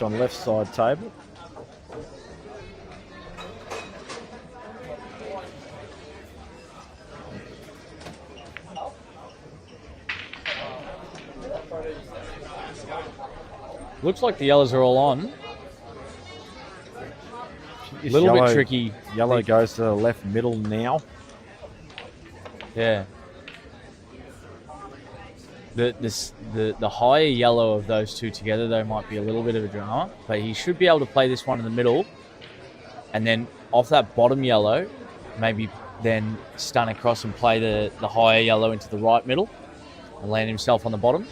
match on left side table. Looks like the yellows are all on. A little bit tricky. Yellow goes to the left middle now. Yeah. The higher yellow of those two together, though, might be a little bit of a drama. But he should be able to play this one in the middle. And then off that bottom yellow, maybe then stun across and play the higher yellow into the right middle and land himself on the bottom.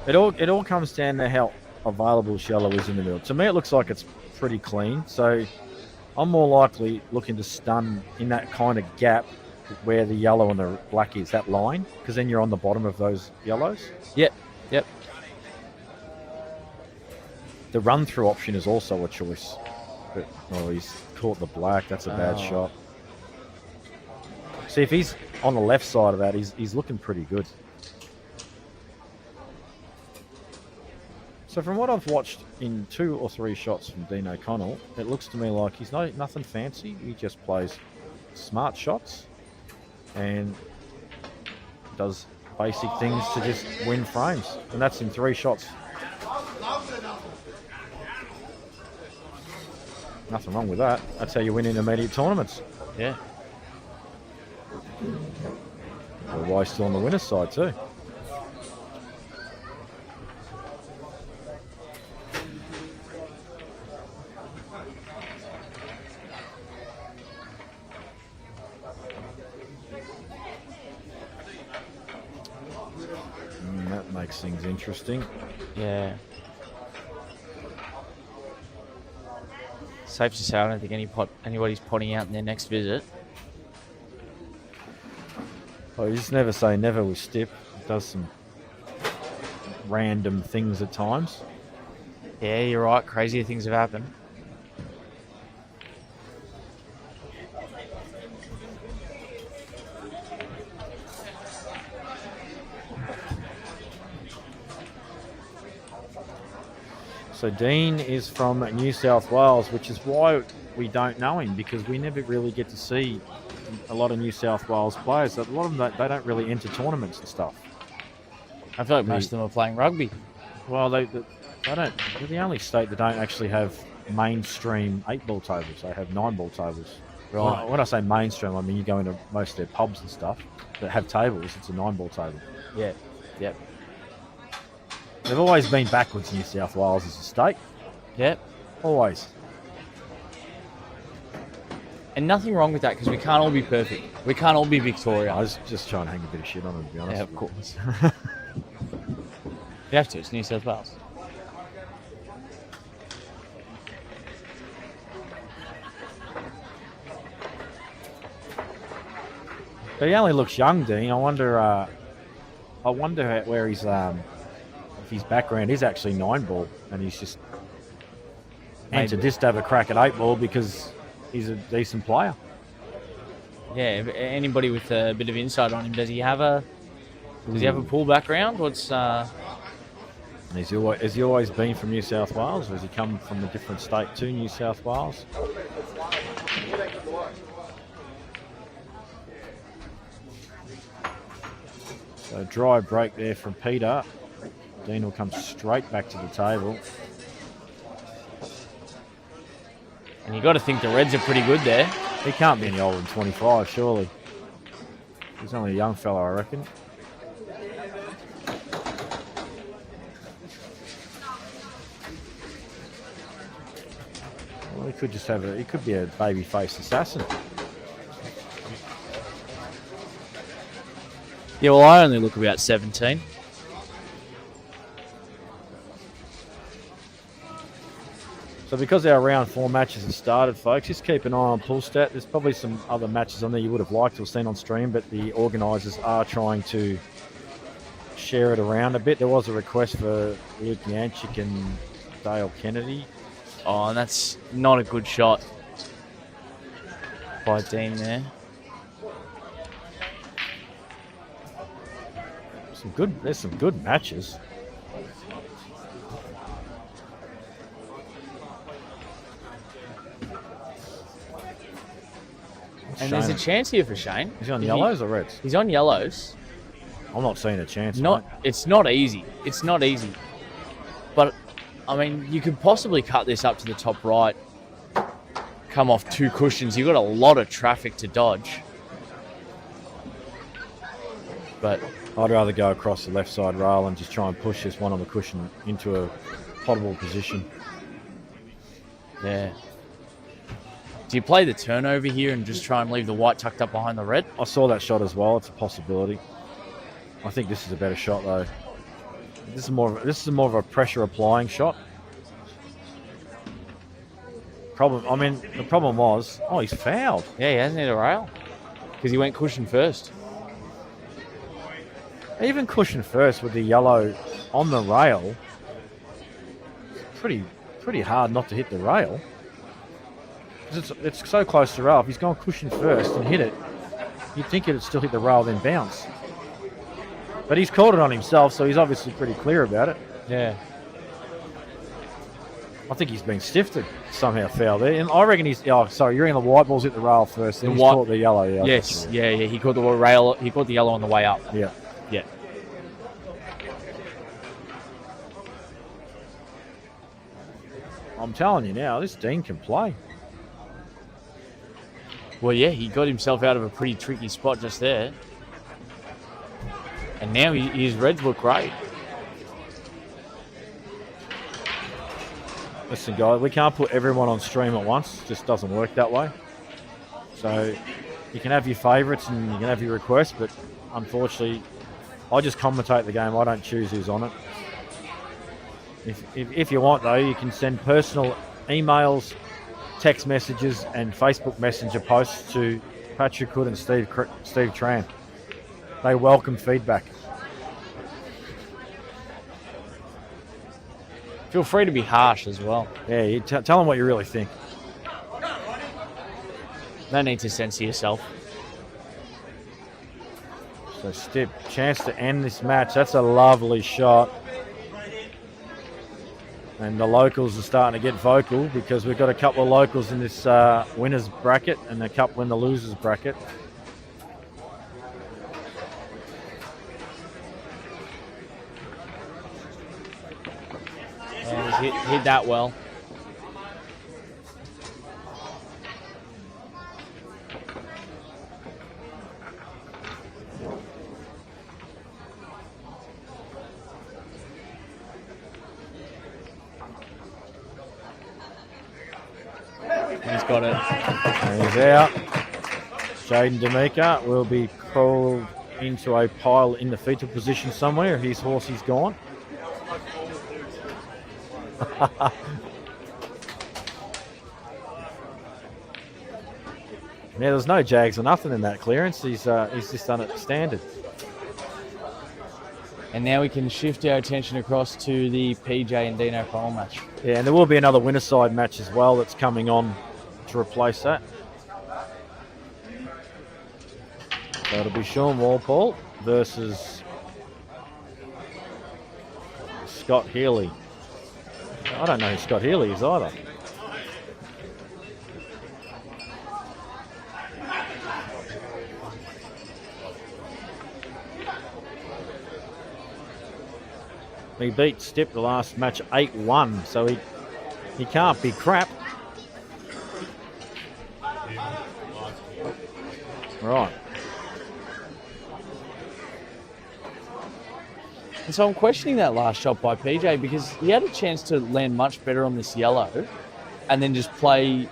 It all comes down to how available yellow is in the middle. To me, it looks like it's pretty clean. So I'm more likely looking to stun in that kind of gap where the yellow and the black is, that line, because then you're on the bottom of those yellows. Yep. The run-through option is also a choice. But, he's caught the black. That's a bad shot. See, if he's on the left side of that, he's looking pretty good. So from what I've watched in 2 or 3 shots from Dean O'Connell, it looks to me like he's nothing fancy. He just plays smart shots and does basic things to just win frames. And that's in 3 shots. Nothing wrong with that. That's how you win intermediate tournaments. Yeah. Well, why still on the winner's side too? That makes things interesting. Yeah. Safe to say, I don't think anybody's potting out in their next visit. Oh, you just never say never with Stip. It does some random things at times. Yeah, you're right. Crazier things have happened. So Dean is from New South Wales, which is why we don't know him, because we never really get to see a lot of New South Wales players. A lot of them, they don't really enter tournaments and stuff. I feel like most of them are playing rugby. Well, they don't. They're the only state that don't actually have mainstream 8-ball tables. They have 9-ball tables. Right. When I say mainstream, I mean you go into most of their pubs and stuff that have tables. It's a 9-ball table. Yeah. Yep. They've always been backwards, New South Wales as a state. Yep. Always. And nothing wrong with that, because we can't all be perfect. We can't all be Victoria. I was just trying to hang a bit of shit on them, to be honest. Yeah, of course. You have to. It's New South Wales. But he only looks young, Dean. I wonder where he's if his background is actually 9-ball and he's just entered this to have a crack at 8-ball because he's a decent player. Yeah. Anybody with a bit of insight on him? Does he have a pool background? Has he always been from New South Wales, or has he come from a different state to New South Wales? So dry break there from Peter. Dean will come straight back to the table. And you got to think the Reds are pretty good there. He can't be any older than 25, surely. He's only a young fella, I reckon. Well, he could just he could be a baby-faced assassin. Yeah, well, I only look about 17. So because our round 4 matches have started, folks, just keep an eye on Pull Stat. There's probably some other matches on there you would have liked to have seen on stream, but the organisers are trying to share it around a bit. There was a request for Luke Yanchik and Dale Kennedy. Oh, and that's not a good shot by Dean there. There's some good matches. And there's a chance here for Shane. Is he on yellows or reds? He's on yellows. I'm not seeing a chance. It's not easy. It's not easy. But, I mean, you could possibly cut this up to the top right, come off 2 cushions. You've got a lot of traffic to dodge. But I'd rather go across the left side rail and just try and push this one on the cushion into a potable position. Yeah. Do you play the turnover here and just try and leave the white tucked up behind the red? I saw that shot as well. It's a possibility. I think this is a better shot though. This is more of a pressure applying shot. The problem was, he's fouled. Yeah, he hasn't hit a rail because he went cushion first. Even cushion first with the yellow on the rail, pretty hard not to hit the rail. It's so close to rail. If he's gone cushion first and hit it, you'd think it'd still hit the rail then bounce. But he's called it on himself, so he's obviously pretty clear about it. Yeah. I think he's been stiffed somehow foul there. And I reckon he's... Oh, sorry, you're in the white balls hit the rail first, then he's caught the yellow. Yeah, yes, yeah. He caught the rail. He caught the yellow on the way up. Yeah. Yeah. I'm telling you now, this Dean can play. Well, yeah, he got himself out of a pretty tricky spot just there. And now his reds look great. Listen, guys, we can't put everyone on stream at once. It just doesn't work that way. So you can have your favourites and you can have your requests, but unfortunately, I just commentate the game. I don't choose who's on it. If you want, though, you can send personal emails, text messages, and Facebook Messenger posts to Patrick Hood and Steve Tran. They welcome feedback. Feel free to be harsh as well. Yeah, you tell them what you really think. No need to censor yourself. So, Stip, chance to end this match. That's a lovely shot. And the locals are starting to get vocal because we've got a couple of locals in this winners bracket and a couple in the losers bracket. And he's hit that well. He's got it. And he's out. Jaden D'Amica will be crawled into a pile in the fetal position somewhere. His horse is gone. Now, there's no jags or nothing in that clearance. He's just done it standard. And now we can shift our attention across to the PJ and Dino final match. Yeah, and there will be another winner side match as well that's coming on to replace that. So it'll be Sean Walpole versus Scott Healy. I don't know who Scott Healy is either. He beat Stip the last match 8-1, so he can't be crap. Right. And so I'm questioning that last shot by PJ because he had a chance to land much better on this yellow and then just play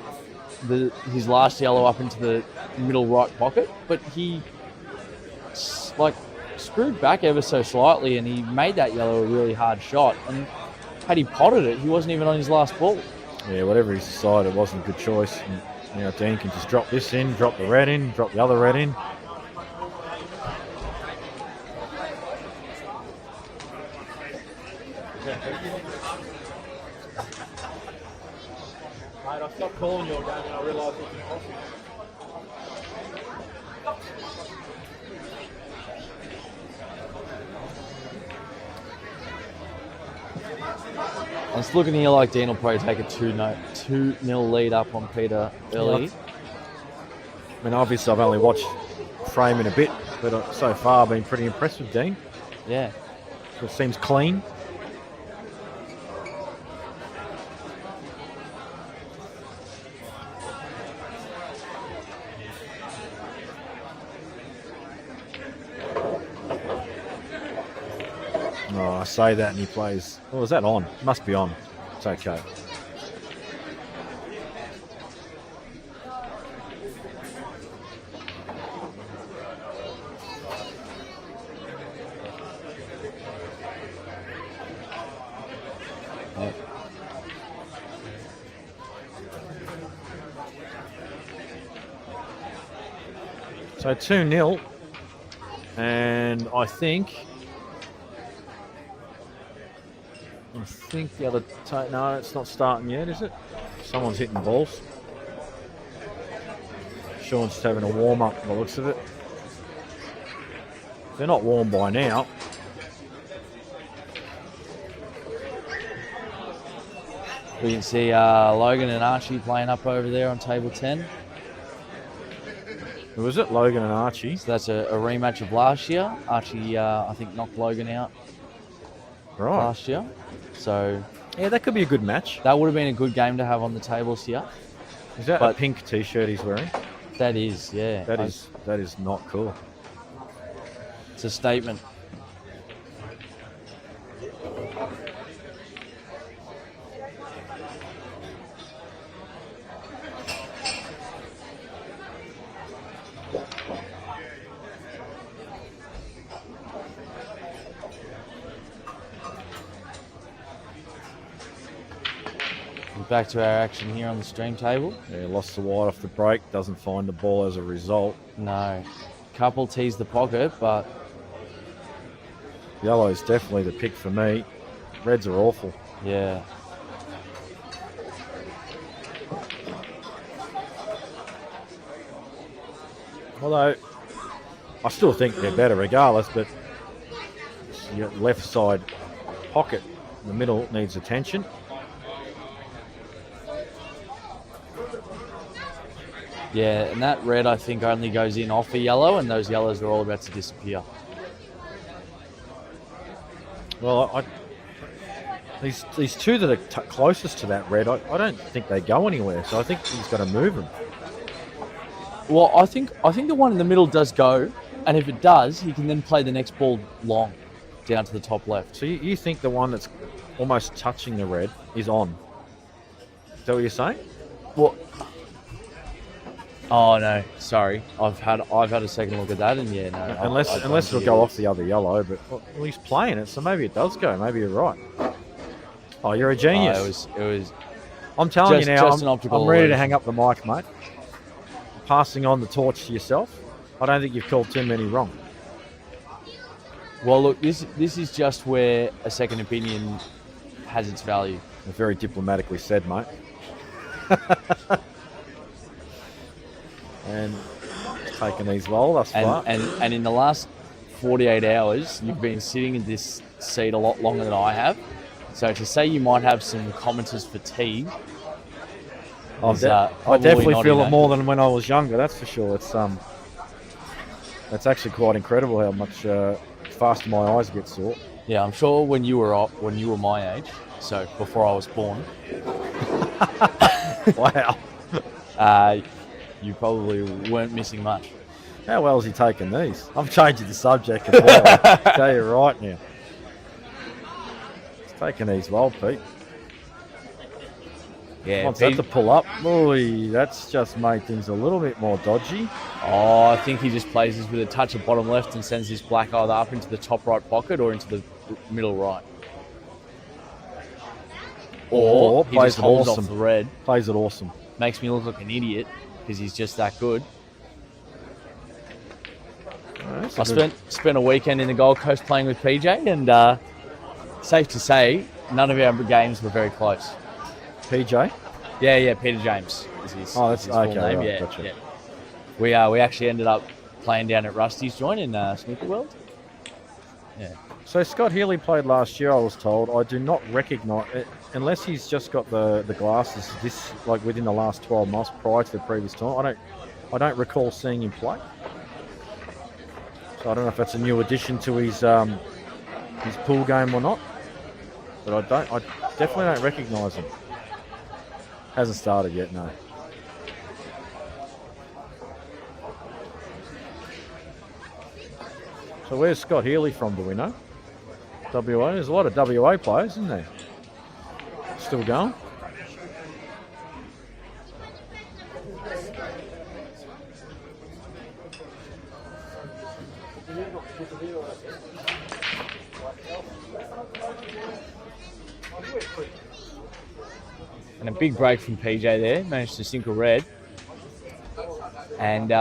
his last yellow up into the middle right pocket. But he screwed back ever so slightly and he made that yellow a really hard shot. And had he potted it, he wasn't even on his last ball. Yeah, whatever he's decided, it wasn't a good choice. And, Dean can just drop this in, drop the red in, drop the other red in. Mate, I stopped calling your game and I realised it was impossible. It's looking here like Dean will probably take a 2-0 lead up on Peter early. I mean, obviously, I've only watched Frame in a bit, but so far I've been pretty impressed with Dean. Yeah. It seems clean. Oh, I say that and he plays. Oh, is that on? It must be on. It's okay. So 2-0, and I think the other no, it's not starting yet, is it? Someone's hitting balls. Sean's just having a warm up by the looks of it. They're not warm by now. We can see Logan and Archie playing up over there on table 10. Who was it? Logan and Archie. So that's a rematch of last year. Archie, I think, knocked Logan out last year. So yeah, that could be a good match. That would have been a good game to have on the tables here. Is that a pink t-shirt he's wearing? That is, yeah. That is not cool. It's a statement. Back to our action here on the stream table. Yeah, lost the wide off the break, doesn't find the ball as a result. No. Couple teased the pocket, but yellow's definitely the pick for me. Reds are awful. Yeah. Although, I still think they're better regardless, but your left side pocket in the middle needs attention. Yeah, and that red, I think, only goes in off a yellow, and those yellows are all about to disappear. Well, these two that are closest to that red, I don't think they go anywhere, so I think he's got to move them. Well, I think the one in the middle does go, and if it does, he can then play the next ball long, down to the top left. So you think the one that's almost touching the red is on? Is that what you're saying? Well, oh no, sorry. I've had a second look at that, and yeah, no. Unless it'll go off the other yellow, but well, he's playing it, so maybe it does go. Maybe you're right. Oh, you're a genius. It was. I'm telling you now, I'm ready to illusion. hang up the mic, mate. Passing on the torch to yourself. I don't think you've called too many wrong. Well, look, this is just where a second opinion has its value. Very diplomatically said, mate. And taking these well thus far. And in the last 48 hours, you've been sitting in this seat a lot longer than I have. So to say you might have some commenters fatigue, I definitely feel it more than when I was younger. That's for sure. It's that's actually quite incredible how much faster my eyes get sore. Yeah, I'm sure when you were my age, so before I was born. Wow. You probably weren't missing much. How well has he taken these? I'm changing the subject as well. I'll tell you right now. He's taking these well, Pete. Yeah, wants that to pull up. Boy, that's just made things a little bit more dodgy. Oh, I think he just plays this with a touch of bottom left and sends his black either up into the top right pocket or into the middle right. Or he just holds off the red. Plays it awesome. Makes me look like an idiot because he's just that good. I spent a weekend in the Gold Coast playing with PJ, and safe to say, none of our games were very close. PJ? Yeah, Peter James is his, that's his full okay, name. right, Yeah, gotcha. yeah. We actually ended up playing down at Rusty's joint in Snooker World. Yeah. So Scott Healy played last year, I was told. I do not recognise it unless he's just got the glasses. This like within the last 12 months prior to the previous time. I don't recall seeing him play. So I don't know if that's a new addition to his pool game or not. But I definitely don't recognise him. Hasn't started yet, no. So where's Scott Healy from, do we know? WA? There's a lot of WA players, isn't there? Still going? And a big break from PJ there. Managed to sink a red. And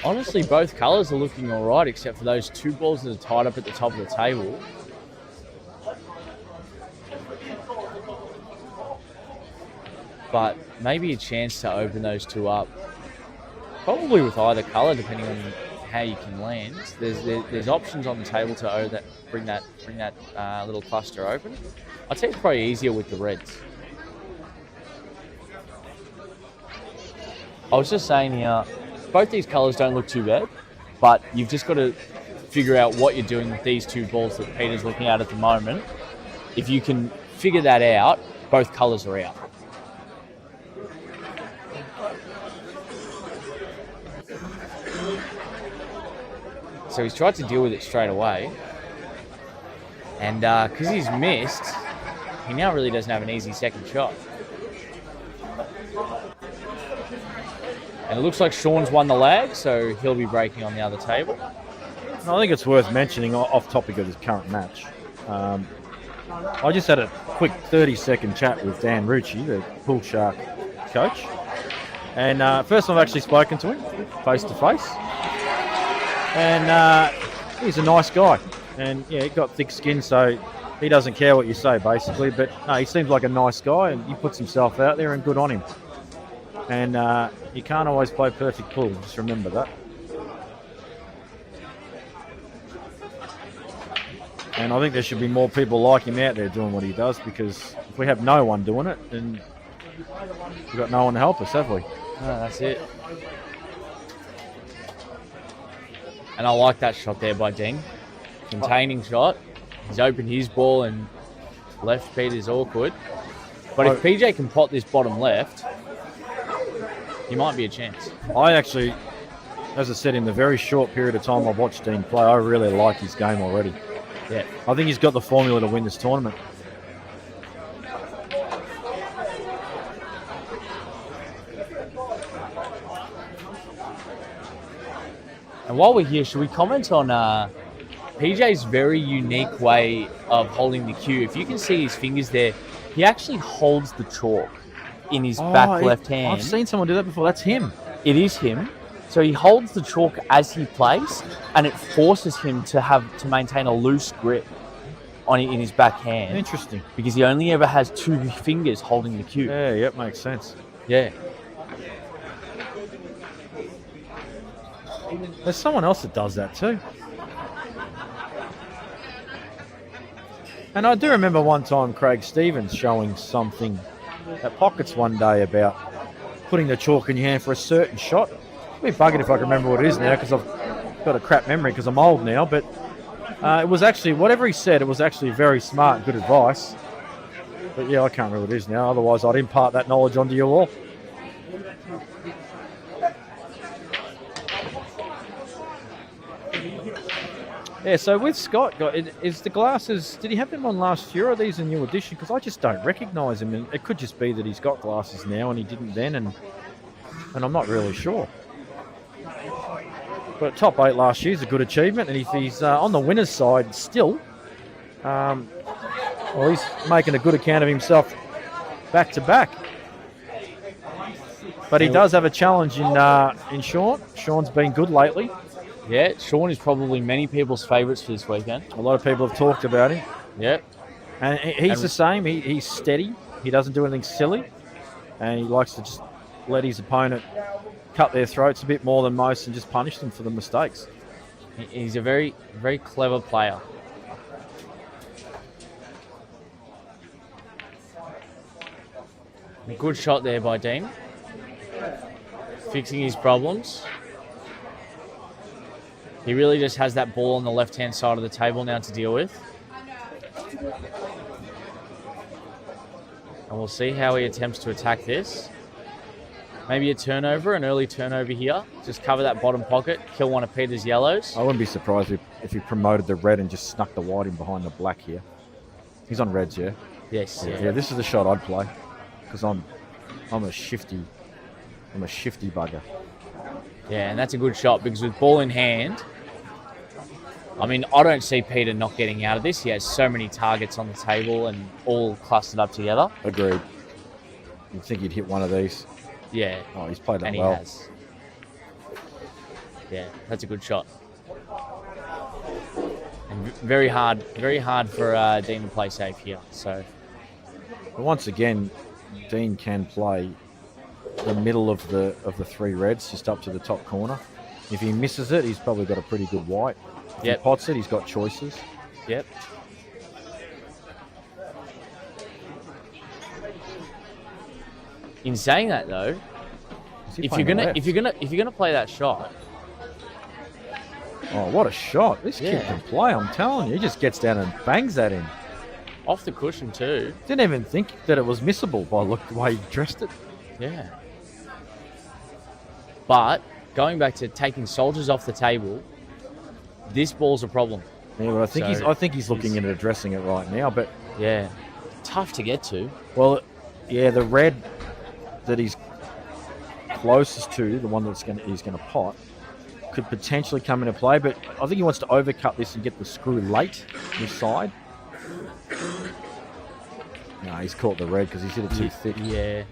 honestly, both colours are looking all right, except for those 2 balls that are tied up at the top of the table. But maybe a chance to open those 2 up. Probably with either colour, depending on how you can land. There's options on the table to bring that little cluster open. I'd say it's probably easier with the reds. I was just saying here, both these colours don't look too bad, but you've just got to figure out what you're doing with these 2 balls that Peter's looking at the moment. If you can figure that out, both colours are out. So he's tried to deal with it straight away. And because he's missed, he now really doesn't have an easy second shot. And it looks like Sean's won the lag, so he'll be breaking on the other table. I think it's worth mentioning off topic of this current match. I just had a quick 30-second chat with Dan Rucci, the Pool Shark coach. And first I've actually spoken to him face to face. And he's a nice guy. And yeah, he got thick skin, so he doesn't care what you say, basically. But no, he seems like a nice guy, and he puts himself out there, and good on him. And you can't always play perfect pool, just remember that. And I think there should be more people like him out there doing what he does, because if we have no one doing it, then we've got no one to help us, have we? No, that's it. And I like that shot there by Ding. Containing shot. He's opened his ball and left Peter's awkward. But if PJ can pot this bottom left, he might be a chance. I actually, as I said, in the very short period of time I've watched Dean play, I really like his game already. Yeah. I think he's got the formula to win this tournament. And while we're here, should we comment on PJ's very unique way of holding the cue? If you can see his fingers there, he actually holds the chalk in his back left hand. I've seen someone do that before. That's him. It is him. So he holds the chalk as he plays, and it forces him to maintain a loose grip in his back hand. Interesting. Because he only ever has 2 fingers holding the cue. Yeah, yep, makes sense. Yeah. There's someone else that does that too. And I do remember one time Craig Stevens showing something at Pockets one day about putting the chalk in your hand for a certain shot. I'd be buggered if I can remember what it is now, because I've got a crap memory because I'm old now. But it was actually, whatever he said, it was actually very smart and good advice. But yeah, I can't remember what it is now. Otherwise, I'd impart that knowledge onto you all. Yeah, so with Scott, is the glasses, did he have them on last year, or are these a new addition? Because I just don't recognise him, and it could just be that he's got glasses now and he didn't then, and I'm not really sure. But top 8 last year is a good achievement, and if he's on the winner's side still, well, he's making a good account of himself back to back. But he does have a challenge in Sean. Sean's been good lately. Yeah, Sean is probably many people's favourites for this weekend. A lot of people have talked about him. Yep. And he's the same. He's steady. He doesn't do anything silly. And he likes to just let his opponent cut their throats a bit more than most and just punish them for the mistakes. He's a very, very clever player. Good shot there by Dean. fixing his problems. He really just has that ball on the left-hand side of the table now to deal with. And we'll see how he attempts to attack this. Maybe a turnover, an early turnover here. Just cover that bottom pocket, kill one of Peter's yellows. I wouldn't be surprised if he promoted the red and just snuck the white in behind the black here. He's on reds, yeah? Yes. Yeah, this is the shot I'd play. Because I'm a shifty bugger. Yeah, and that's a good shot because with ball in hand, I mean, I don't see Peter not getting out of this. He has so many targets on the table and all clustered up together. Agreed. You'd think he'd hit one of these. Yeah. Oh, he's played that and well. He has. Yeah, that's a good shot. And very hard for Dean to play safe here. So, but once again, Dean can play the middle of the three reds, just up to the top corner. If he misses it, he's probably got a pretty good white. If he pots it, he's got choices. Yep. In saying that though, if you're gonna play that shot. Oh, what a shot! This kid can play. I'm telling you, he just gets down and bangs that in. Off the cushion too. Didn't even think that it was missable by the way he dressed it. Yeah. But going back to taking soldiers off the table, this ball's a problem. Yeah, but I think he's looking into addressing it right now. But yeah, tough to get to. Well, yeah, the red that he's closest to, the one that's he's gonna pot, could potentially come into play. But I think he wants to overcut this and get the screw late this side. No, he's caught the red because he's hit it too thick. Yeah.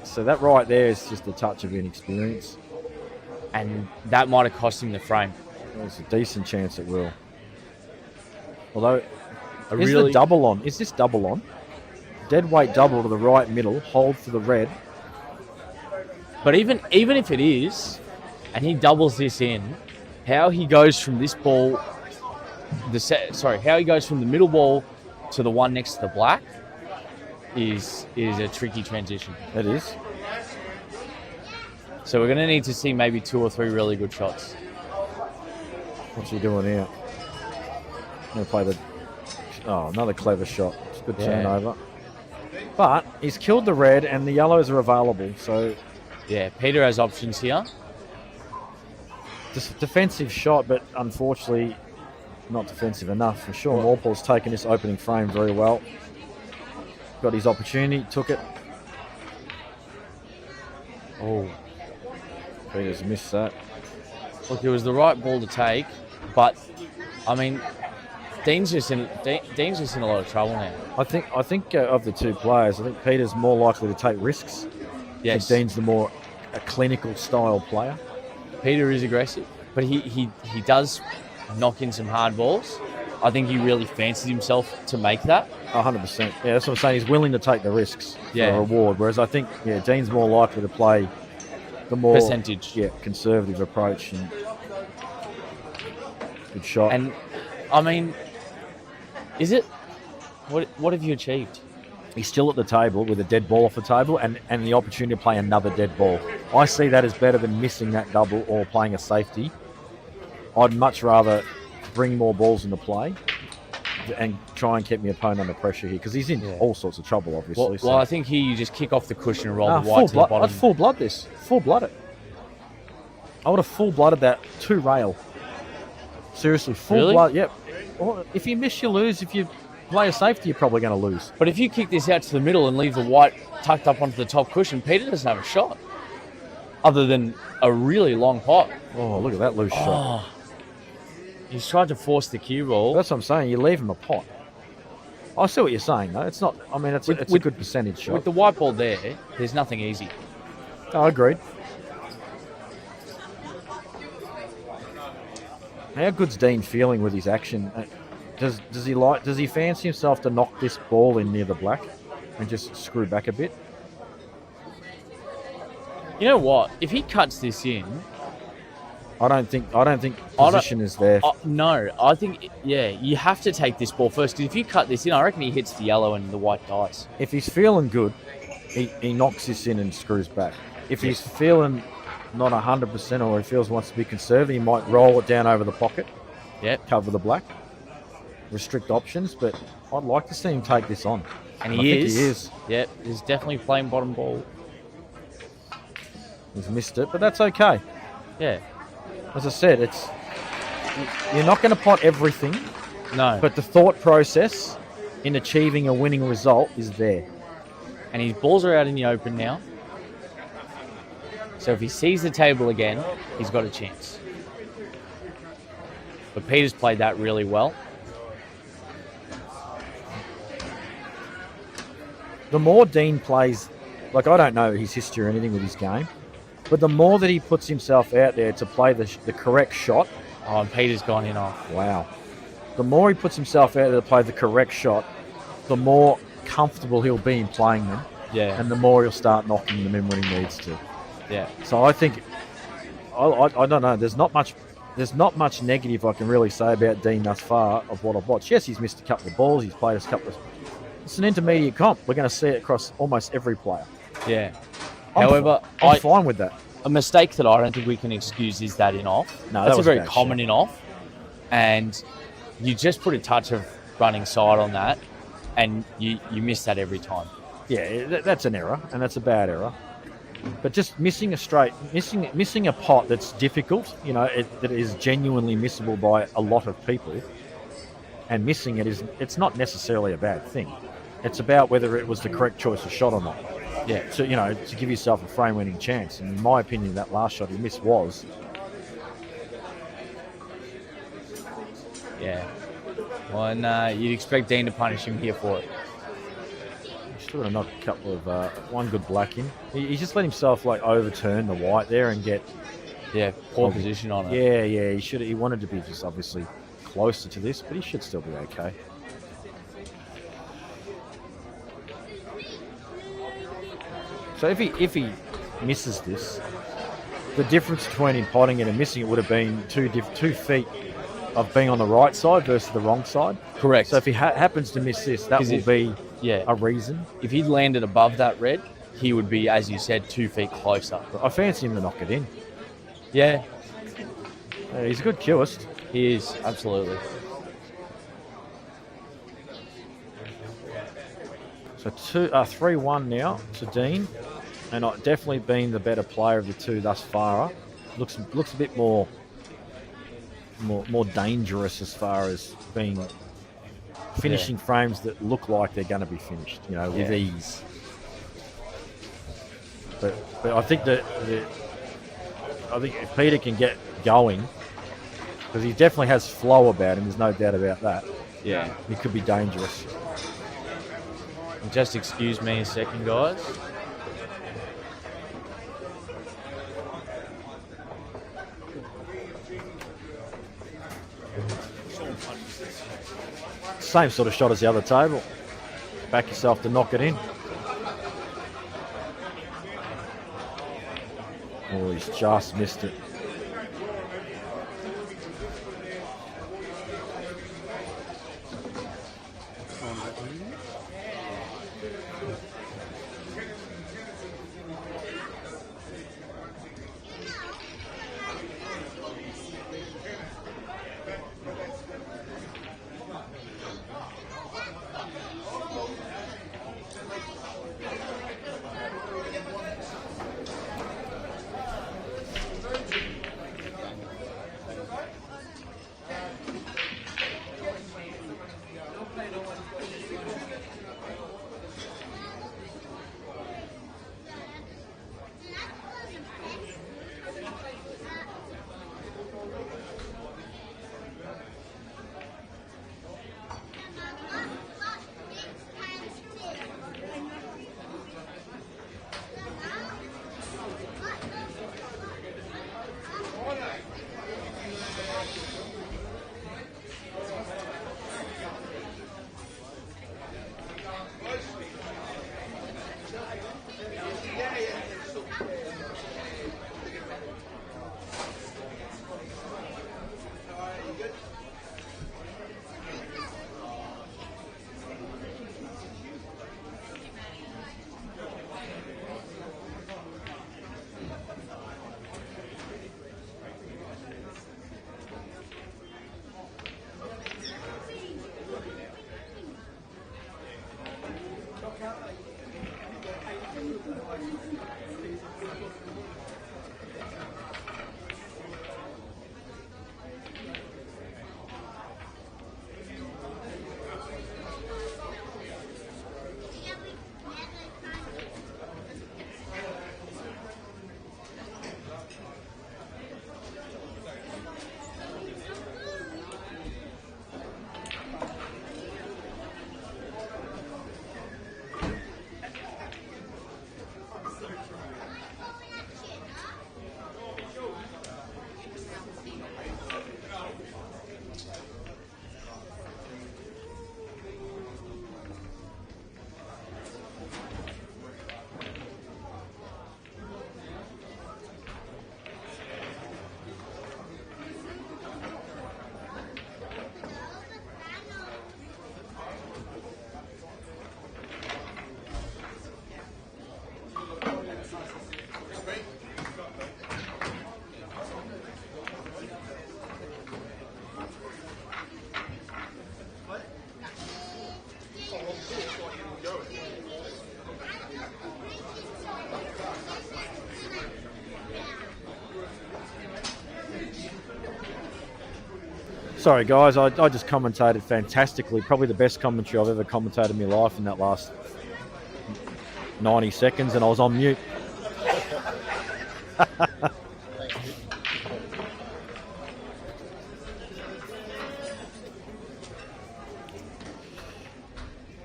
So that right there is just a touch of inexperience. And that might have cost him the frame. There's a decent chance it will. Although, is the double on? Is this double on? Dead weight double to the right middle, hold for the red. But even if it is, and he doubles this in, how he goes from this ball, how he goes from the middle ball to the one next to the black is a tricky transition. It is. So we're going to need to see maybe 2 or 3 really good shots. What's he doing here? Going to play another clever shot. It's a good turnover. But he's killed the red and the yellows are available. So yeah, Peter has options here. Just a defensive shot, but unfortunately not defensive enough for sure. Walpole's taken this opening frame very well. Got his opportunity, took it. Oh, Peter's missed that. Look, it was the right ball to take, but I mean, Dean's just in a lot of trouble now. I think of the two players, I think Peter's more likely to take risks. Yes, I think Dean's the more a clinical style player. Peter is aggressive, but he does knock in some hard balls. I think he really fancies himself to make that. 100%. Yeah, that's what I'm saying. He's willing to take the risks for a reward. Whereas I think, Dean's more likely to play the more percentage. Yeah, conservative approach and good shot. And I mean, is it? What have you achieved? He's still at the table with a dead ball off the table and the opportunity to play another dead ball. I see that as better than missing that double or playing a safety. I'd much rather bring more balls into play and try and keep my opponent under pressure here because he's in all sorts of trouble, obviously. Well, I think here you just kick off the cushion and roll the white to the bottom. I'd full blood this. Full blood it. I would have full blooded that to rail. Seriously, full blood. Yep. Well, if you miss, you lose. If you play a safety, you're probably going to lose. But if you kick this out to the middle and leave the white tucked up onto the top cushion, Peter doesn't have a shot other than a really long pot. Oh, look at that loose shot. He's tried to force the cue ball. That's what I'm saying. You leave him a pot. I see what you're saying, though. It's not. I mean, it's a good percentage shot. With the white ball there's nothing easy. I agreed. How good's Dean feeling with his action? Does he fancy himself to knock this ball in near the black and just screw back a bit? You know what? If he cuts this in, I don't think position is there. No, I think you have to take this ball first. Because if you cut this in, I reckon he hits the yellow and the white dies. If he's feeling good, he knocks this in and screws back. If he's feeling not 100% or he feels he wants to be conservative, he might roll it down over the pocket, cover the black, restrict options, but I'd like to see him take this on. And I think he is. Yep, he's definitely playing bottom ball. He's missed it, but that's okay. Yeah. As I said, you're not going to pot everything. No. But the thought process in achieving a winning result is there. And his balls are out in the open now. So if he sees the table again, he's got a chance. But Peter's played that really well. The more Dean plays, like I don't know his history or anything with his game, but the more that he puts himself out there to play the correct shot. Oh, and Peter's gone in off. Wow. The more he puts himself out there to play the correct shot, the more comfortable he'll be in playing them. Yeah. And the more he'll start knocking them in when he needs to. Yeah. So I think, I don't know, there's not much negative I can really say about Dean thus far of what I've watched. Yes, he's missed a couple of balls, he's played a couple of... It's an intermediate comp. We're going to see it across almost every player. Yeah. However, I'm fine with that. A mistake that I don't think we can excuse is that in off. No, that's that a very bad common shot. in off. And you just put a touch of running side on that, and you miss that every time. Yeah, that's an error, and that's a bad error. But just missing a pot that's difficult, that is genuinely missable by a lot of people, and missing it's not necessarily a bad thing. It's about whether it was the correct choice of shot or not. Yeah. So, to give yourself a frame-winning chance. And in my opinion, that last shot he missed was. Yeah. Well, and you'd expect Dean to punish him here for it. He should have knocked a couple of one good black in. He just let himself overturn the white there and get poor position on it. Yeah. He wanted to be just obviously closer to this, but he should still be okay. So if he misses this, the difference between him potting it and missing it would have been 2 feet of being on the right side versus the wrong side. Correct. So if he happens to miss this, that will be a reason. If he'd landed above that red, he would be, as you said, 2 feet closer. I fancy him to knock it in. Yeah. He's a good cueist. He is, absolutely. So 3-1 now to Dean, and definitely been the better player of the two thus far. Looks a bit more dangerous as far as being finishing frames that look like they're going to be finished, with ease. But I think I think if Peter can get going, because he definitely has flow about him. There's no doubt about that. Yeah, he could be dangerous. Just excuse me a second, guys. Same sort of shot as the other table. Back yourself to knock it in. Oh, he's just missed it. Sorry, guys. I just commentated fantastically. Probably the best commentary I've ever commentated in my life in that last 90 seconds, and I was on mute.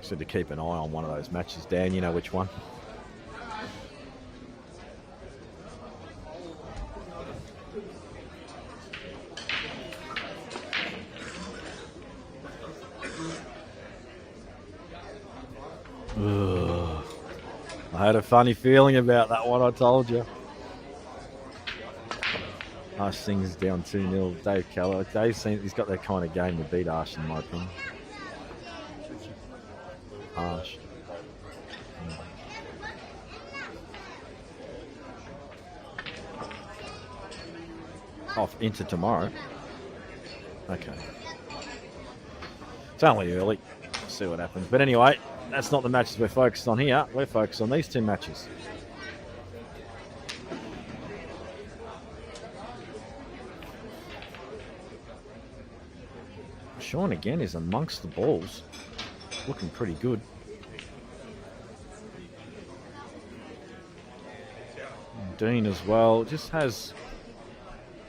Said to keep an eye on one of those matches, Dan. You know which one? Ugh. I had a funny feeling about that one, I told you. Ash Singh's down 2-0. Dave Keller. He's got that kind of game to beat Ash, in my opinion. Ash. Off into tomorrow. Okay. It's only early. See what happens. But anyway, that's not the matches we're focused on here. We're focused on these two matches. Sean again is amongst the balls. Looking pretty good. And Dean as well. Just has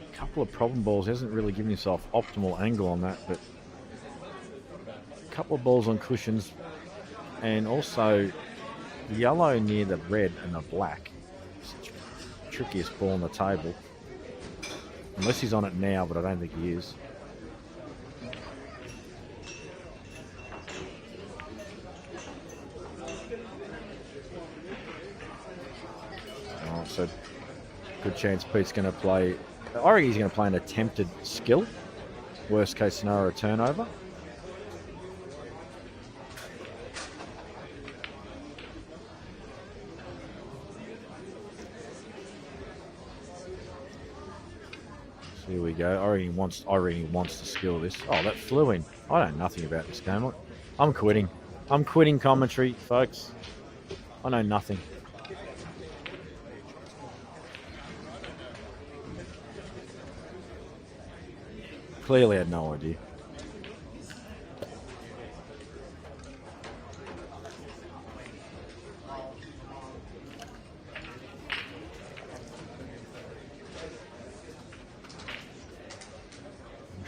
a couple of problem balls. Hasn't really given himself optimal angle on that, but a couple of balls on cushions. And also yellow near the red and the black. It's the trickiest ball on the table. Unless he's on it now, but I don't think he is. Oh, so good chance Pete's going to play. I reckon he's going to play an attempted skill. Worst case scenario, a turnover. Here we go. I reckon he wants to skill this. Oh, that flew in. I don't know nothing about this game. I'm quitting. I'm quitting commentary, folks. I know nothing. Clearly had no idea.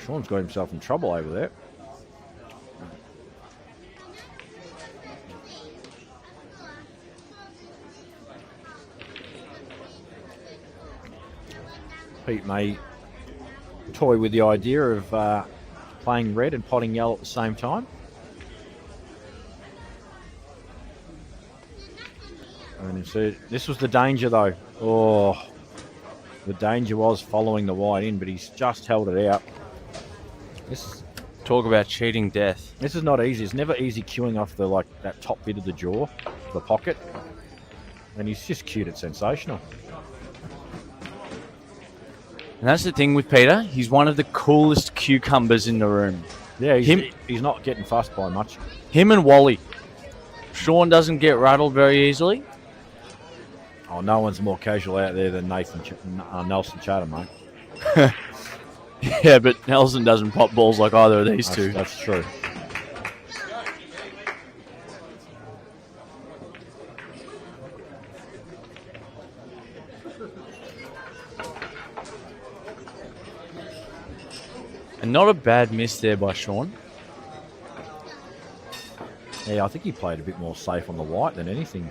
Sean's got himself in trouble over there. Pete may toy with the idea of playing red and potting yellow at the same time. And so this was the danger, though. Oh, the danger was following the white in, but he's just held it out. This Talk about cheating death. This is not easy. It's never easy queuing off the that top bit of the jaw, the pocket. And he's just cued it sensational. And that's the thing with Peter. He's one of the coolest cucumbers in the room. Yeah, he's not getting fussed by much. Him and Wally. Sean doesn't get rattled very easily. Oh, no one's more casual out there than Nelson Chatham, mate. Yeah, but Nelson doesn't pop balls like either of these two. That's true. And not a bad miss there by Sean. Yeah, I think he played a bit more safe on the white than anything.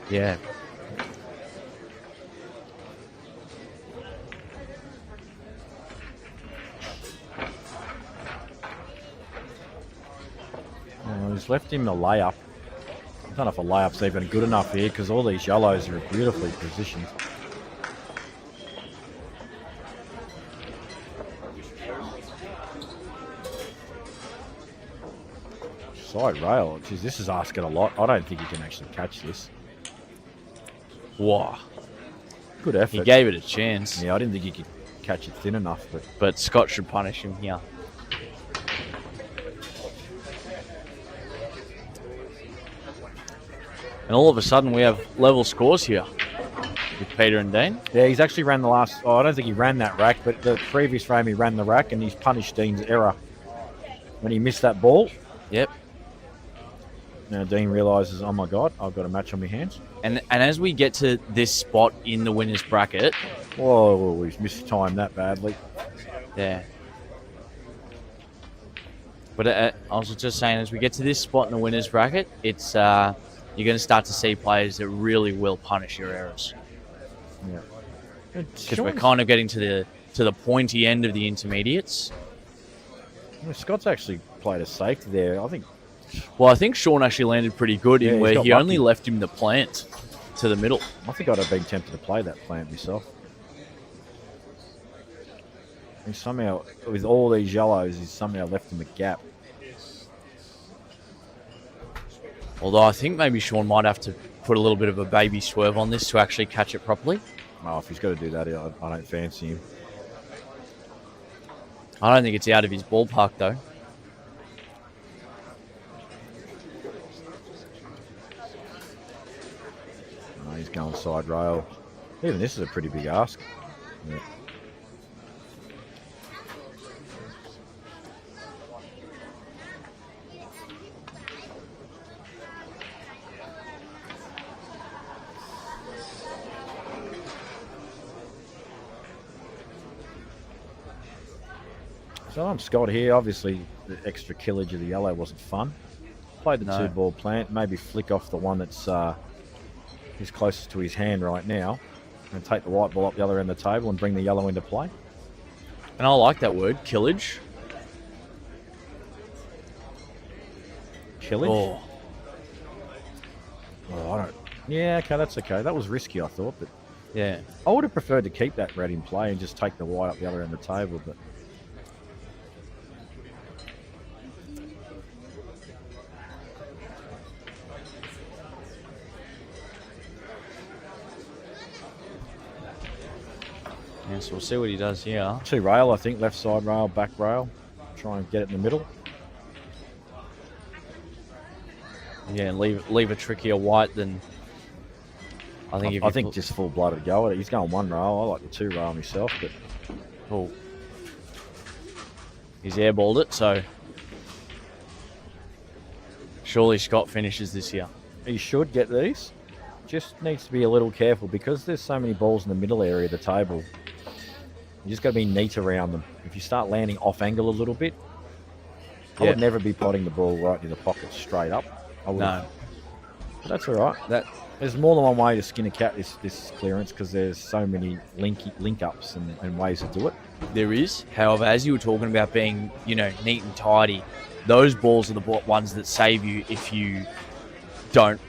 Yeah. He's left him a layup. I don't know if a layup's even good enough here because all these yellows are beautifully positioned. Side rail. Geez, this is asking a lot. I don't think he can actually catch this. Wow. Good effort. He gave it a chance. Yeah, I didn't think he could catch it thin enough. But Scott should punish him here. And all of a sudden we have level scores here with Peter and Dean. Yeah, he's actually ran the last... Oh, I don't think he ran that rack, but the previous frame he ran the rack and he's punished Dean's error when he missed that ball. Yep. Now Dean realises, oh my God, I've got a match on my hands. And as we get to this spot in the winners bracket, Whoa, he's mistimed that badly. yeah. But I was just saying, as we get to this spot in the winners bracket, it's you're going to start to see players that really will punish your errors. Yeah. Because we're kind of getting to the pointy end of the intermediates. Scott's actually played a safety there. I think. Well, I think Sean actually landed pretty good in where he only left him the plant to the middle. I think I'd have been tempted to play that plant myself. And somehow, with all these yellows, he's somehow left him a gap. Although I think maybe Sean might have to put a little bit of a baby swerve on this to actually catch it properly. Oh, if he's got to do that, I don't fancy him. I don't think it's out of his ballpark, though. Oh, he's going side rail. Even this is a pretty big ask. Yeah. So I'm Scott here. Obviously, the extra killage of the yellow wasn't fun. Played the 2-ball plant. Maybe flick off the one that's is closest to his hand right now, and take the white ball up the other end of the table and bring the yellow into play. And I like that word, killage. Killage? Oh, I don't. Yeah, okay, that's okay. That was risky, I thought, but Yeah. I would have preferred to keep that red in play and just take the white up the other end of the table, but. Yeah, so we'll see what he does here. 2 rail, I think. Left side rail, back rail. Try and get it in the middle. Yeah, and leave a trickier white than... I think just full-blooded go at it. He's going 1 rail. I like the 2 rail myself, but... Oh. He's airballed it, so... Surely Scott finishes this year. He should get these. Just needs to be a little careful because there's so many balls in the middle area of the table. You just got to be neat around them. If you start landing off angle a little bit, I would never be potting the ball right in the pocket straight up. No. But that's all right. There's more than one way to skin a cat this clearance because there's so many link ups and ways to do it. There is. However, as you were talking about being, neat and tidy, those balls are the ones that save you if you don't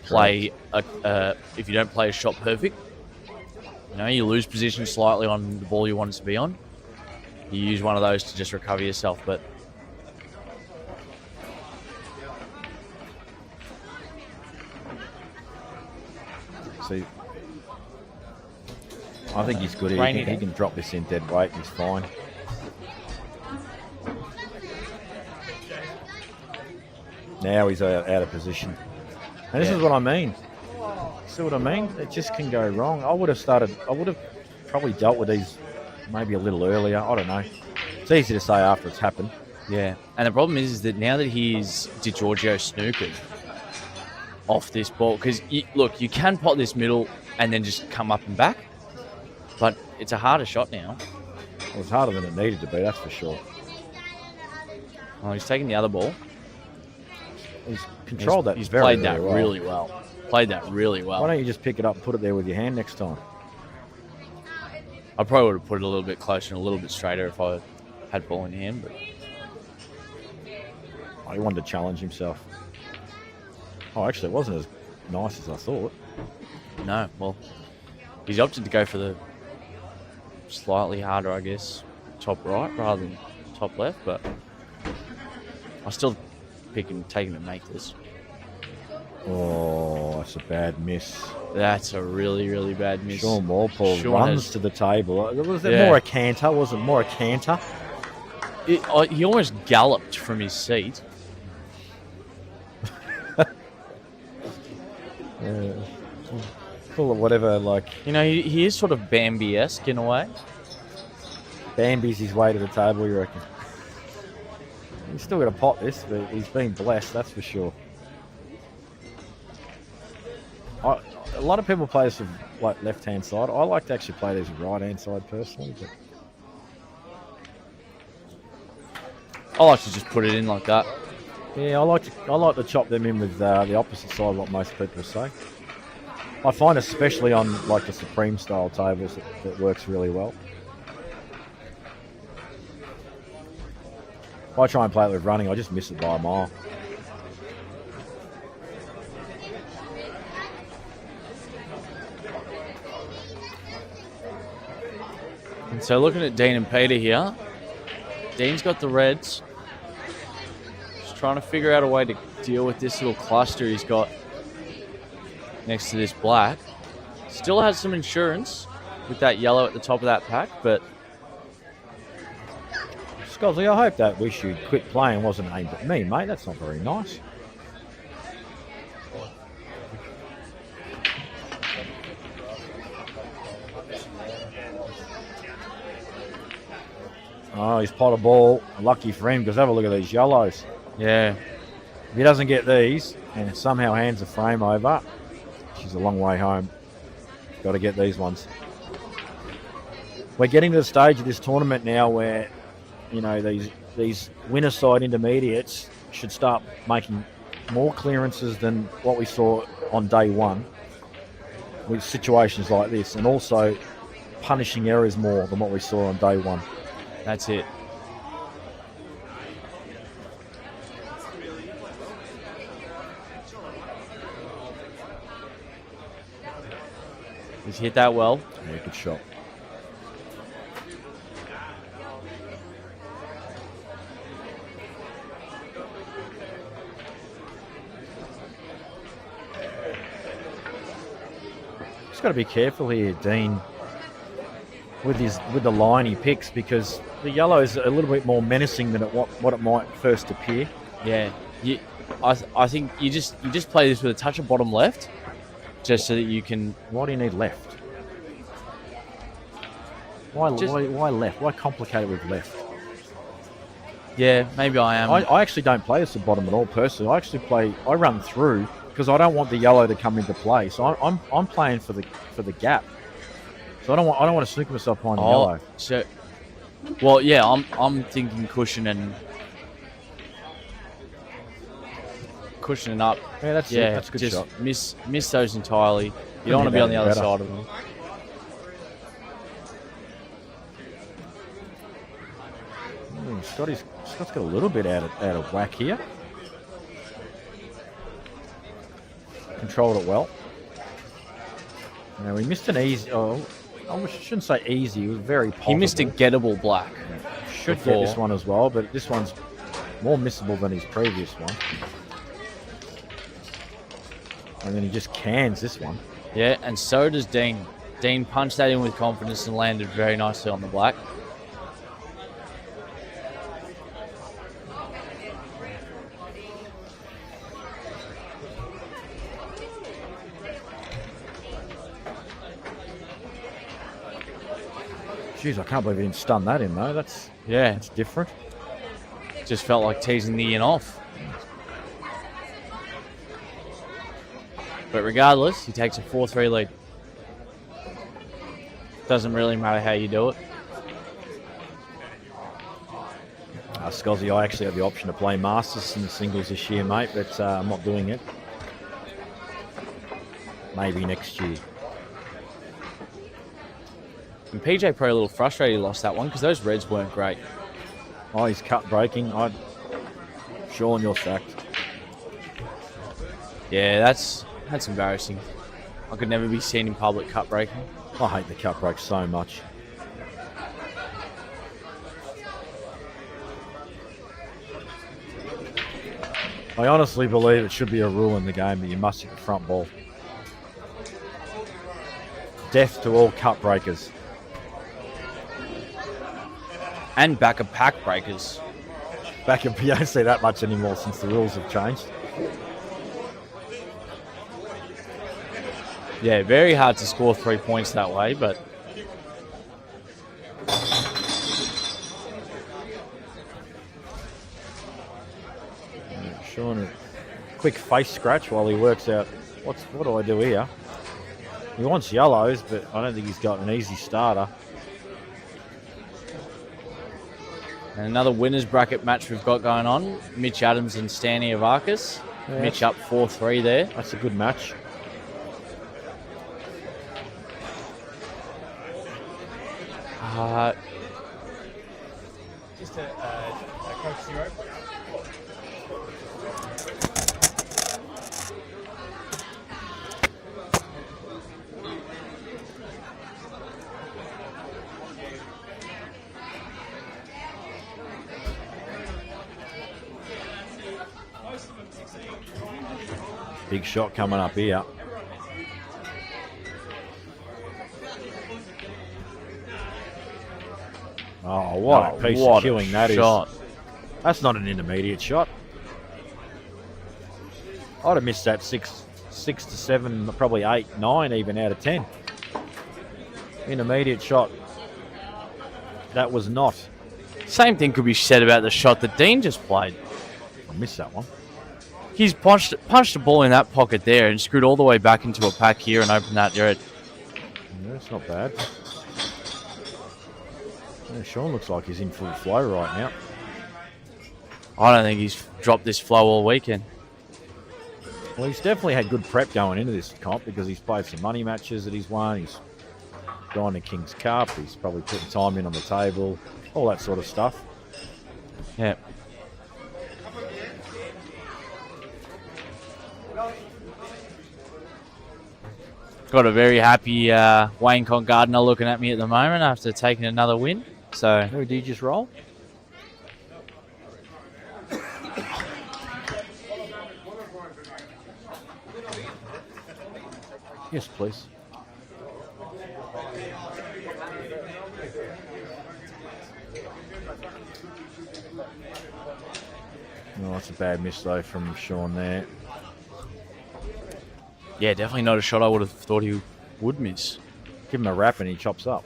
play if you don't play a shot perfect. You lose position slightly on the ball you want it to be on. You use one of those to just recover yourself, but see, I think he's good. He can drop this in dead weight and he's fine. Now he's out of position. And this is what I mean. See what I mean? It just can go wrong. I would have probably dealt with these maybe a little earlier. I don't know. It's easy to say after it's happened. yeah. And the problem is that now that he's DiGiorgio snookered off this ball, because you can pot this middle and then just come up and back, but it's a harder shot now. It was harder than it needed to be, that's for sure. Oh, he's taking the other ball. He's controlled that. He's very, played very that well. really well. Played that really well. Why don't you just pick it up and put it there with your hand next time? I probably would have put it a little bit closer and a little bit straighter if I had ball in hand. But He wanted to challenge himself. Oh, actually, it wasn't as nice as I thought. no, well, he's opted to go for the slightly harder, I guess, top right rather than top left. But I still taking to make this. Oh, that's a bad miss. That's a really, really bad miss. Sean Walpole runs to the table. Was it more a canter? Was it more a canter? He almost galloped from his seat. Call it whatever, like... He is sort of Bambi-esque in a way. Bambi's his way to the table, you reckon? He's still got a pot this, but he's been blessed, that's for sure. A lot of people play this with like left-hand side. I like to actually play these with right-hand side personally. But I like to just put it in like that. yeah, I like to chop them in with the opposite side of what most people say. I find especially on like the Supreme style tables that works really well. If I try and play it with running, I just miss it by a mile. And so looking at Dean and Peter here, Dean's got the reds. Just trying to figure out a way to deal with this little cluster he's got next to this black. Still has some insurance with that yellow at the top of that pack, but Scotty, I hope that wish you'd quit playing wasn't aimed at me, mate. That's not very nice. Oh, he's pot a ball. Lucky for him, because have a look at these yellows. yeah, If he doesn't get these and somehow hands the frame over, she's a long way home. Got to get these ones. We're getting to the stage of this tournament now where, you know, these winner side intermediates should start making more clearances than what we saw on day one with situations like this, and also punishing errors more than what we saw on day one. that's it. He's hit that well. Yeah, good shot. Just got to be careful here, Dean, with the line he picks, because the yellow is a little bit more menacing than what it might first appear. Yeah, I think you just play this with a touch of bottom left, just so that you can. Why do you need left? Why left? Why complicate it with left? Yeah, maybe I am. I actually don't play this at bottom at all personally. I run through because I don't want the yellow to come into play. So I'm playing for the gap. So I don't want to sneak myself behind the yellow. So, well, yeah, I'm thinking cushioning up. Yeah, that's it. That's a good just shot. miss those entirely. You don't want to be on the other side of them. Scott's got a little bit out of whack here. Controlled it well. Now we missed an easy. Oh, I shouldn't say easy. It was very possible. He missed a gettable black. Should get this one as well, but this one's more missable than his previous one. And then he just cans this one. Yeah, and so does Dean. Dean punched that in with confidence and landed very nicely on the black. Jeez, I can't believe he didn't stun that in though. That's different. Just felt like teasing the in off. But regardless, he takes a 4-3 lead. Doesn't really matter how you do it. Scozzy, I actually have the option to play Masters in the singles this year, mate, but I'm not doing it. Maybe next year. And PJ Pro a little frustrated he lost that one because those reds weren't great. Oh, he's cut breaking. Sean, you're sacked. Yeah, that's embarrassing. I could never be seen in public cut breaking. I hate the cut break so much. I honestly believe it should be a rule in the game that you must hit the front ball. Death to all cut breakers. And back of pack breakers. You don't see that much anymore since the rules have changed. Yeah, very hard to score 3 points that way, but Sean, a quick face scratch while he works out what do I do here. He wants yellows, but I don't think he's got an easy starter. And another winners bracket match we've got going on. Mitch Adams and Stanley Avakis. Yeah. Mitch up 4-3 there. That's a good match. Just a Coke Zero. Big shot coming up here. Oh, what a piece of killing that shot. is. That's not an intermediate shot. I'd have missed that 6 to 7, probably 8, 9 even out of 10. Intermediate shot. That was not. Same thing could be said about the shot that Dean just played. I missed that one. He's punched the ball in that pocket there and screwed all the way back into a pack here and opened that red. Yeah, it's not bad. Yeah, Sean looks like he's in full flow right now. I don't think he's dropped this flow all weekend. Well, he's definitely had good prep going into this comp because he's played some money matches that he's won. He's gone to King's Cup. He's probably putting time in on the table, all that sort of stuff. Yeah. Got a very happy Wayne Gardner looking at me at the moment after taking another win. So Who did you just roll? Yes, please. Oh, that's a bad miss though from Sean there. yeah, definitely not a shot I would have thought he would miss. Give him a wrap and he chops up.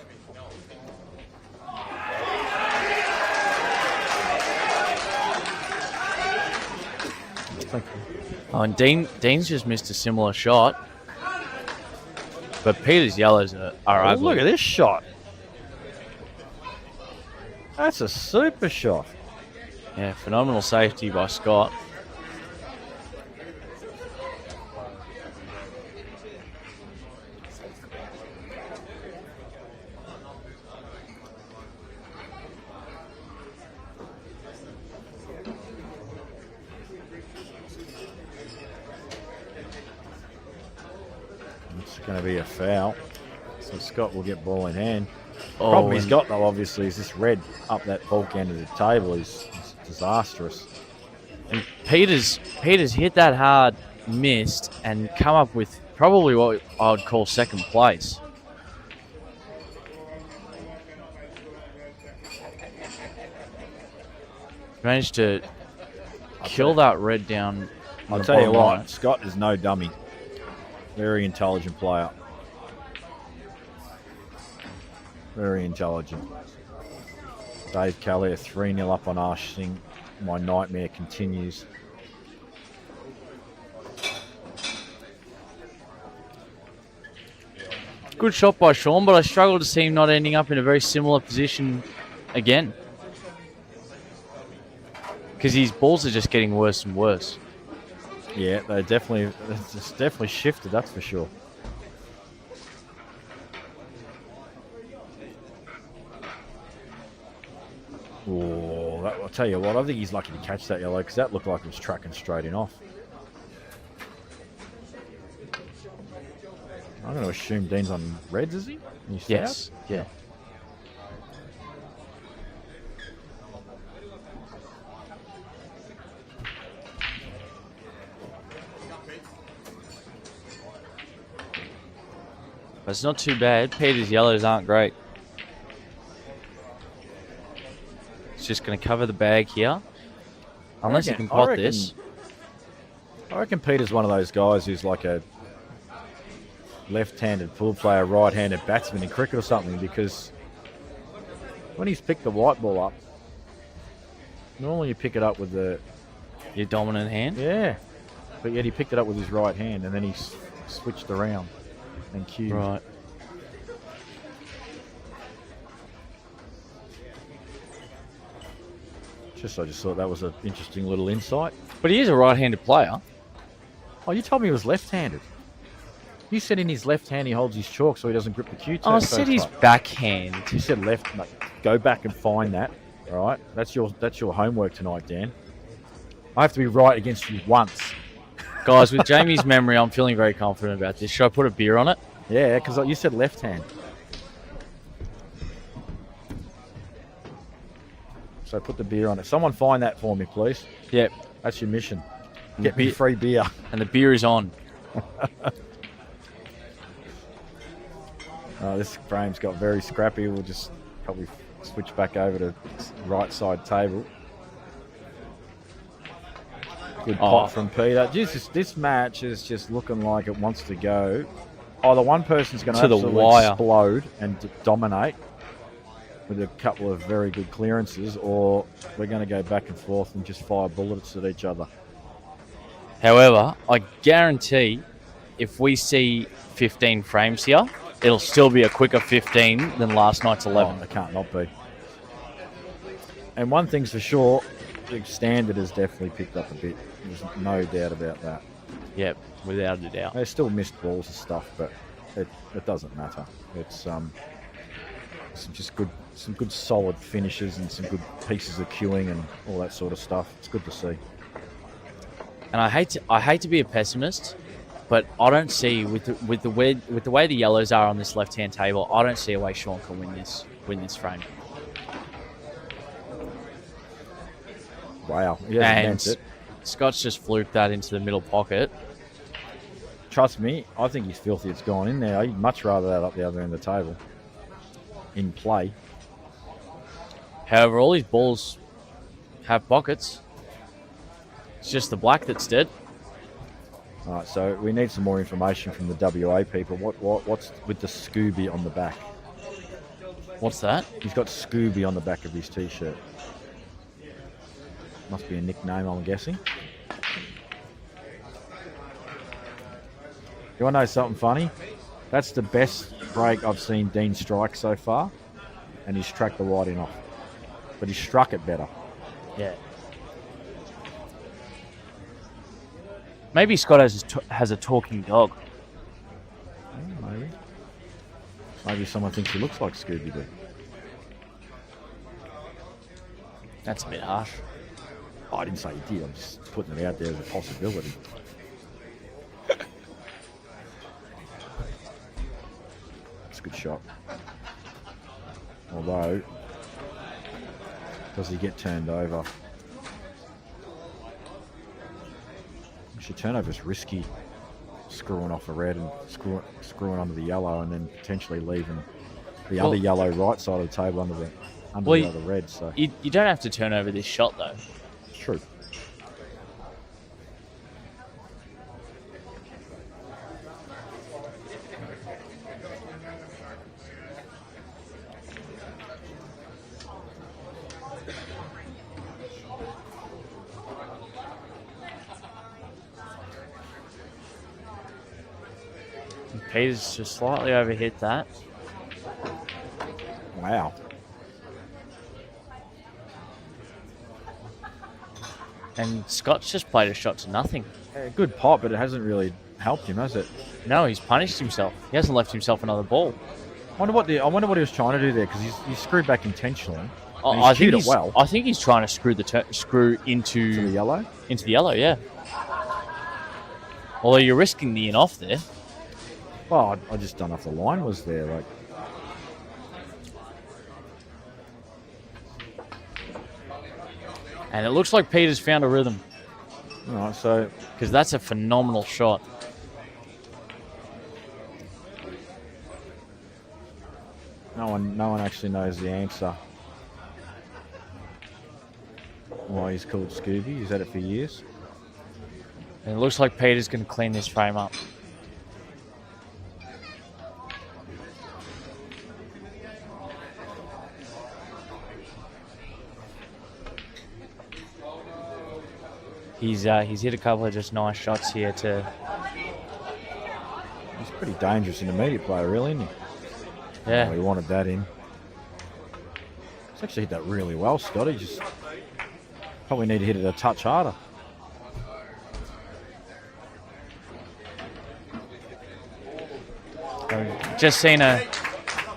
Thank you. Oh, and Dean's just missed a similar shot. But Peter's yellows are Oh, ugly. look at this shot. That's a super shot. Yeah, phenomenal safety by Scott. It's going to be a foul. So Scott will get ball in hand. Oh, Problem he's and- got though, obviously, is this red up that bulk end of the table is disastrous. And Peter's hit that hard, missed, and come up with probably what I would call second place. Managed to kill that red down. on I'll the tell you bottom what, right. Scott is no dummy. Very intelligent player. Very intelligent. Dave Kelly, 3-0 up on Ashing. My nightmare continues. Good shot by Sean, but I struggle to see him not ending up in a very similar position again. Because his balls are just getting worse and worse. Yeah, it's definitely shifted, that's for sure. Oh, I'll tell you what, I think he's lucky to catch that yellow because that looked like it was tracking straight in off. I'm going to assume Dean's on reds, is he? Yes. Yeah. But it's not too bad. Peter's yellows aren't great. It's just going to cover the bag here. Unless he can pot this. I reckon Peter's one of those guys who's like a left-handed pool player, right-handed batsman in cricket or something, because when he's picked the white ball up, normally you pick it up with the Your dominant hand? Yeah. But yet he picked it up with his right hand and then he switched around and cued. Right. I just thought that was an interesting little insight. But he is a right-handed player. Oh, you told me he was left-handed. You said in his left hand he holds his chalk so he doesn't grip the cue. Oh, I said his backhand. You said left. Mate. Go back and find that. All right, that's your homework tonight, Dan. I have to be right against you once. Guys, with Jamie's memory, I'm feeling very confident about this. Should I put a beer on it? Yeah, because you said left hand. So put the beer on it. Someone find that for me, please. Yep. That's your mission. Get me free beer. And the beer is on. This frame's got very scrappy. We'll just probably switch back over to right side table. Good pot from Peter. This match is just looking like it wants to go. Either one person's going to absolutely explode and dominate with a couple of very good clearances, or we're going to go back and forth and just fire bullets at each other. However, I guarantee if we see 15 frames here, it'll still be a quicker 15 than last night's 11. Oh, it can't not be. And one thing's for sure, the standard has definitely picked up a bit. There's no doubt about that. Yep, without a doubt. There's still missed balls and stuff, but it doesn't matter. It's some good solid finishes and some good pieces of cueing and all that sort of stuff. It's good to see. And I hate to be a pessimist, but I don't see with the way the yellows are on this left-hand table, I don't see a way Sean can win this frame. Wow, he hasn't meant it. Scott's just fluked that into the middle pocket. Trust me, I think he's filthy. It's gone in there. I'd much rather that up the other end of the table in play. However, all these balls have pockets. It's just the black that's dead. All right, so we need some more information from the WA people. What's with the Scooby on the back? What's that? He's got Scooby on the back of his T-shirt. Must be a nickname, I'm guessing. You want to know something funny? That's the best break I've seen Dean strike so far, and he's tracked the whiting off. But he struck it better. Yeah. Maybe Scott has a talking dog. Maybe someone thinks he looks like Scooby-Doo. That's a bit harsh. Oh, I didn't say he did. I'm just putting it out there as a possibility. It's a good shot. Although, does he get turned over? Actually, turnover's risky. Screwing off a red and screwing under the yellow, and then potentially leaving the other yellow right side of the table under the other red. So you don't have to turn over this shot though. True. Peter's just slightly overhit that. Wow. And Scott's just played a shot to nothing. Good pot, but it hasn't really helped him, has it? No, he's punished himself. He hasn't left himself another ball. I wonder what he was trying to do there, because he screwed back intentionally. I think he's trying to screw into the yellow. Into the yellow, yeah. Although you're risking the in off there. Well, I just don't know if the line was there. And it looks like Peter's found a rhythm. All right, so because that's a phenomenal shot. No one actually knows the answer. Why he's called Scooby? He's had it for years. And it looks like Peter's going to clean this frame up. he's hit a couple of just nice shots here to. He's pretty dangerous intermediate player, really, isn't he? Yeah. Oh, he wanted that in. He's actually hit that really well, Scott. He just probably need to hit it a touch harder. Just seen a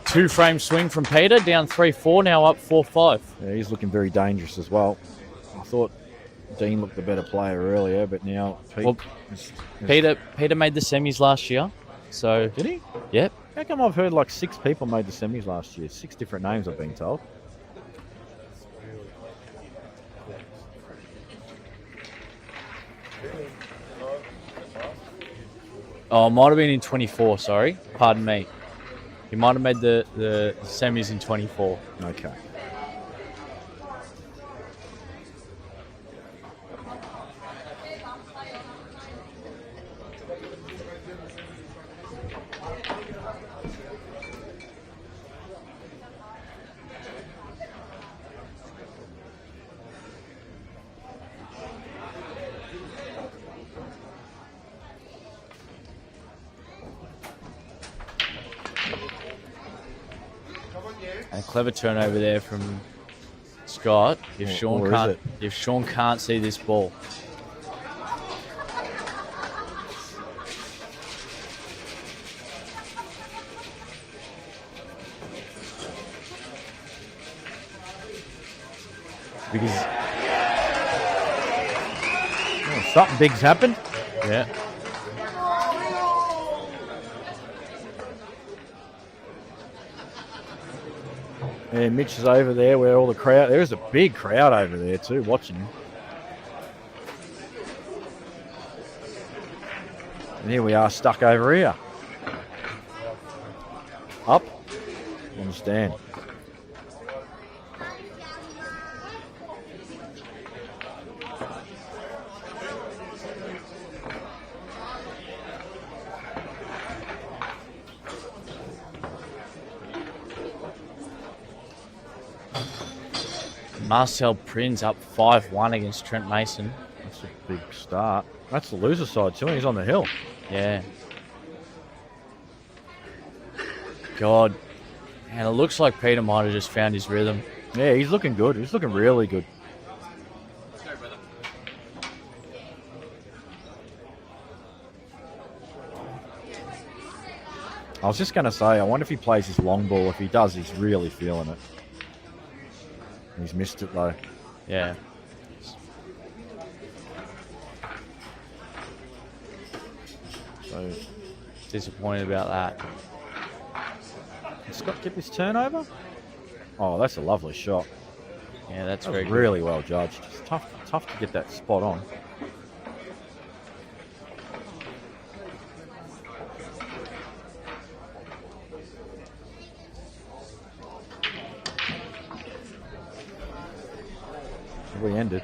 2-frame swing from Peter, down 3-4, now up 4-5. Yeah, he's looking very dangerous as well. I thought Dean looked the better player earlier, but now Peter made the semis last year. So did he? Yep. How come I've heard like 6 people made the semis last year? 6 different names I've been told. Oh, it might have been in 24, sorry. Pardon me. He might have made the semis in 24. Okay. A clever turnover there from Scott. If Sean can't see this ball. Because something big's happened. Yeah. And Mitch is over there where all the crowd... There is a big crowd over there too watching him. And here we are stuck over here. Up. Understand. Marcel Prinz up 5-1 against Trent Mason. That's a big start. That's the loser side too. He's on the hill. Yeah. God. And it looks like Peter might have just found his rhythm. Yeah, he's looking good. He's looking really good. I was just going to say, I wonder if he plays his long ball. If he does, he's really feeling it. He's missed it though. Yeah. So disappointed about that. Can Scott get this turnover? Oh, that's a lovely shot. Yeah, that's That very was good. really well judged. It's tough to get that spot on. We ended.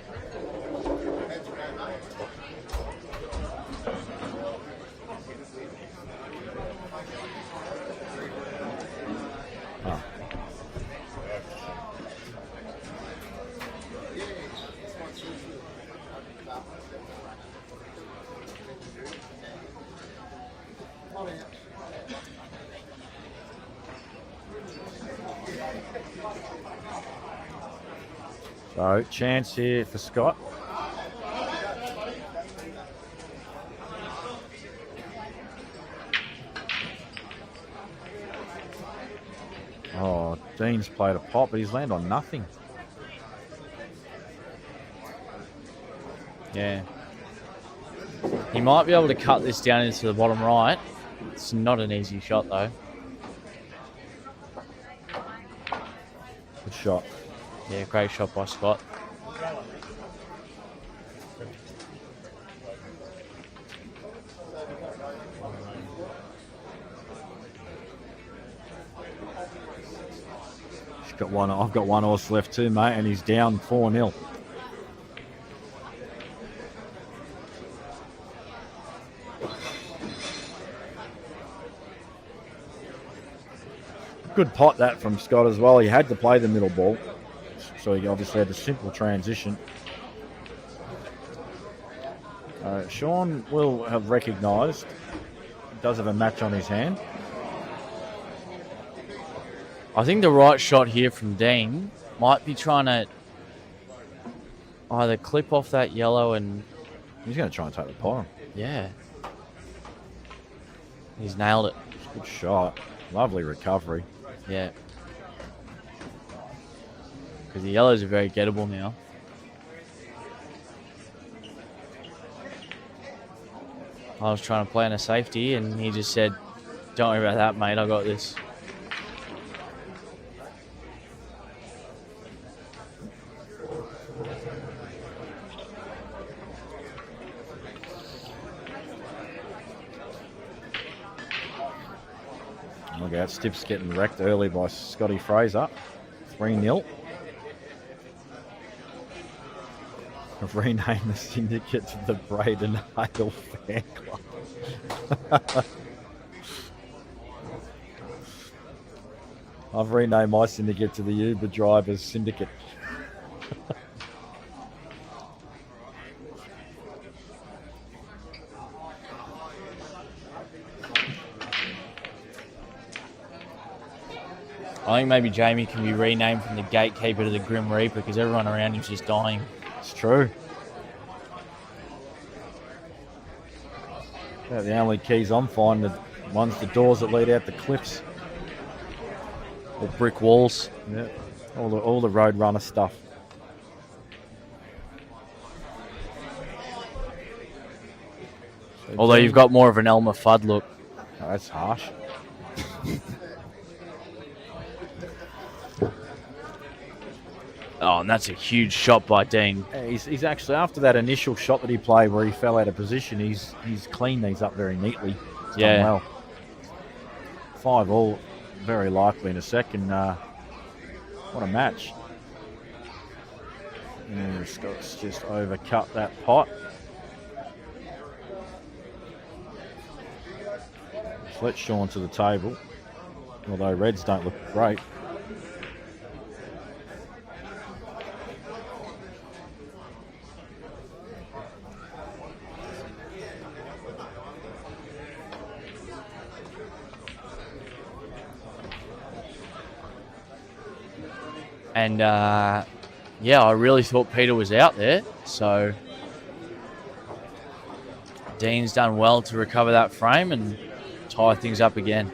Oh. So, chance here for Scott. Oh, Dean's played a pot, but he's landed on nothing. Yeah. He might be able to cut this down into the bottom right. It's not an easy shot, though. Good shot. Yeah, great shot by Scott. I've got one horse left too, mate, and he's down 4-0. Good pot that from Scott as well. He had to play the middle ball, so he obviously had a simple transition. So Sean will have recognised he does have a match on his hand. I think the right shot here from Dean might be trying to either clip off that yellow and... He's going to try and take the pot on. Yeah. He's nailed it. Good shot. Lovely recovery. Yeah. Because the yellows are very gettable now. I was trying to play on a safety and he just said, don't worry about that, mate. I got this. Look out, Stips getting wrecked early by Scotty Fraser. 3-0. I've renamed the syndicate to the Braden Hale Fan Club. I've renamed my syndicate to the Uber Drivers Syndicate. I think maybe Jamie can be renamed from the Gatekeeper to the Grim Reaper because everyone around him's just dying. It's true. Yeah, the only keys I'm finding are one's the doors that lead out the cliffs. Or brick walls. Yeah, all the road runner stuff. So Although you've got more of an Elmer Fudd look. Oh, that's harsh. Oh, and that's a huge shot by Dean. Yeah, he's actually, after that initial shot that he played where he fell out of position, he's cleaned these up very neatly. He's done well. 5-all, very likely in a second. What a match. Yeah, Scott's just overcut that pot. So let's Sean to the table. Although Reds don't look great. And, yeah, I really thought Peter was out there. So Dean's done well to recover that frame and tie things up again.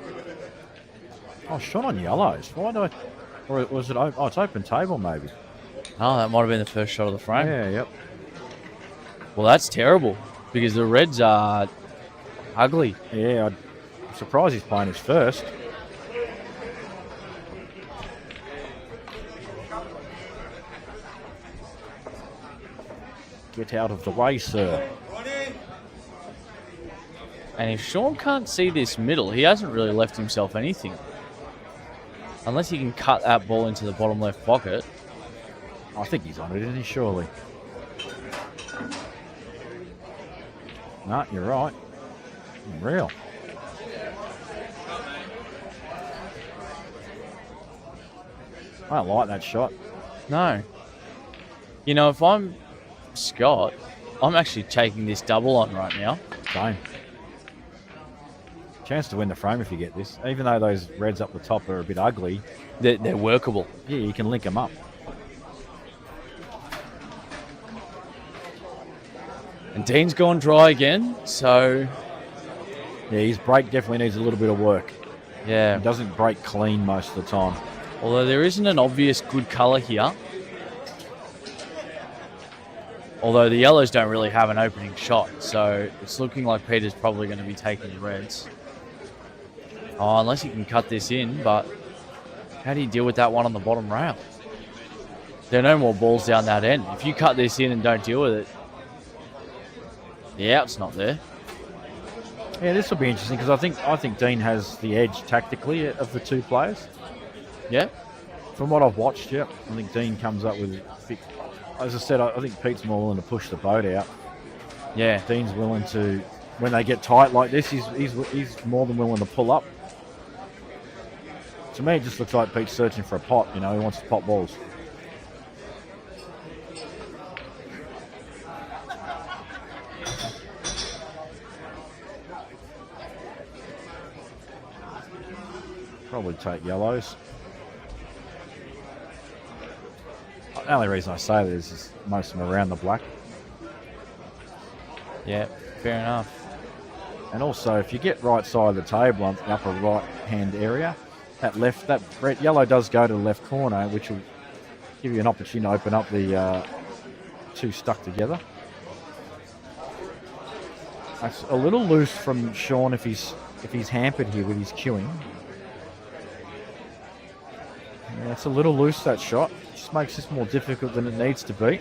Oh, shot on yellows. Why do I... Or was it... Oh, it's open table, maybe. Oh, that might have been the first shot of the frame. Yeah, yep. Well, that's terrible because the Reds are ugly. Yeah, I'm surprised he's playing his first. Get out of the way, sir. And if Sean can't see this middle, he hasn't really left himself anything. Unless he can cut that ball into the bottom left pocket. I think he's on it, isn't he, surely? No, you're right. Real. I don't like that shot. No. You know, if I'm Scott, I'm actually taking this double on right now. Same. Chance to win the frame if you get this. Even though those Reds up the top are a bit ugly. They're workable. Yeah, you can link them up. And Dean's gone dry again, so... Yeah, his break definitely needs a little bit of work. Yeah. He doesn't break clean most of the time. Although there isn't an obvious good colour here. Although the yellows don't really have an opening shot, so it's looking like Peter's probably going to be taking the Reds. Oh, unless he can cut this in, but how do you deal with that one on the bottom rail? There are no more balls down that end. If you cut this in and don't deal with it, the out's not there. Yeah, this will be interesting because I think Dean has the edge tactically of the two players. Yeah. From what I've watched, yeah, I think Dean comes up with... As I said, I think Pete's more willing to push the boat out. Yeah. Dean's willing to... When they get tight like this, he's more than willing to pull up. To me, it just looks like Pete's searching for a pot. You know, he wants to pop balls. Probably take yellows. The only reason I say this is most of them around the black. Yeah, fair enough. And also, if you get right side of the table on the upper right hand area, that red yellow does go to the left corner, which will give you an opportunity to open up the two stuck together. That's a little loose from Sean if he's hampered here with his queuing. Yeah, it's a little loose, that shot. Just makes this more difficult than it needs to be.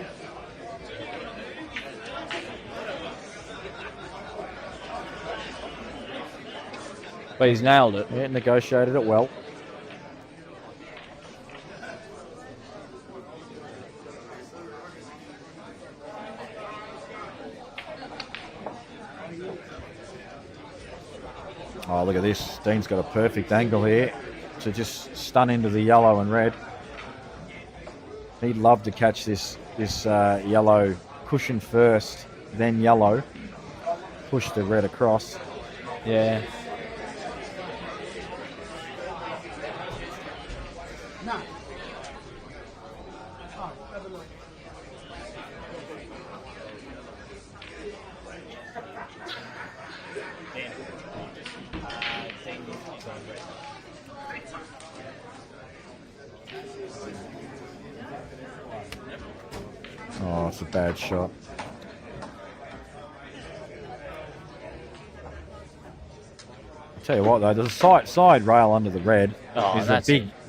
But he's nailed it. Yeah, negotiated it well. Oh, look at this. Dean's got a perfect angle here to just stun into the yellow and red. He'd love to catch this yellow cushion first, then yellow. Push the red across. Yeah. Oh, it's a bad shot. Tell you what though, there's a side rail under the red. Oh,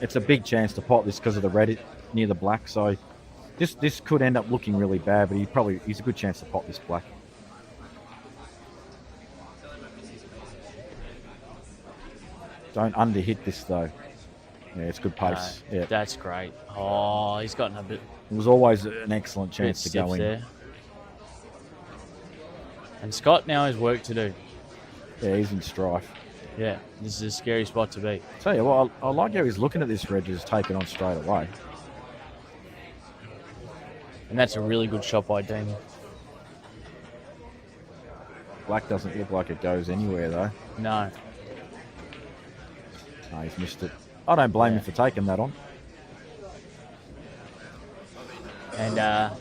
It's a big chance to pot this because of the red near the black. So this could end up looking really bad, but he's a good chance to pot this black. Don't underhit this though. Yeah, it's good pace. No, yeah, that's great. Oh, he's gotten a bit. it was always an excellent chance to go in. There. And Scott now has work to do. Yeah, he's in strife. Yeah, this is a scary spot to be. Tell you what, I like how he's looking at this red, just take it on straight away. And that's a really good shot by Dean. Black doesn't look like it goes anywhere though. No. No, he's missed it. I don't blame him for taking that on. And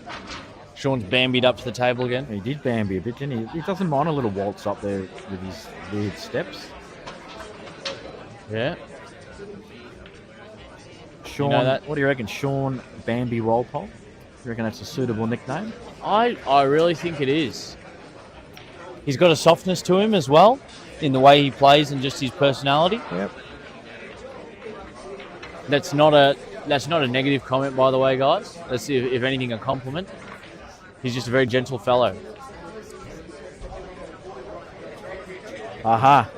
Sean's bambied up to the table again. He did Bambi a bit, didn't he? He doesn't mind a little waltz up there with his weird steps. Yeah. Sean, You know that? what do you reckon? Sean Bambi Walpole? You reckon that's a suitable nickname? I really think it is. He's got a softness to him as well in the way he plays and just his personality. Yep. That's not a negative comment, by the way, guys. That's if anything a compliment. He's just a very gentle fellow. Aha.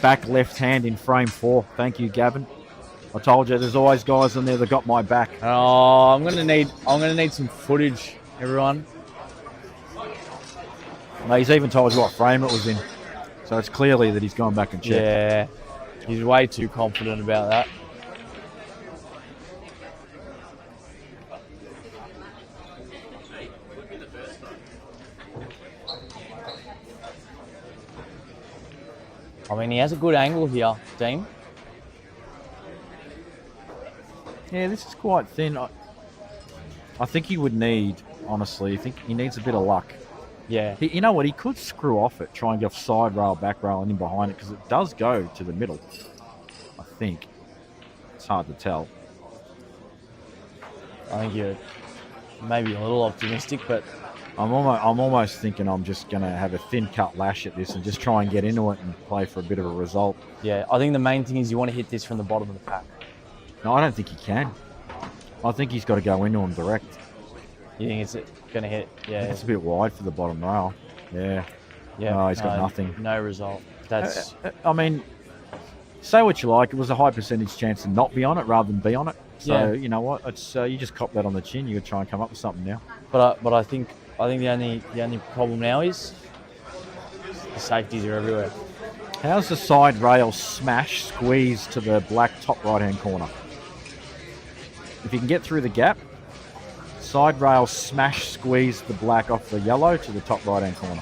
Back left hand in frame 4. Thank you, Gavin. I told you there's always guys in there that got my back. Oh, I'm gonna need some footage, everyone. No, he's even told you what frame it was in. So it's clearly that he's gone back and checked. Yeah, he's way too confident about that. I mean, he has a good angle here, Dean. Yeah, this is quite thin. I think he would need, honestly, I think he needs a bit of luck. Yeah. You know what? He could screw off it, try and get off side rail, back rail, and in behind it, because it does go to the middle. I think. It's hard to tell. I think you're maybe a little optimistic, but I'm almost thinking I'm just going to have a thin cut lash at this and just try and get into it and play for a bit of a result. yeah, I think the main thing is you want to hit this from the bottom of the pack. No, I don't think he can. I think he's got to go into him direct. You think it's going to hit? Yeah. It's a bit wide for the bottom rail. Yeah. Yeah. No, he's got nothing. No result. That's I mean, say what you like. It was a high percentage chance to not be on it rather than be on it. So, Yeah. you know what? It's you just cop that on the chin. You got to try and come up with something now. but I think the only problem now is the safeties are everywhere. How's the side rail smash squeeze to the black top right-hand corner? If you can get through the gap, side rail smash squeeze the black off the yellow to the top right-hand corner.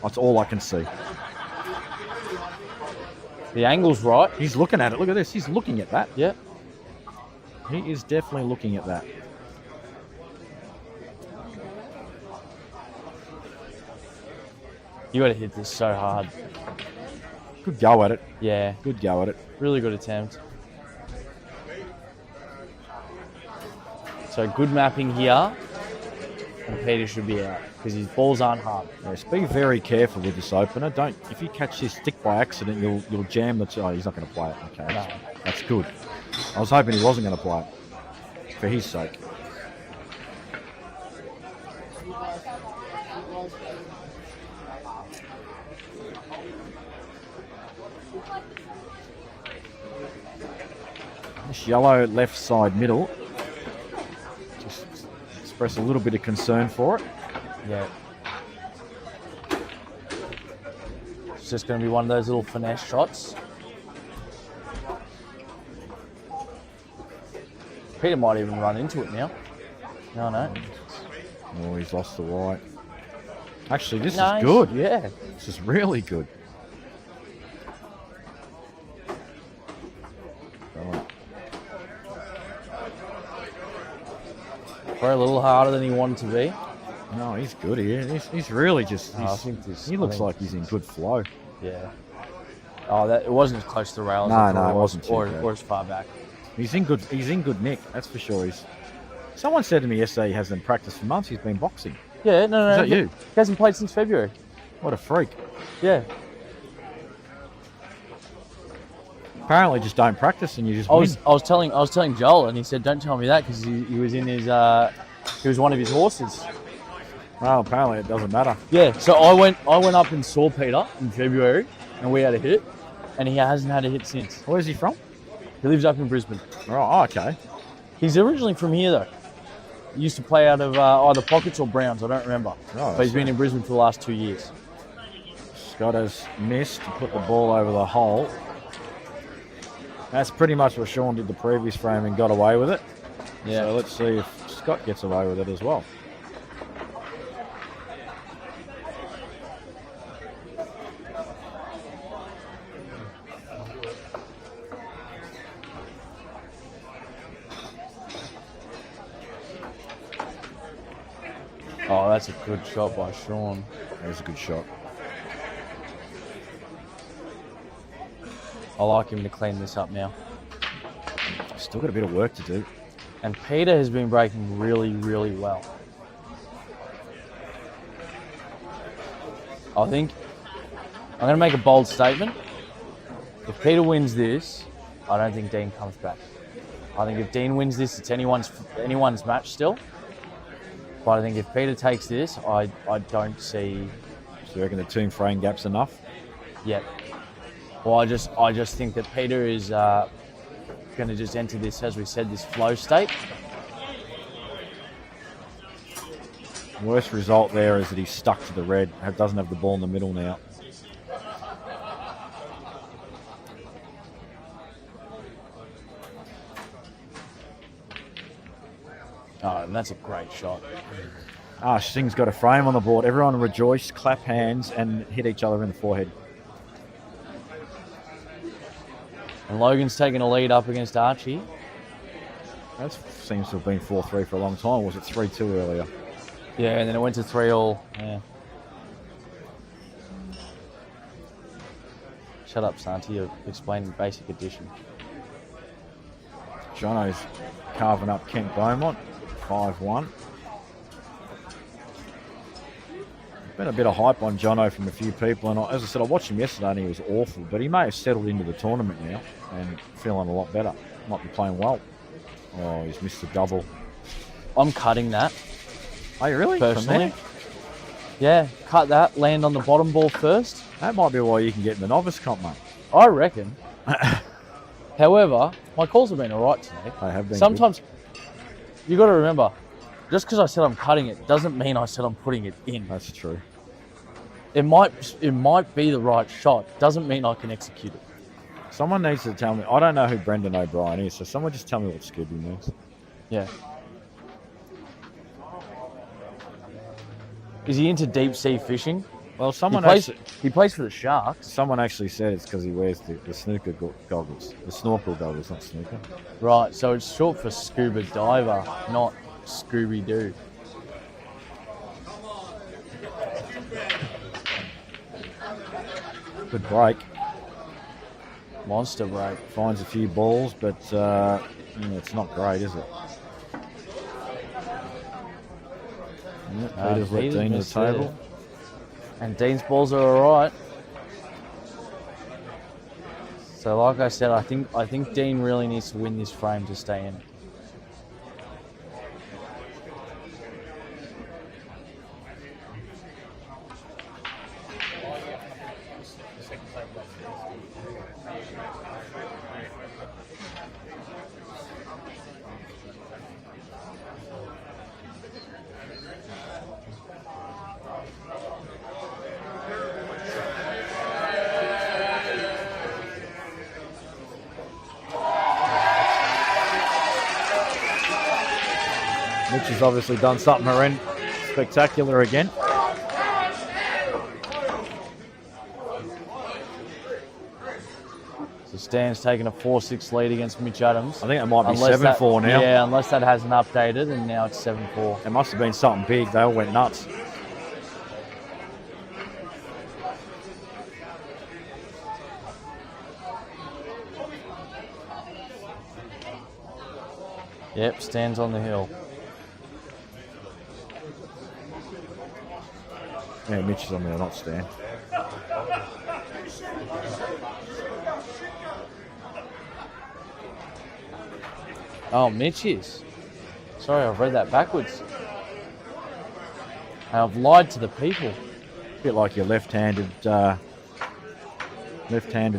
That's all I can see. The angle's right. He's looking at it. Look at this. He's looking at that. Yeah. He is definitely looking at that. You got to hit this so hard. Good go at it. Yeah. Good go at it. Really good attempt. So good mapping here. And Peter should be out because his balls aren't hard. Yes, be very careful with this opener. Don't, if you catch this stick by accident, you'll jam the. Oh, he's not going to play it. Okay, that's good. I was hoping he wasn't going to play it for his sake. This yellow left side middle. Just express a little bit of concern for it. Yeah. It's just going to be one of those little finesse shots. Peter might even run into it now. No. Oh, he's lost the white. Actually, this Nice. is good. Yeah. This is really good. Probably a little harder than he wanted to be. No, he's good here. He's really just. Oh, he looks like he's in good flow. Yeah. Oh, it wasn't as close to the rails. No, I thought no, it was, wasn't too or, bad. or as far back. He's in good nick. That's for sure. Someone said to me yesterday he hasn't practiced for months. He's been boxing. Yeah, no. Is that you? He hasn't played since February. What a freak. Yeah. Apparently, just don't practice and you just I win. was telling Joel, and he said, "Don't tell me that," because he was in his he was one of his horses. Well, apparently it doesn't matter. Yeah. So I went up and saw Peter in February, and we had a hit, and he hasn't had a hit since. Where's he from? He lives up in Brisbane. Oh, okay. He's originally from here though. He used to play out of either Pockets or Browns. I don't remember. Oh, but he's been in Brisbane for the last 2 years. Scott has missed to put the ball over the hole. That's pretty much what Sean did the previous frame and got away with it. Yeah. So let's see if Scott gets away with it as well. Oh, that's a good shot by Sean. That was a good shot. I like him to clean this up now. Still got a bit of work to do. And Peter has been breaking really, really well. I think I'm going to make a bold statement. If Peter wins this, I don't think Dean comes back. I think if Dean wins this, it's anyone's match still. But I think if Peter takes this, I don't see. So you reckon the team frame gap's enough? Yet. Well, I just think that Peter is going to just enter this, as we said, this flow state. Worst result there is that he's stuck to the red. Doesn't have the ball in the middle now. Oh, and that's a great shot. Singh's got a frame on the board. Everyone rejoice, clap hands, and hit each other in the forehead. And Logan's taking a lead up against Archie. That seems to have been 4-3 for a long time. Or was it 3-2 earlier? Yeah, and then it went to 3-all. Yeah. Shut up, Santi. You're explaining basic addition. Jono's carving up Kent Beaumont, 5-1. Been a bit of hype on Jono from a few people, and as I said, I watched him yesterday and he was awful, but he may have settled into the tournament now and feeling a lot better. Might be playing well. Oh, he's missed the double. I'm cutting that. Are you really? Personally. Yeah, cut that, land on the bottom ball first. That might be why you can get in the novice comp, mate. I reckon. However, my calls have been all right today. They have been. Sometimes you got to remember, just because I said I'm cutting it doesn't mean I said I'm putting it in. That's true. It might be the right shot. Doesn't mean I can execute it. Someone needs to tell me. I don't know who Brendan O'Brien is, so someone just tell me what Scooby means. Yeah. Is he into deep sea fishing? Well, He plays for the Sharks. someone actually said it's because he wears the snooker goggles, the snorkel goggles, not snooker. Right, so it's short for scuba diver, not Scooby-Doo. Good break. Monster break. Finds a few balls, but it's not great, is it? Peter's let Dean to the table. And Dean's balls are all right. So, like I said, I think Dean really needs to win this frame to stay in. Mitch has obviously done something spectacular again. So Stan's taking a 4-6 lead against Mitch Adams. I think it might be 7-4 now. Yeah, unless that hasn't updated, and now it's 7-4. It must have been something big. They all went nuts. Yep, Stan's on the hill. Yeah, Mitch is on there, not Stan. Oh, Mitch is. Sorry, I've read that backwards. And I've lied to the people. A bit like your left-handed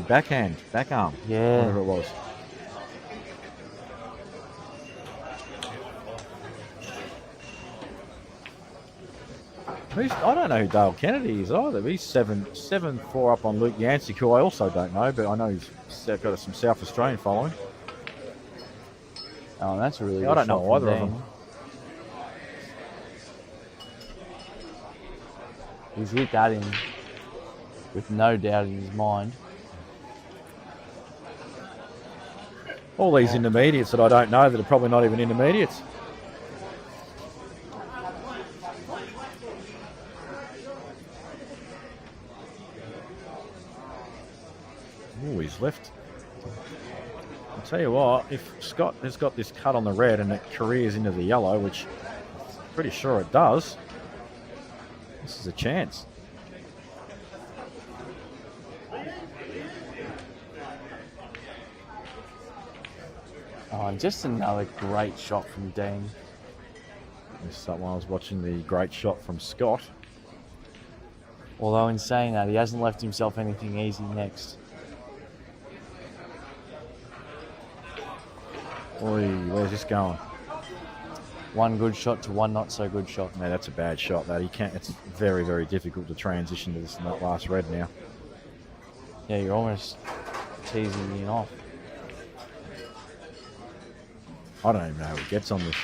backarm. Yeah. Whatever it was. I don't know who Dale Kennedy is either. He's 7-4 up on Luke Yancey, who I also don't know, but I know he's got some South Australian following. Oh, that's a really good I don't know shot either from of Dean. them. He's hit that in with no doubt in his mind. All these intermediates that I don't know that are probably not even intermediates. Oh, he's left. I'll tell you what, if Scott has got this cut on the red and it careers into the yellow, which I'm pretty sure it does, this is a chance. Oh, and just another great shot from Dean. This is someone I was watching the great shot from Scott. Although in saying that, he hasn't left himself anything easy next. Oi, where's this going? One good shot to one not so good shot. No, that's a bad shot. That he can't. It's very, very difficult to transition to this last red now. Yeah, you're almost teasing me off. I don't even know how he gets on this.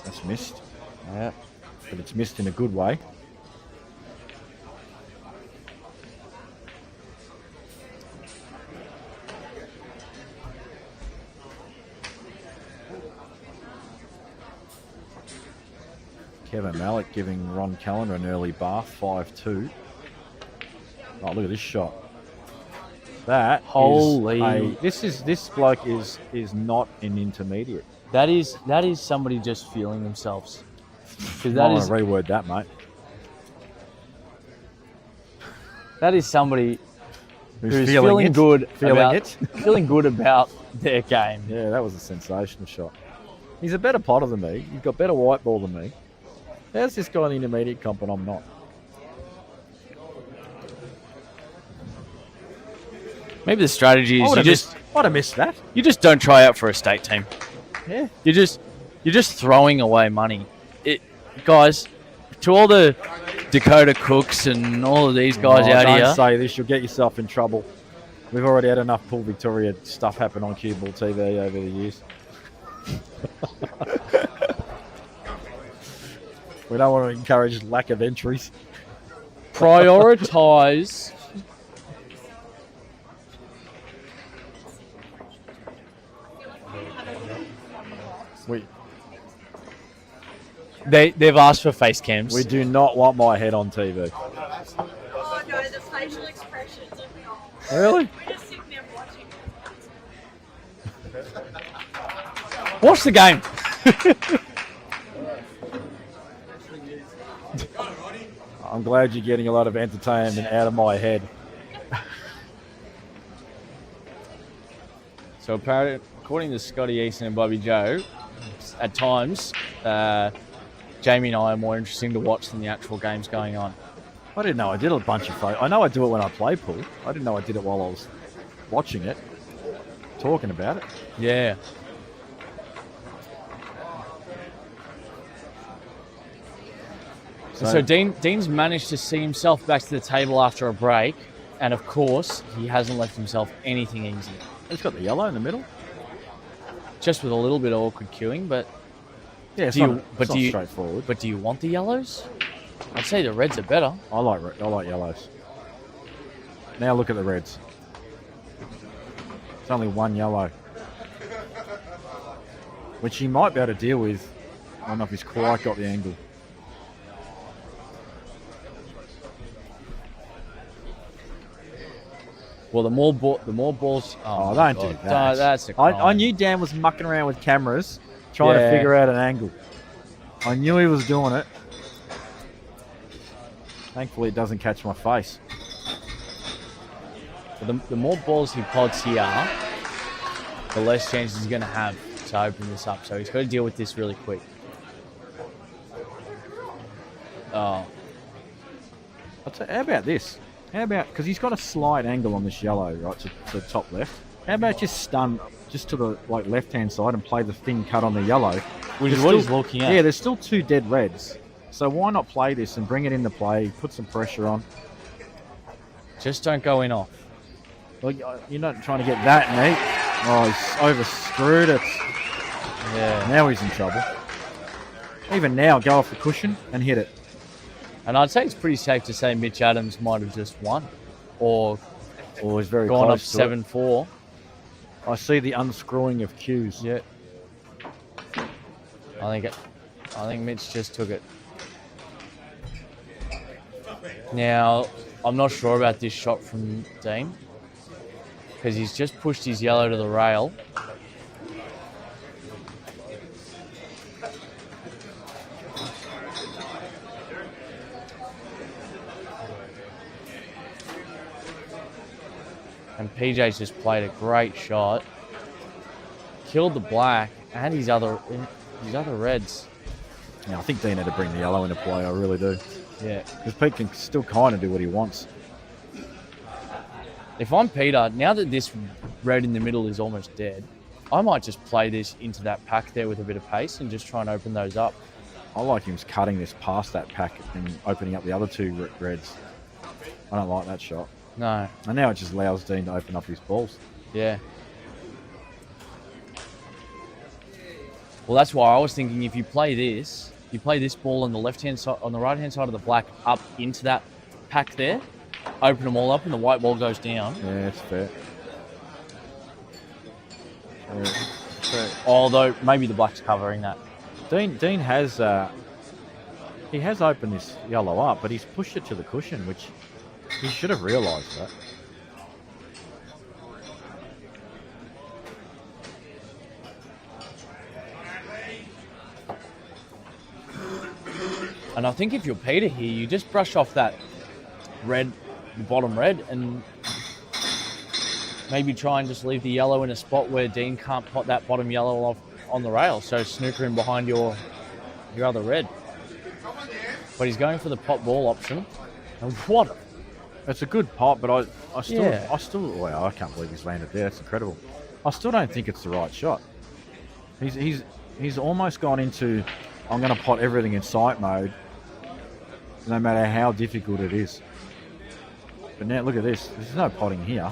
That's missed. Yeah. But it's missed in a good way. Kevin Malik giving Ron Callender an early bath, 5-2. Oh, look at this shot. That Holy. this bloke is not an intermediate. That is somebody just feeling themselves. Because I want to reword that, mate. That is somebody who's feeling it. good Feeling about, it. feeling good about their game. Yeah, that was a sensational shot. He's a better potter than me. He's got better white ball than me. How's this guy in the intermediate comp and I'm not? Maybe the strategy is I'd have missed that. you just don't try out for a state team. Yeah. You're just throwing away money. Guys, to all the Dakota Cooks and all of these guys out don't here. say this. You'll get yourself in trouble. We've already had enough Pool Victoria stuff happen on CueballTV over the years. We don't want to encourage lack of entries. Prioritise. They've asked for face cams. We do not want my head on TV. Oh no, the facial expressions of it all. Really? We're just sitting there watching. Watch the game. I'm glad you're getting a lot of entertainment out of my head. So apparently, according to Scotty Easton and Bobby Joe, at times, Jamie and I are more interesting to watch than the actual games going on. I didn't know I did a bunch of photos. I know I do it when I play pool. I didn't know I did it while I was watching it, talking about it. Yeah. So Dean's managed to see himself back to the table after a break, and of course, he hasn't left himself anything easy. He's got the yellow in the middle. Just with a little bit of awkward queuing, but Yeah, it's Do you- not, but it's do not you- straightforward. do you want the yellows? I'd say the reds are better. I like yellows. Now look at the reds. It's only one yellow, which he might be able to deal with. I don't know if he's quite got the angle. Well, the more balls. Oh, my don't do God. that. That's a crime. I knew Dan was mucking around with cameras, trying to Yeah. figure out an angle. I knew he was doing it. Thankfully, it doesn't catch my face. The more balls he pods here, the less chances he's going to have to open this up. So he's got to deal with this really quick. Oh, I'll tell you, how about this? How about, because he's got a slight angle on this yellow, right, to the top left. How about just stun just to the left-hand side and play the thin cut on the yellow? which is There's what he's still- looking at. Yeah, there's still two dead reds. So why not play this and bring it into play, put some pressure on? Just don't go in off. Well, you're not trying to get that neat. Oh, he's over-screwed it. Yeah. Now he's in trouble. Even now, go off the cushion and hit it. And I'd say it's pretty safe to say Mitch Adams might have just won. Or Oh, he's very gone up close to it. 7-4. I see the unscrewing of cues. Yeah. I think Mitch just took it. Now, I'm not sure about this shot from Dean, because he's just pushed his yellow to the rail. And PJ's just played a great shot. Killed the black and his other reds. Yeah, I think Dean had to bring the yellow into play. I really do. Yeah. Because Pete can still kind of do what he wants. If I'm Peter, now that this red in the middle is almost dead, I might just play this into that pack there with a bit of pace and just try and open those up. I like him cutting this past that pack and opening up the other two reds. I don't like that shot. No. And now it just allows Dean to open up his balls. Yeah. Well, that's why I was thinking if you play this ball on the left-hand side, on the right-hand side of the black up into that pack there, open them all up and the white ball goes down. Yeah, it's fair. Although maybe the black's covering that. Dean has he has opened this yellow up, but he's pushed it to the cushion, which he should have realised that. And I think if you're Peter here, you just brush off that red, the bottom red, and maybe try and just leave the yellow in a spot where Dean can't pot that bottom yellow off on the rail. So snooker in behind your other red. But he's going for the pot ball option. And what? It's a good pot, but I still, Yeah. well, I can't believe he's landed there. It's incredible. I still don't think it's the right shot. He's almost gone into, I'm going to pot everything in sight mode, no matter how difficult it is. But now look at this. There's no potting here.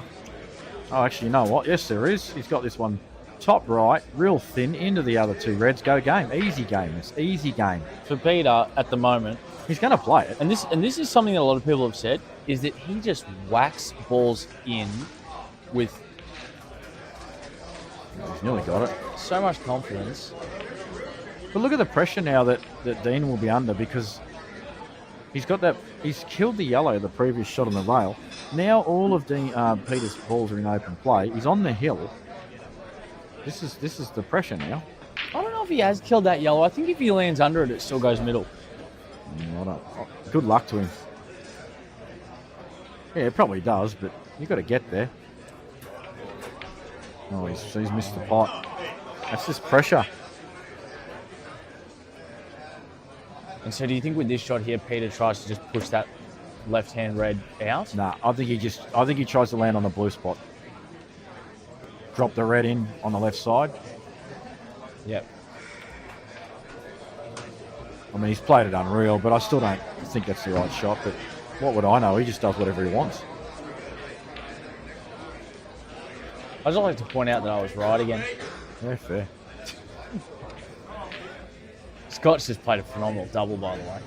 Oh, actually, you know what? Yes, there is. He's got this one top right, real thin, into the other two reds. Go game. Easy game. It's easy game. For Peter, at the moment, He's going to play it. and this is something that a lot of people have said, is that he just whacks balls in with He's nearly got it. so much confidence. But look at the pressure now that Dean will be under, because he's got that. He's killed the yellow, the previous shot on the rail. Now all of Peter's balls are in open play. He's on the hill. This is the pressure now. I don't know if he has killed that yellow. I think if he lands under it, it still goes middle. Good luck to him. Yeah, it probably does, but you've got to get there. Oh, he's missed the pot. That's just pressure. And so do you think with this shot here, Peter tries to just push that left-hand red out? Nah, I think he tries to land on the blue spot. Drop the red in on the left side. Yep. I mean, he's played it unreal, but I still don't think that's the right shot. But what would I know? He just does whatever he wants. I'd just like to point out that I was right again. Yeah, fair. Scott's just played a phenomenal double, by the way.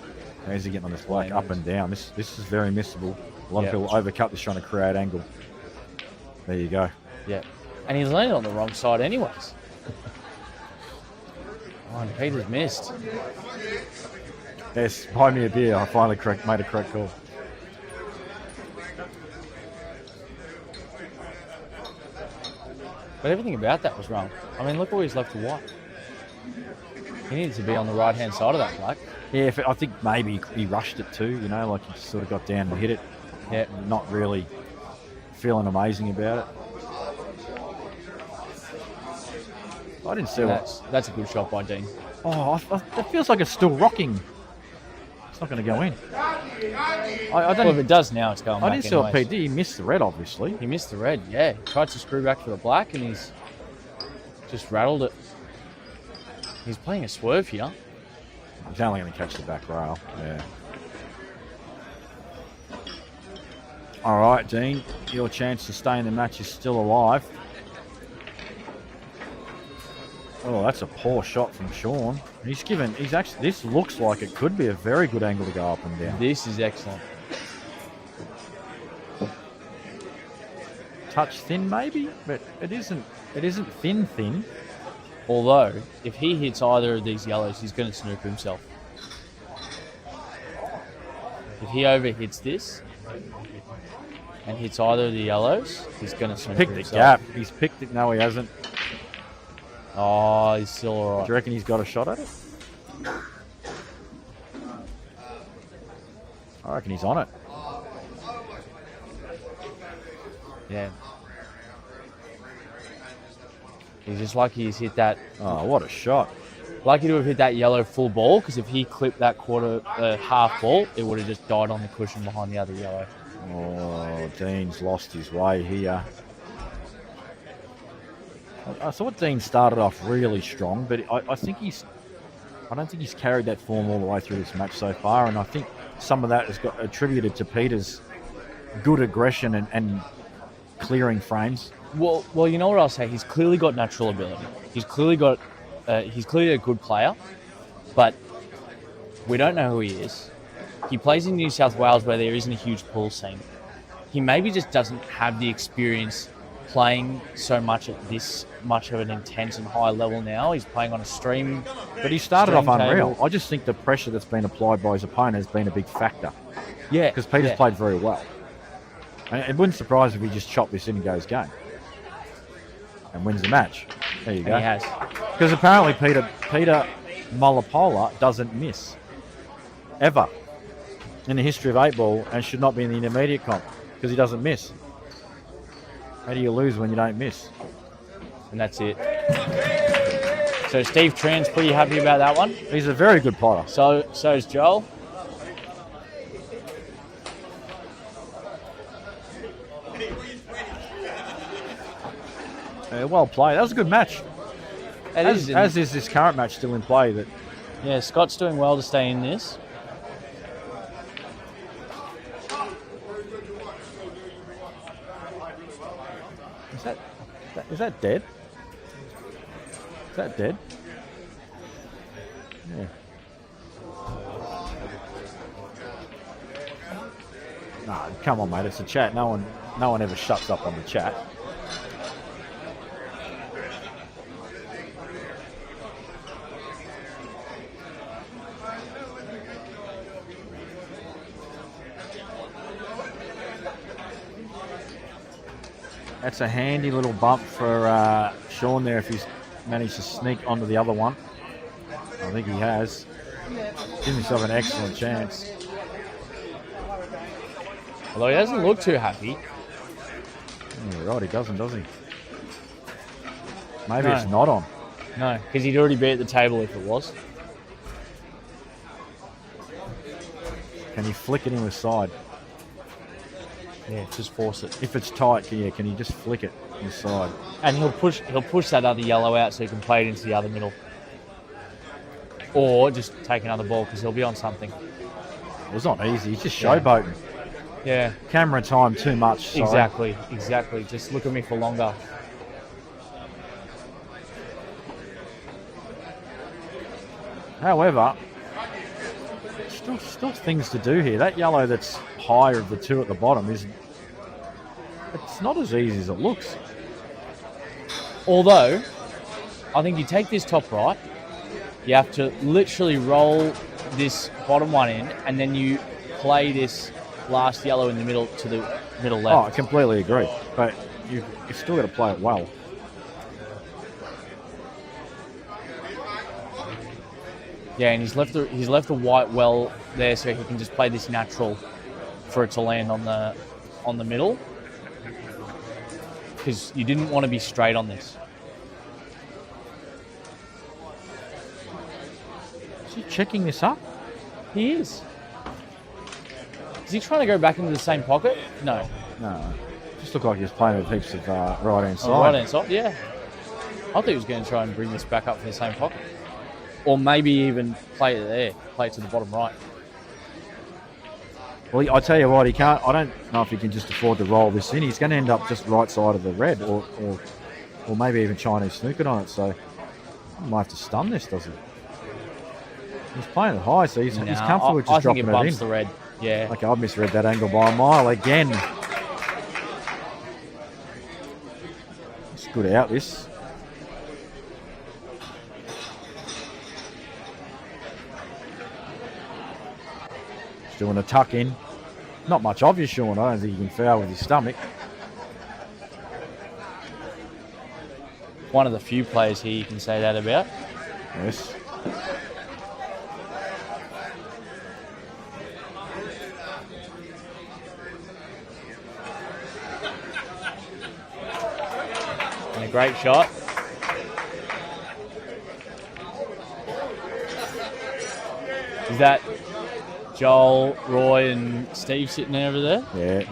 How's he getting on this black? Up and down. This is very missable. A lot of people overcut this trying to create angle. There you go. Yeah. And he's landed on the wrong side anyways. Oh, and Peter's missed. Yes, buy me a beer. I finally made a correct call. But everything about that was wrong. I mean, look all he's left to white. He needed to be on the right-hand side of that black. Yeah, I think maybe he rushed it too, like he sort of got down and hit it. Yeah. Not really feeling amazing about it. I didn't see That's a good shot by Dean. Oh, it feels like it's still rocking. It's not going to go in. I don't. Well, if it does now, it's going back I didn't see what anyways. Pete did. He missed the red, obviously. He missed the red, yeah. He tried to screw back for the black and he's just rattled it. He's playing a swerve here. He's only going to catch the back rail. Yeah. All right, Dean. Your chance to stay in the match is still alive. Oh, that's a poor shot from Sean. This looks like it could be a very good angle to go up and down. This is excellent. Touch thin maybe, but it isn't thin. Although, if he hits either of these yellows, he's going to snoop himself. If he overhits this and hits either of the yellows, he's going to snoop Picked himself. the gap. He's picked it. No, he hasn't. Oh, he's still all right. Do you reckon he's got a shot at it? I reckon he's on it. Yeah. He's just lucky he's hit that. Oh, what a shot. Lucky to have hit that yellow full ball, because if he clipped that half ball, it would have just died on the cushion behind the other yellow. Oh, Dean's lost his way here. I thought Dean started off really strong, but I don't think he's carried that form all the way through this match so far, and I think some of that has got attributed to Peter's good aggression and clearing frames. Well, you know what I'll say? He's clearly got natural ability. He's clearly a good player, but we don't know who he is. He plays in New South Wales where there isn't a huge pool scene. He maybe just doesn't have the experience playing so much at this much of an intense and high level now. He's playing on a stream. But he started off unreal. Table. I just think the pressure that's been applied by his opponent has been a big factor. Yeah. Because Peter's played very well. And it wouldn't surprise if he just chopped this in and goes game. And wins the match. There you go. And he has. Because apparently Peter Mulipola doesn't miss. Ever. In the history of 8-ball, and should not be in the intermediate comp. Because he doesn't miss. How do you lose when you don't miss? And that's it. So Steve Tran's pretty happy about that one. He's a very good potter. So is Joel. Well played. That was a good match. As is this current match still in play. Yeah, Scott's doing well to stay in this. Is that dead? Is that dead? Yeah. Nah, come on, mate. It's a chat. No one ever shuts up on the chat. That's a handy little bump for Sean there if he's managed to sneak onto the other one. I think he has. Gives himself an excellent chance. Although he doesn't look too happy. Yeah, right, he doesn't, does he? Maybe it's not on. No, because he'd already be at the table if it was. Can he flick it in the side? Yeah, just force it. If it's tight, can he just flick it in the side? And he'll push that other yellow out so he can play it into the other middle. Or just take another ball because he'll be on something. Well, it's not easy. He's just showboating. Yeah. Camera time too much. Sorry. Exactly. Just look at me for longer. However, still things to do here. That yellow that's higher of the two at the bottom it's not as easy as it looks. Although, I think you take this top right, you have to literally roll this bottom one in, and then you play this last yellow in the middle to the middle left. Oh, I completely agree. But you've still got to play it well. Yeah, and he's left the white well there so he can just play this natural for it to land on the middle. Because you didn't want to be straight on this. Is he checking this up? He is. Is he trying to go back into the same pocket? No. No. Just looked like he was playing with heaps of right-hand side. Right-hand side, yeah. I thought he was going to try and bring this back up to the same pocket. Or maybe even play it there, play it to the bottom right. Well, I tell you what, he can't. I don't know if he can just afford to roll this in. He's going to end up just right side of the red, or maybe even Chinese snookered on it. So he might have to stun this, does he? He's playing it high, so he's comfortable with just dropping it in. I think it bumps the red. Yeah. Okay, I've misread that angle by a mile again. It's good out this. Doing a tuck in. Not much obvious, Sean. I don't think he can foul with his stomach. One of the few players here you can say that about. Yes. And a great shot. Is that Joel, Roy, and Steve sitting over there? Yeah,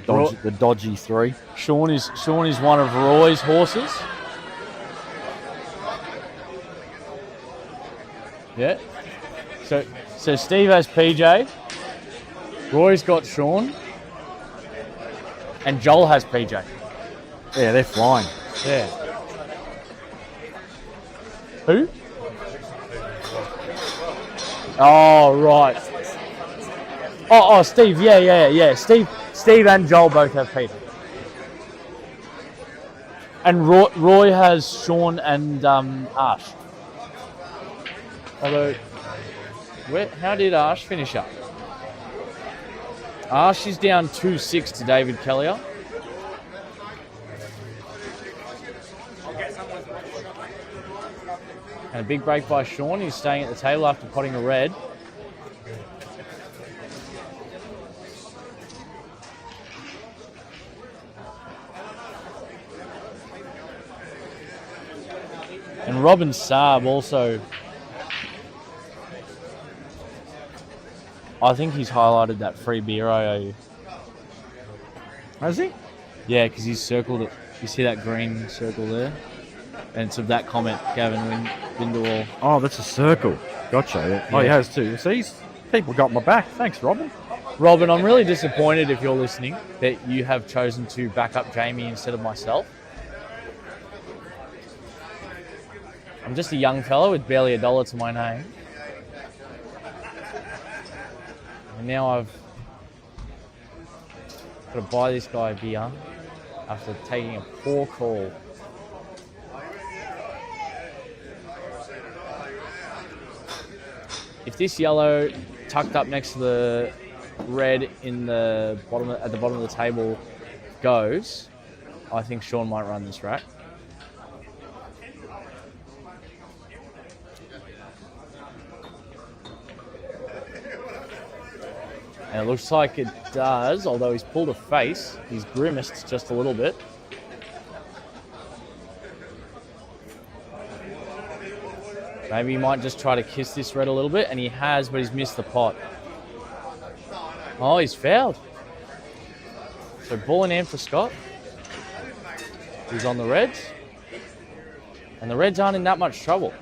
the dodgy three. Sean is one of Roy's horses. Yeah. So Steve has PJ. Roy's got Sean. And Joel has PJ. Yeah, they're flying. Yeah. Who? Oh, right. Oh, Steve. Yeah. Steve and Joel both have Peter. And Roy has Sean and Ash. Although, how did Ash finish up? Ash is down 2-6 to David Kellier. And a big break by Sean. He's staying at the table after potting a red. And Robin Saab also, I think he's highlighted that free beer I owe you. Has he? Yeah, because he's circled it. You see that green circle there? And it's of that comment, Gavin Windewall. Oh, that's a circle. Gotcha. Yeah. Oh, he has too. See, people got my back. Thanks, Robin. Robin, I'm really disappointed if you're listening that you have chosen to back up Jamie instead of myself. I'm just a young fella with barely $1 to my name. And now I've got to buy this guy a beer after taking a poor call. If this yellow tucked up next to the red in the bottom at the bottom of the table goes, I think Sean might run this rack. And it looks like it does, although he's pulled a face. He's grimaced just a little bit. Maybe he might just try to kiss this red a little bit, and he has, but he's missed the pot. Oh, he's fouled. So ball in hand for Scott. He's on the Reds. And the Reds aren't in that much trouble.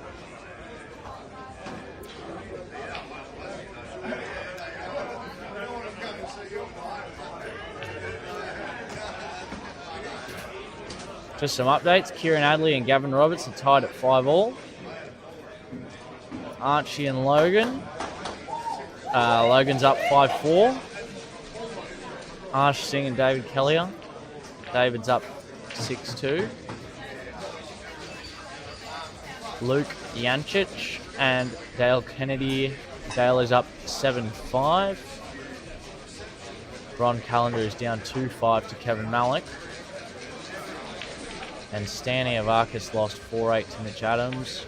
Just some updates. Kieran Adley and Gavin Roberts are tied at 5-all. Archie and Logan. Logan's up 5-4. Arsh Singh and David Kellier. David's up 6-2. Luke Jancic and Dale Kennedy. Dale is up 7-5. Ron Callender is down 2-5 to Kevin Malik. And Stan Avakis lost 4-8 to Mitch Adams.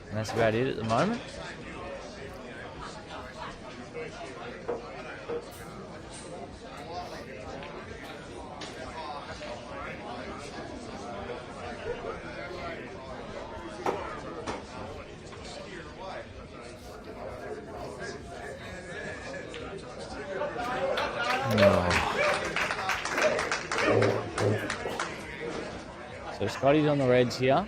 And that's about it at the moment. So Scotty's on the Reds here.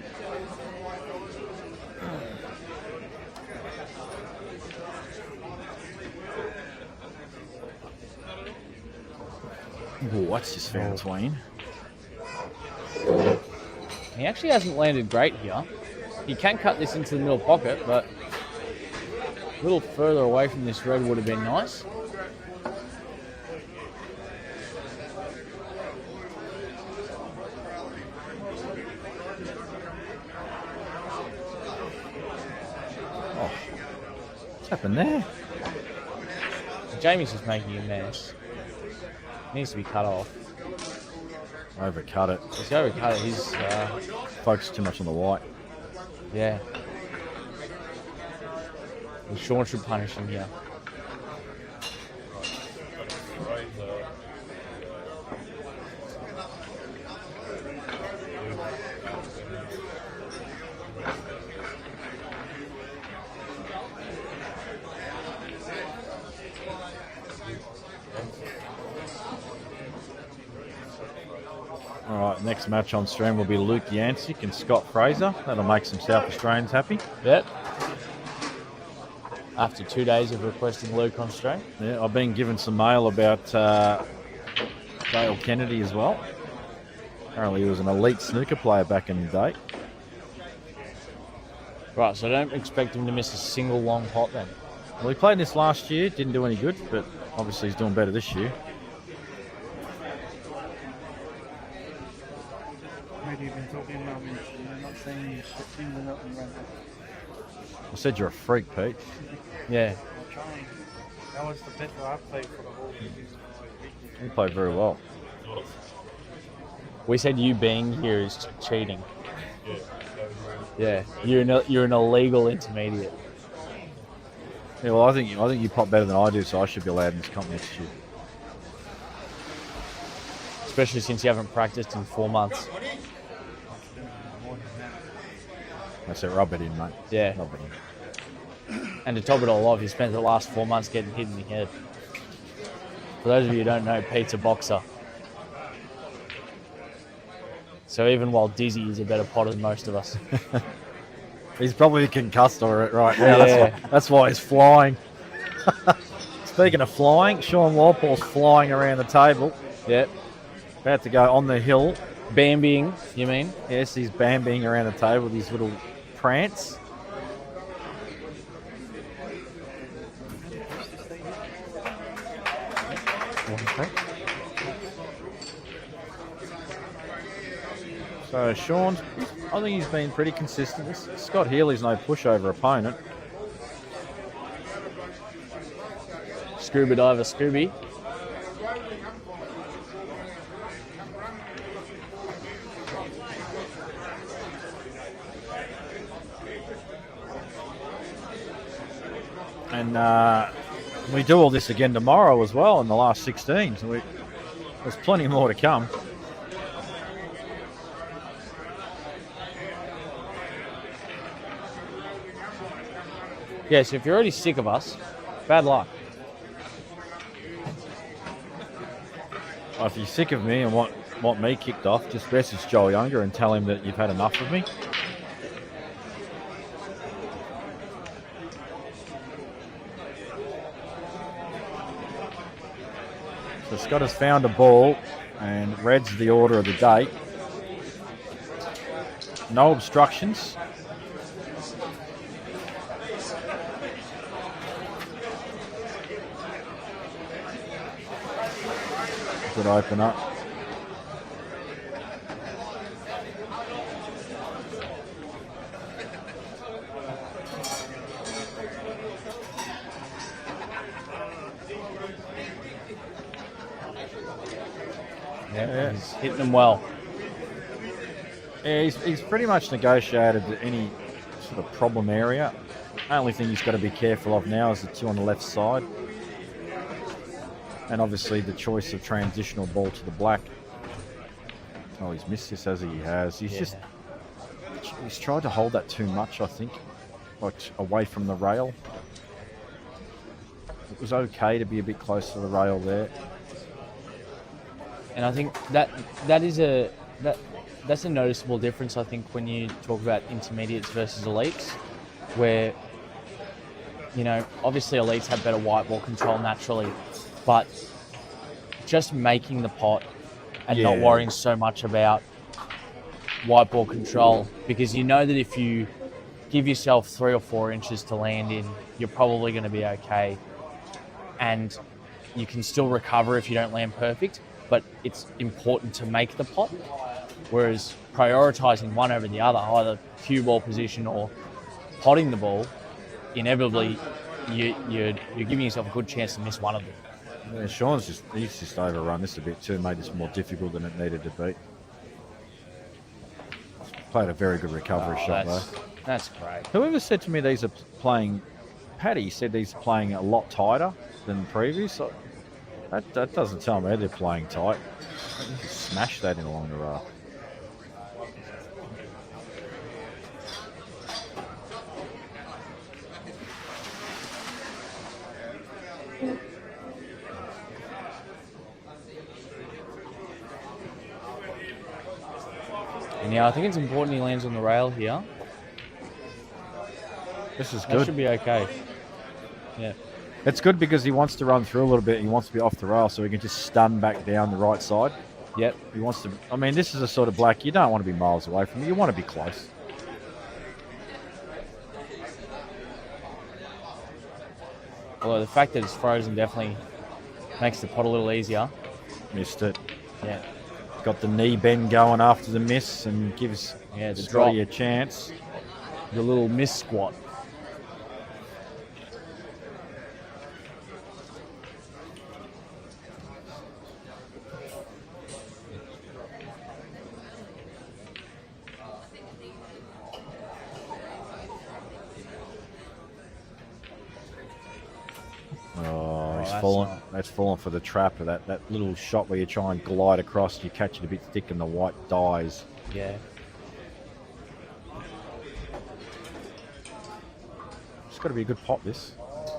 What's this found, Wayne? He actually hasn't landed great here. He can cut this into the middle pocket, but a little further away from this red would have been nice. What's happened there? Jamie's just making a mess. Needs to be cut off. Overcut it. He's overcut it. He's Focused too much on the white. yeah. And Sean should punish him here. All right, next match on stream will be Luke Yancic and Scott Fraser. That'll make some South Australians happy. Yep. After 2 days of requesting Luke on stream. Yeah, I've been given some mail about Dale Kennedy as well. Apparently he was an elite snooker player back in the day. Right, so don't expect him to miss a single long pot then. Well, he played this last year, didn't do any good, but obviously he's doing better this year. Maybe you've been talking about me. You're not saying you shit things are not in run. I said you're a freak, Pete. Yeah. I'm trying. That was the best I've played for the whole season. He played very well. We said you being here is cheating. Yeah. You're an illegal intermediate. Yeah, well, I think you pop better than I do, so I should be allowed in this comp next year. Especially since you haven't practiced in 4 months. That's it, rub it in, mate. Yeah. Rub it in. And to top it all off, you spent the last 4 months getting hit in the head. For those of you who don't know, Pete's a boxer. So even while dizzy, he's a better potter than most of us. He's probably concussed right now. Yeah. That's why he's flying. Speaking of flying, Sean Walpole's flying around the table. Yep. About to go on the hill. Bambying, you mean? Yes, he's bambying around the table with his little prance. So Sean, I think he's been pretty consistent. Scott Healy's no pushover opponent. Scuba diver, Scooby. And we do all this again tomorrow as well in the last 16. So there's plenty more to come. Yeah, so if you're already sick of us, bad luck. If you're sick of me and want me kicked off, just message Joel Younger and tell him that you've had enough of me. So Scott has found a ball and Red's the order of the day. No obstructions. Good open up. Yeah, he's hitting them well. Yeah, he's pretty much negotiated any sort of problem area. Only thing he's got to be careful of now is the two on the left side. And obviously the choice of transitional ball to the black. Oh, he's missed this as he has. He's tried to hold that too much, I think. Like away from the rail. It was okay to be a bit close to the rail there. And I think that's a noticeable difference, I think, when you talk about intermediates versus elites, where, you know, obviously elites have better white ball control naturally, but just making the pot and not worrying so much about white ball control, because you know that if you give yourself 3 or 4 inches to land in, you're probably going to be okay. And you can still recover if you don't land perfect, but it's important to make the pot. Whereas prioritising one over the other, either cue ball position or potting the ball, inevitably you're giving yourself a good chance to miss one of them. Yeah, Sean's just overrun this a bit too, made this more difficult than it needed to be. Played a very good recovery shot though. That's great. Whoever said to me these are playing, Paddy said these are playing a lot tighter than previous. That doesn't tell me they're playing tight. You can smash that in along the raft. And yeah, I think it's important he lands on the rail here. This is That good. should be okay. Yeah. It's good because he wants to run through a little bit. He wants to be off the rail so he can just stun back down the right side. Yep. He wants to. I mean, this is a sort of black you don't want to be miles away from. You want to be close. Although the fact that it's frozen definitely makes the pot a little easier. Missed it. Yeah. Got the knee bend going after the miss and gives Yeah, the Scotty drop. a chance. The little miss squat. Oh, he's that's fallen. not- That's fallen for the trap of that little shot where you try and glide across. You catch it a bit thick and the white dies. Yeah. It's got to be a good pot. This.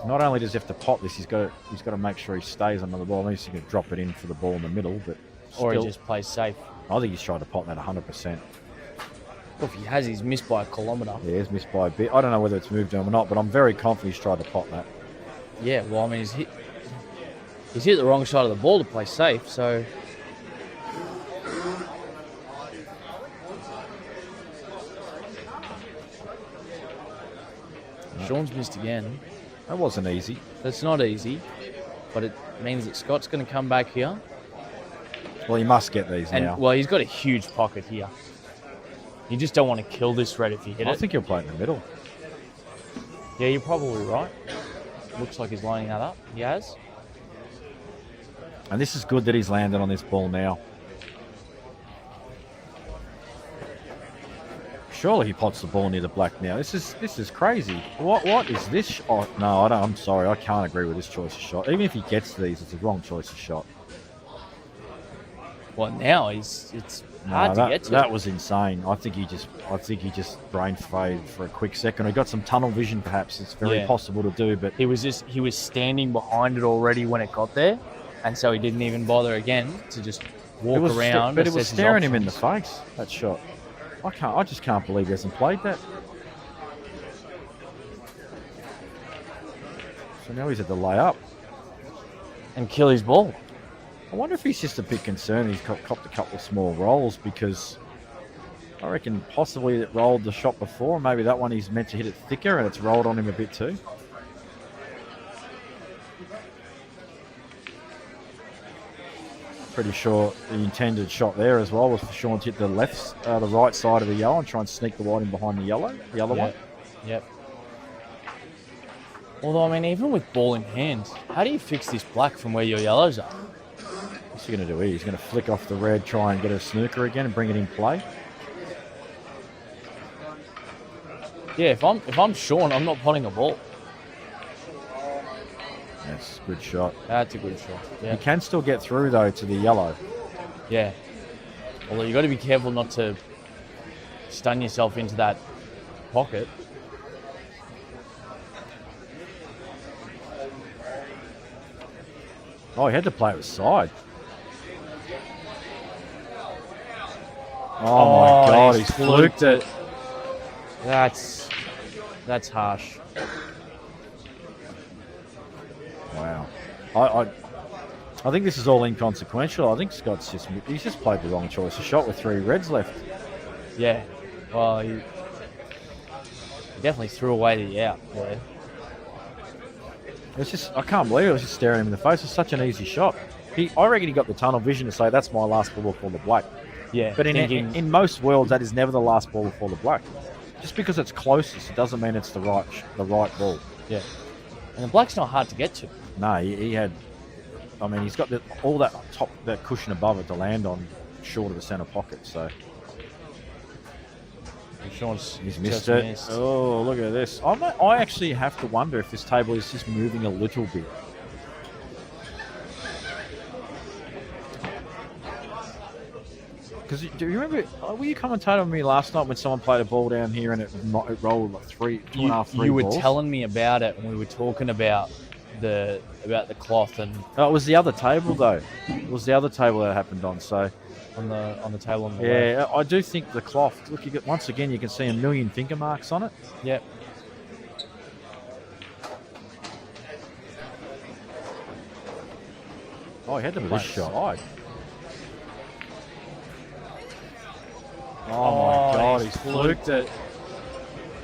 Not only does he have to pot this, he's got to make sure he stays under the ball. At least he can drop it in for the ball in the middle, but Or he still, just plays safe. I think he's tried to pot that 100%. Well, if he has, he's missed by a kilometre. Yeah, he's missed by a bit. I don't know whether it's moved him or not, but I'm very confident he's tried to pot that. Yeah, well, I mean, he's hit the wrong side of the ball to play safe, so Sean's missed again. That wasn't easy. That's not easy, but it means that Scott's going to come back here. Well, he must get these And, now. well, he's got a huge pocket here. You just don't want to kill this red if you hit I it. think he'll play in the middle. Yeah, you're probably right. Looks like he's lining that up. He has. And this is good that he's landed on this ball now. Surely he pots the ball near the black now. This is crazy. What is this? Oh no, I don't. I'm sorry. I can't agree with this choice of shot. Even if he gets these, it's the wrong choice of shot. Well, now it's hard to get to. That was insane. I think he just brain faded for a quick second. He got some tunnel vision, perhaps. It's very possible to do, but he was standing behind it already when it got there, and so he didn't even bother again to just walk around. But it was staring him in the face. That shot. I just can't believe he hasn't played that. So now he's at the layup. And kill his ball. I wonder if he's just a bit concerned he's copped a couple of small rolls, because I reckon possibly it rolled the shot before. Maybe that one he's meant to hit it thicker and it's rolled on him a bit too. Pretty sure the intended shot there as well was for Sean to hit the the right side of the yellow and try and sneak the white in behind the other one. Yep. Although, I mean, even with ball in hand, how do you fix this black from where your yellows are? What's he going to do here? He's going to flick off the red, try and get a snooker again and bring it in play. Yeah, if I'm Sean, I'm not potting a ball. That's a good shot. That's a good shot. Yeah. You can still get through, though, to the yellow. Yeah. Although you got to be careful not to stun yourself into that pocket. Oh, he had to play it side. Oh my God, he's fluked it. That's harsh. Wow. I think this is all inconsequential. I think Scott's he's just played the wrong choice of shot with 3 reds left. Yeah. Well, he definitely threw away the out there. It's just, I can't believe it. I was just staring him in the face. It's such an easy shot. I reckon he got the tunnel vision to say that's my last ball before the black. Yeah. But in most worlds, that is never the last ball before the black. Just because it's closest, it doesn't mean it's the right ball. Yeah. And the black's not hard to get to. No, he had. I mean, he's got all that cushion above it to land on, short of the centre pocket. So he's missed it. Oh, look at this! I actually have to wonder if this table is just moving a little bit. Because do you remember? Were you commentating with me last night when someone played a ball down here and it rolled like 3 balls? You were telling me about it, and we were talking about the cloth and. Oh, it was the other table though. It was the other table that happened on. So on the table on the left. I do think the cloth. Look, once again you can see a million finger marks on it. Yep. Oh, he had to be this shot. Oh my God, he's fluked it.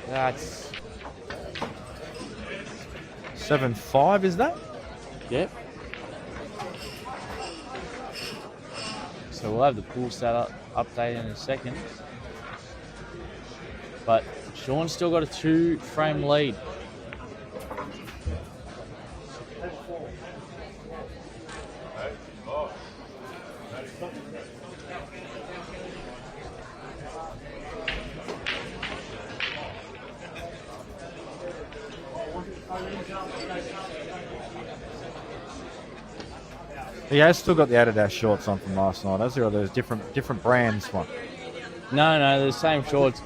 That's 7-5, is that? Yep. So we'll have the pool stat update in a second. But Sean's still got a 2-frame lead. He has still got the Adidas shorts on from last night, has he? Or those different brands one? No, they're the same shorts.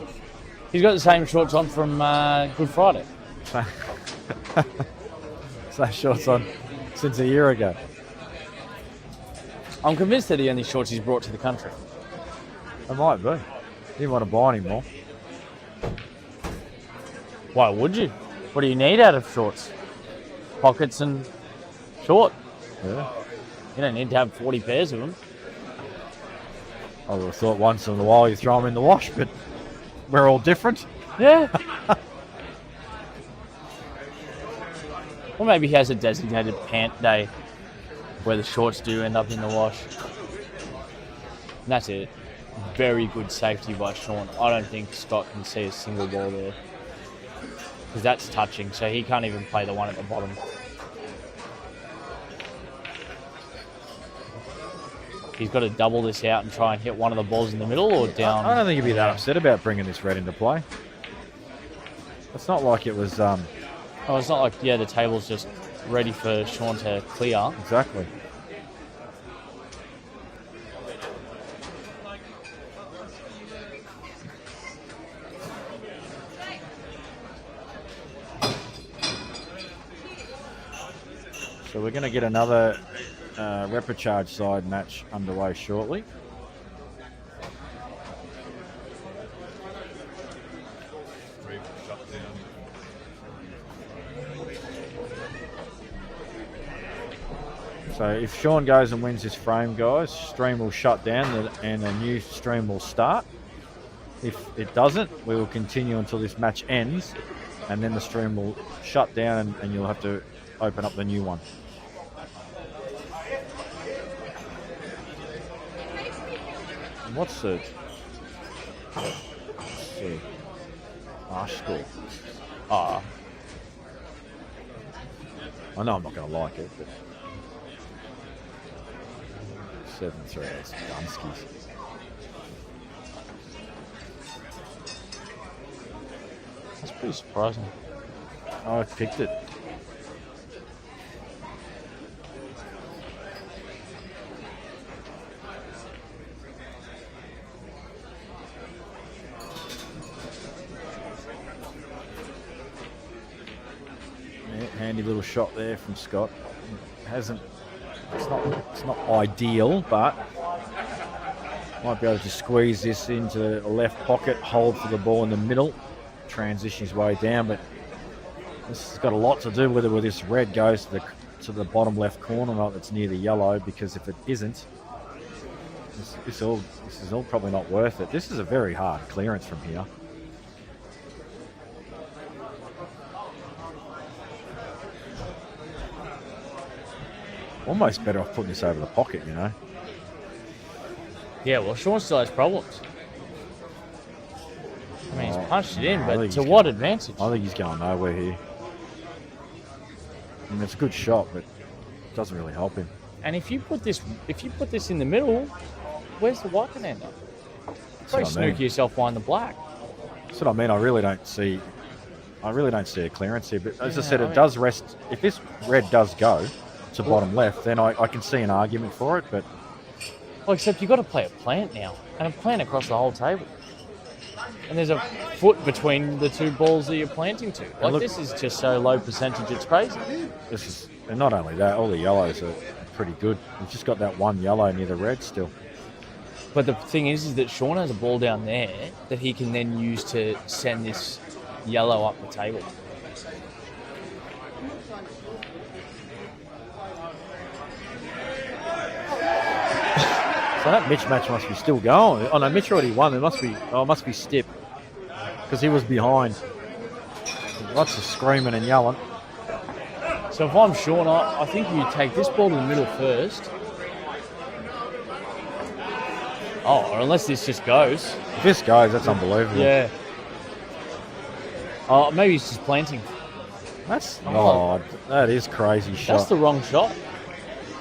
He's got the same shorts on from Good Friday. Same shorts on since a year ago. I'm convinced they're the only shorts he's brought to the country. It might be. He didn't want to buy any more. Why would you? What do you need out of shorts? Pockets and short. Yeah. You don't need to have 40 pairs of them. I would have thought once in a while you throw them in the wash, but we're all different. Yeah. Or maybe he has a designated pant day where the shorts do end up in the wash. And that's it. Very good safety by Sean. I don't think Scott can see a single ball there. Because that's touching, so he can't even play the one at the bottom. He's got to double this out and try and hit one of the balls in the middle or down. I don't think he'd be that upset about bringing this red into play. It's not like it was... Oh, it's not like, the table's just ready for Sean to clear. Exactly. So we're going to get another repechage side match underway shortly. So if Sean goes and wins this frame, guys, stream will shut down and a new stream will start. If it doesn't, we will continue until this match ends, and then the stream will shut down and you'll have to open up the new one. And what's the... Let's see. Ash score. I know I'm not going to like it, but... 7-3, that's Dunskies. That's pretty surprising. I picked it. Yeah, handy little shot there from Scott. It's not ideal, but might be able to squeeze this into the left pocket, hold for the ball in the middle, transition his way down. But this has got a lot to do whether this red goes to the bottom left corner or not. That's near the yellow, because if it isn't, this is all probably not worth it. This is a very hard clearance from here. Almost better off putting this over the pocket, you know. Yeah, well, Sean still has problems. I mean, he's punched it in, I but think to he's what going- advantage? I think he's going nowhere here. I mean, it's a good shot, but it doesn't really help him. And if you put this in the middle, where's the white going to end up? Probably what I mean. snooker yourself behind the black. That's what I mean. I really don't see a clearance here. But as I said, I it mean- does rest. If this red does go to bottom left, then I can see an argument for it. But Well, except you've got to play a plant now, and a plant across the whole table. And there's a foot between the two balls that you're planting to. Like, look- this is just so low percentage, it's crazy. and not only that, all the yellows are pretty good. We've just got that one yellow near the red still. But the thing is that Sean has a ball down there that he can then use to send this yellow up the table. So that Mitch match must be still going. Oh no, Mitch already won. It must be Stip, because he was behind. Lots of screaming and yelling. So if I'm Sean, I think you take this ball to the middle first. Oh, or unless this just goes. If this goes, that's unbelievable. Yeah. Oh, maybe he's just planting. That is crazy shot. That's the wrong shot.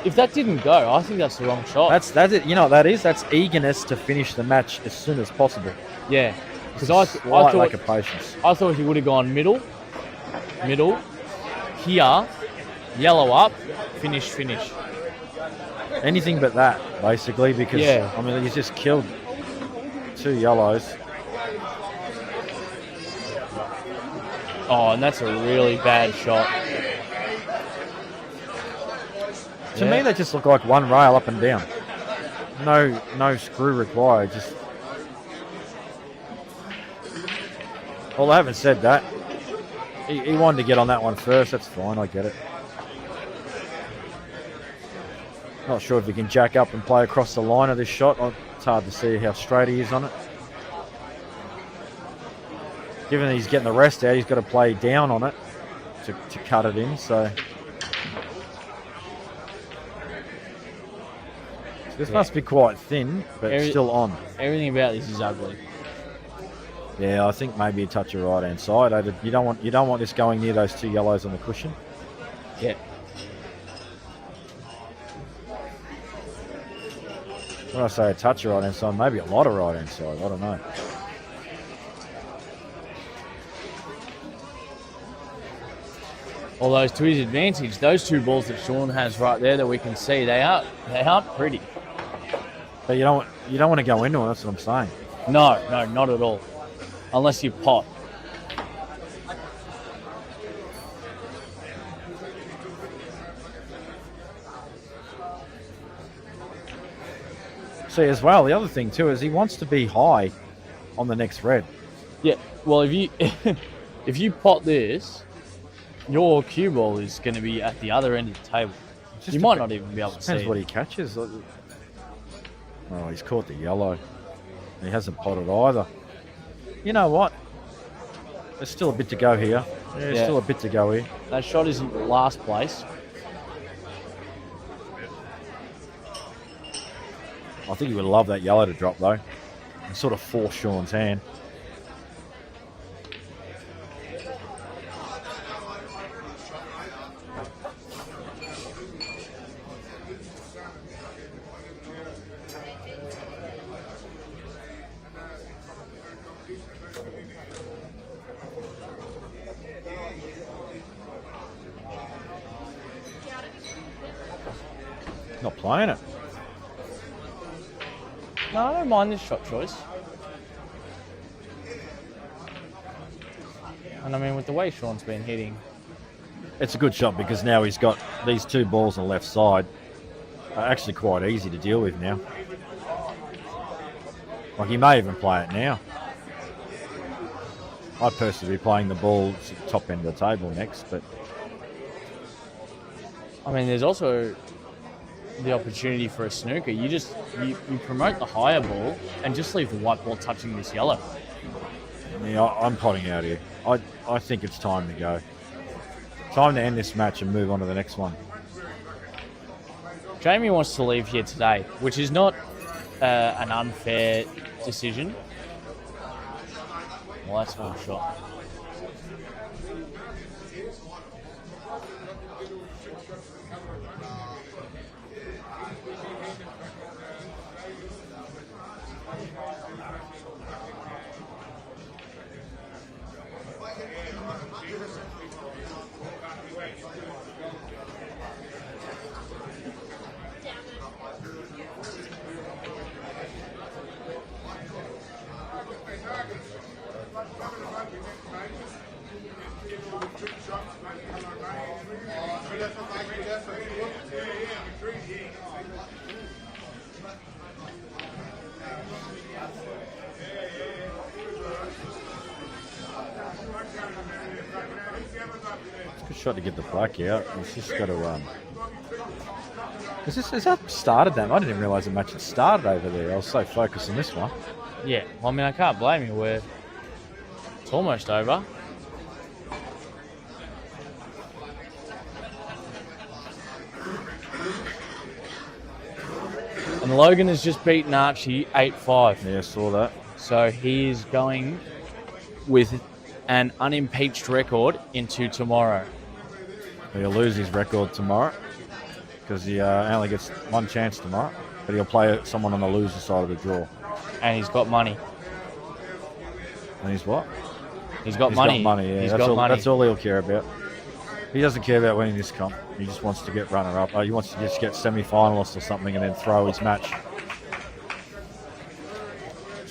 If that didn't go, I think that's the wrong shot. That's it. You know what that is? That's eagerness to finish the match as soon as possible. Yeah. Because I Slight lack thought of patience. I thought he would have gone middle, here, yellow up, finish. Anything but that, basically, because Yeah. I mean he's just killed two yellows. Oh, and that's a really bad shot. To me, they just look like one rail up and down. No screw required. Just. Well, I haven't said that. He wanted to get on that one first. That's fine. I get it. Not sure if he can jack up and play across the line of this shot. It's hard to see how straight he is on it. Given that he's getting the rest out, he's got to play down on it to cut it in. So this must be quite thin, but still on. Everything about this is ugly. Yeah, I think maybe a touch of right hand side. You don't want this going near those 2 yellows on the cushion. Yeah. When I say a touch of right hand side, maybe a lot of right hand side. I don't know. Although to his advantage, those 2 balls that Sean has right there that we can see, they aren't pretty. But you don't want to go into it. That's what I'm saying. No, not at all. Unless you pot. See, as well, the other thing too is he wants to be high on the next red. Yeah. Well, if you if you pot this, your cue ball is going to be at the other end of the table. You might not even be able to see. Depends what he catches. Oh, he's caught the yellow. He hasn't potted either. You know what? There's still a bit to go here. There's still a bit to go here. That shot isn't last place. I think he would love that yellow to drop though, and sort of force Sean's hand. Not playing it. No, I don't mind this shot choice. And I mean, with the way Sean's been hitting, it's a good shot because now he's got these 2 balls on the left side. Are actually quite easy to deal with now. Like he may even play it now. I'd personally be playing the balls at the top end of the table next, but I mean, there's also the opportunity for a snooker. You promote the higher ball and just leave the white ball touching this yellow. yeah, I'm potting out here. I think it's time to go. Time to end this match and move on to the next one. Jamie wants to leave here today, which is not an unfair decision. Well, that's not a shot. Good shot to get the black out. He's just got to Is that started that? I didn't even realise the match had started over there. I was so focused on this one. Yeah, well, I mean, I can't blame you. It's almost over. And Logan has just beaten Archie 8-5. Yeah, I saw that. So he is going with an unimpeached record into tomorrow. He'll lose his record tomorrow because he only gets one chance tomorrow, but he'll play someone on the loser side of the draw. And he's got money. And he's what? He's got He's money. got money, yeah. He's That's got all, money. That's all he'll care about. He doesn't care about winning this comp. He just wants to get runner-up. He wants to just get semi-finalist or something and then throw his match.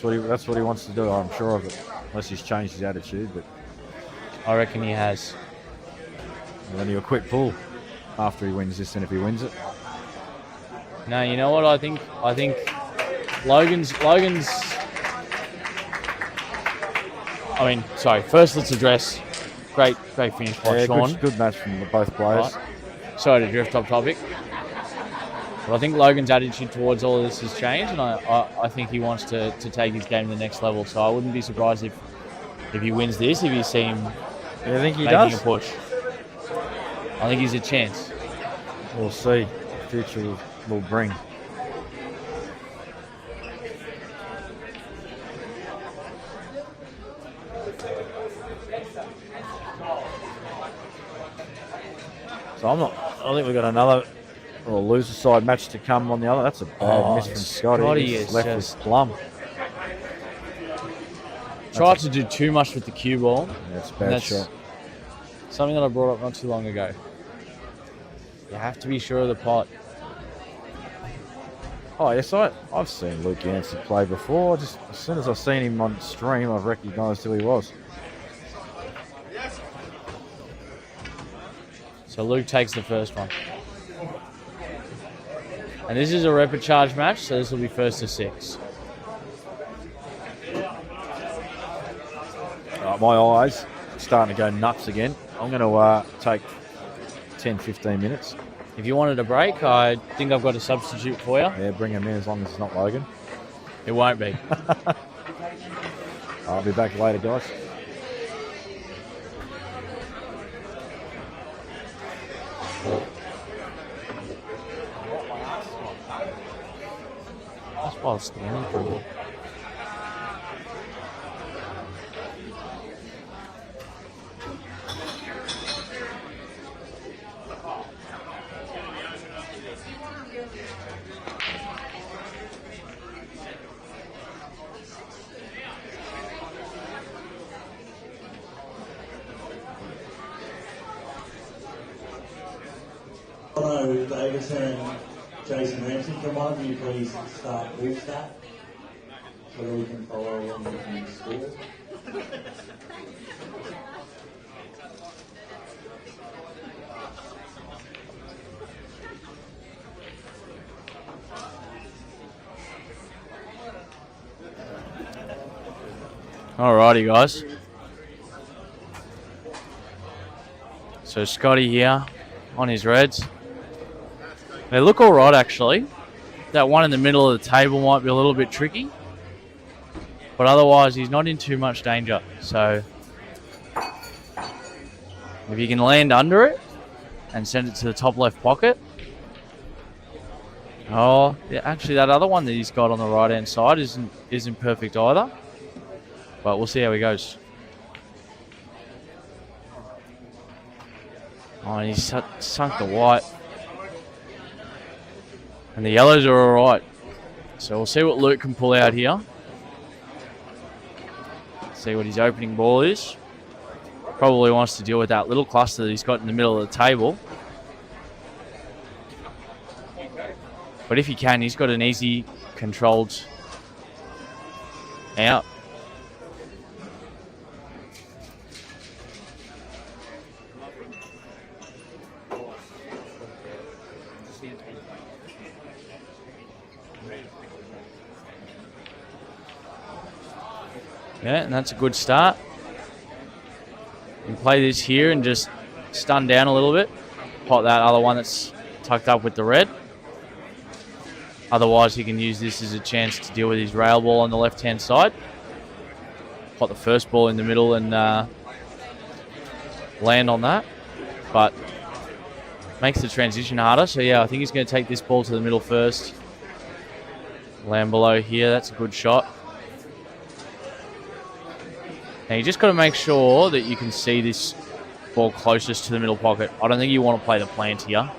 That's what he wants to do, I'm sure of it. Unless he's changed his attitude. But I reckon he has. and then he'll quit pool after he wins this, and if he wins it. No, you know what? I think Logan's. I mean, sorry. First, let's address great finish by Sean. Good match from both players. Right. Sorry to drift off topic, but I think Logan's attitude towards all of this has changed, and I think he wants to take his game to the next level. So I wouldn't be surprised if he wins this, if you see him You think he making does? a push. I think he's a chance. We'll see. The future will bring. So I think we've got another loser side match to come on the other. That's a bad miss from Scotty. Scotty He's is left just us plumb. Tried to do too much with the cue ball. That's a bad shot. Something that I brought up not too long ago. You have to be sure of the pot. Oh, yes, I've seen Luke Yancey play before. Just as soon as I've seen him on stream, I've recognised who he was. So Luke takes the first one. And this is a rapid charge match, so this will be first to 6. My eyes starting to go nuts again. I'm going to take 10-15 minutes. If you wanted a break, I think I've got a substitute for you. Yeah, bring him in as long as it's not Logan. It won't be. I'll be back later, guys. That's why I was standing for a bit. Hello, Davis and Jason Ramsey. Can one of you please start with that so that we can follow along with the score? Alrighty, guys. So Scotty here on his reds. They look all right, actually. That one in the middle of the table might be a little bit tricky, but otherwise he's not in too much danger. So if you can land under it and send it to the top left pocket. Oh, yeah, actually that other one that he's got on the right hand side isn't perfect either, but we'll see how he goes. Oh, and he's sunk the white. And the yellows are all right. So we'll see what Luke can pull out here. See what his opening ball is. Probably wants to deal with that little cluster that he's got in the middle of the table. But if he can, he's got an easy, controlled out. Yeah, and that's a good start. You can play this here and just stun down a little bit. Pot that other one that's tucked up with the red. Otherwise, he can use this as a chance to deal with his rail ball on the left-hand side. Pot the first ball in the middle and land on that. But makes the transition harder. So, yeah, I think he's going to take this ball to the middle first. Land below here. That's a good shot. Now, you just got to make sure that you can see this ball closest to the middle pocket. I don't think you want to play the plant here,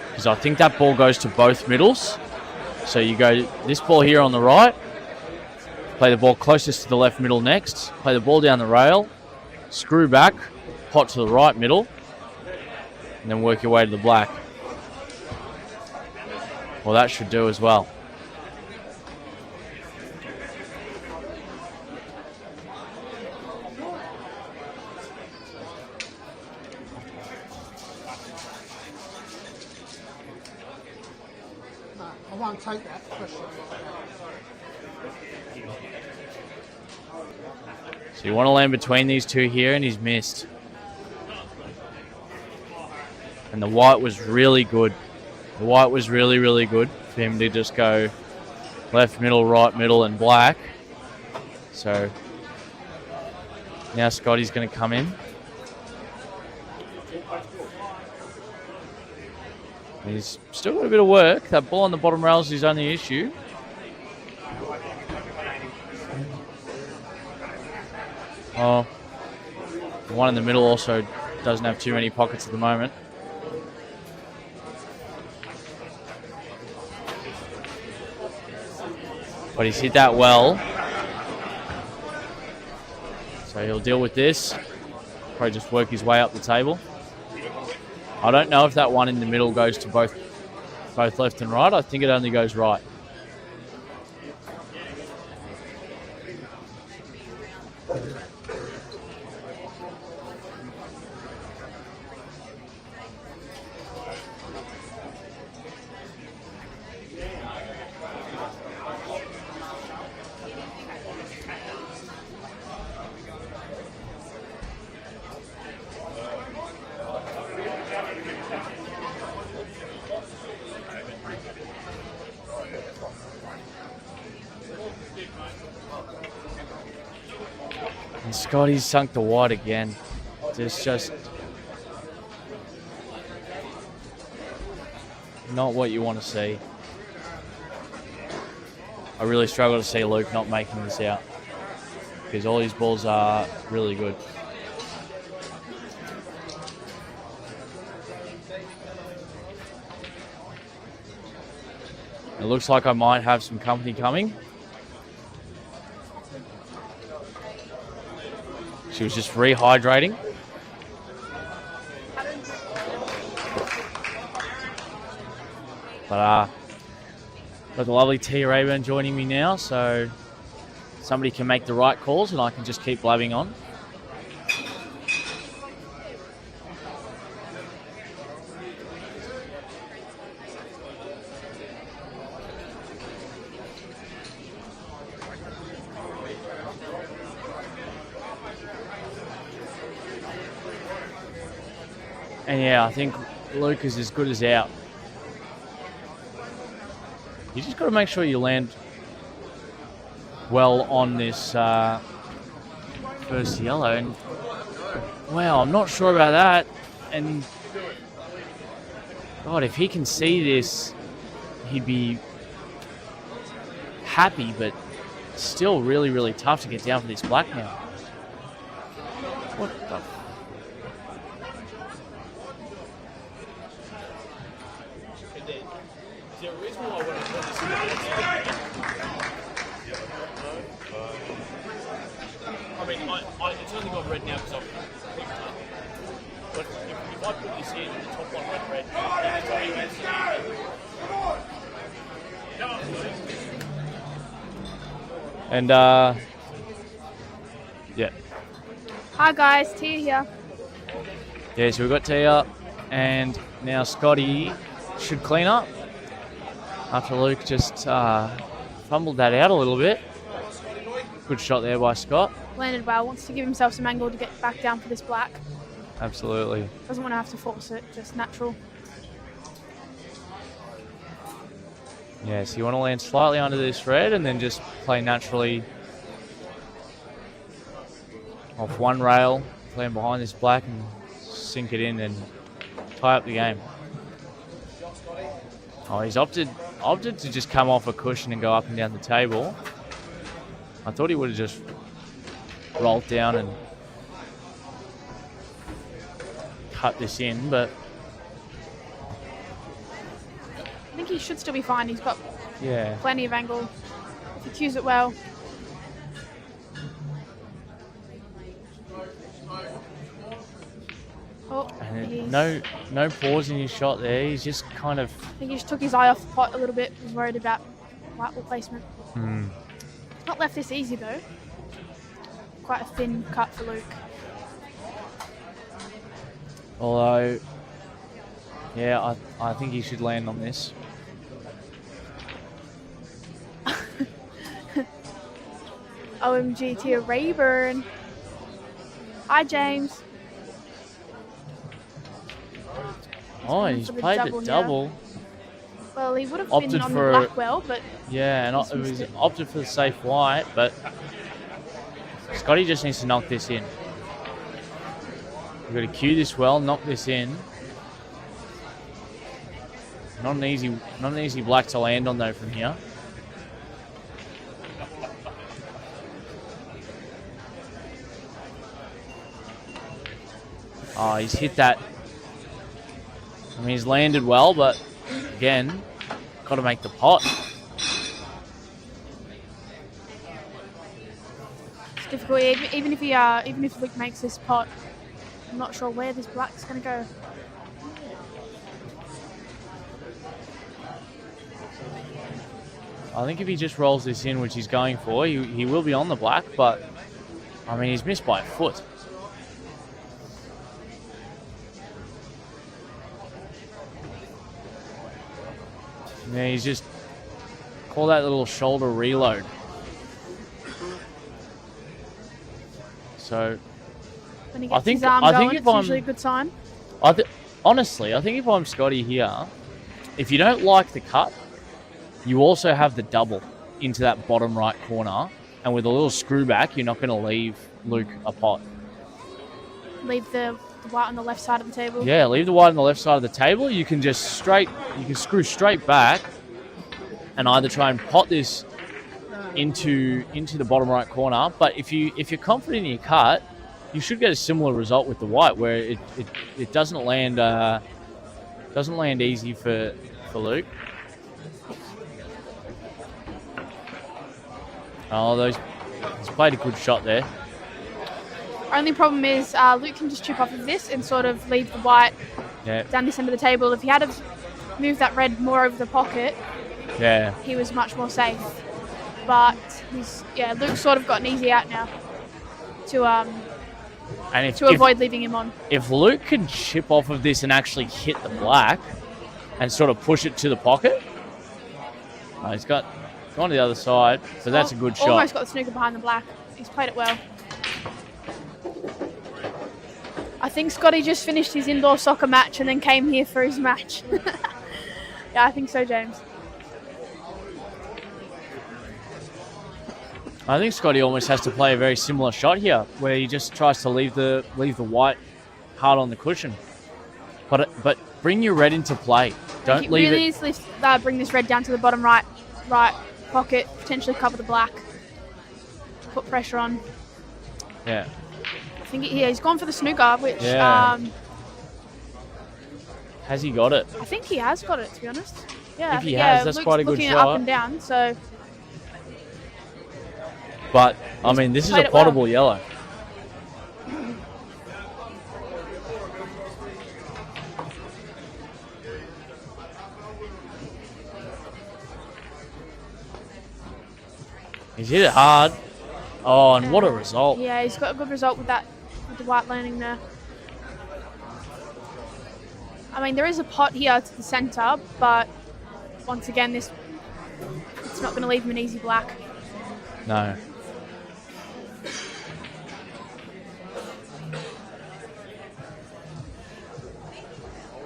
because I think that ball goes to both middles. So you go this ball here on the right, play the ball closest to the left middle next, play the ball down the rail, screw back, pot to the right middle, and then work your way to the black. Well, that should do as well. I won't take that question. So you want to land between these two here, and he's missed. And the white was really good. The white was really, really good for him to just go left, middle, right, middle, and black. So Now Scotty's going to come in. He's still got a bit of work. That ball on the bottom rail is his only issue. Oh, the one in the middle also doesn't have too many pockets at the moment. But he's hit that well. So he'll deal with this. Probably just work his way up the table. I don't know if that one in the middle goes to both left and right. I think it only goes right. And Scotty's sunk the wide again. It's just not what you want to see. I really struggle to see Luke not making this out because all his balls are really good. It looks like I might have some company coming. She was just rehydrating. But got the lovely Tia Rayburn joining me now, so somebody can make the right calls and I can just keep blabbing on. And yeah, I think Luke is as good as out. You just got to make sure you land well on this first yellow. And wow, I'm not sure about that. And God, if he can see this, he'd be happy, but still really, really tough to get down for this black now. What the? It's only got red now because I've picked it up. But if I put this in, the top one went red. And yeah. Hi guys, Tia here. Yeah, so we've got Tia, and now Scotty should clean up after Luke just fumbled that out a little bit. Good shot there by Scott. Landed well, wants to give himself some angle to get back down for this black. Absolutely. Doesn't want to have to force it, just natural. Yeah, so you want to land slightly under this red and then just play naturally off one rail, land behind this black and sink it in and tie up the game. Oh, he's opted to just come off a cushion and go up and down the table. I thought he would have just rolled down and cut this in, but I think he should still be fine. He's got yeah, plenty of angle if he cues it well. Oh, and no pause in his shot there. He's just kind of. I think he just took his eye off the pot a little bit. Was worried about white ball placement. Not left this easy though. Quite a thin cut for Luke. Although, yeah, I think he should land on this. OMG Tia Rayburn. Hi James. Oh, and he's for the played double the now. double. Well, he would have Opted been on for- the Blackwell, but Yeah, and He's it missed was it. opted for the safe white, but Scotty just needs to knock this in. We've got to cue this well, knock this in. Not an easy black to land on though from here. Oh, he's hit that. I mean, he's landed well, but again, got to make the pot. It's difficult, even if Luke makes this pot. I'm not sure where this black's going to go. I think if he just rolls this in, which he's going for, he will be on the black, but I mean, he's missed by a foot. Yeah, he's just call that little shoulder reload. So When he gets his arm going, it's usually a good sign. Honestly, I think if I'm Scotty here, if you don't like the cut, you also have the double into that bottom right corner, and with a little screw back, you're not going to leave Luke a pot. Leave the white on the left side of the table. Yeah, leave the white on the left side of the table. You can just screw straight back, and either try and pot this into the bottom right corner. But if you're confident in your cut, you should get a similar result with the white, where it doesn't land easy for Luke. Oh, he's played a good shot there. Only problem is Luke can just chip off of this and sort of leave the white down this end of the table. If he had moved that red more over the pocket, he was much more safe. But Luke's sort of got an easy out now to avoid leaving him on. If Luke can chip off of this and actually hit the black and sort of push it to the pocket, he's gone to the other side, so that's a good shot. Almost got the snooker behind the black. He's played it well. I think Scotty just finished his indoor soccer match and then came here for his match. Yeah, I think so, James. I think Scotty almost has to play a very similar shot here, where he just tries to leave the white hard on the cushion. But bring your red into play. Don't leave really it. Needs to bring this red down to the bottom right pocket, potentially cover the black, put pressure on. Yeah. I think he's gone for the snooker, which has he got it? I think he has got it, to be honest. Yeah, if he has, that's Luke's quite a good looking shot. Up and down, so. But I mean, this is a potable yellow. He's hit it hard. Oh, and what a result. Yeah, he's got a good result with that, with the white landing there. I mean, there is a pot here to the centre, but once again, it's not going to leave him an easy black. No.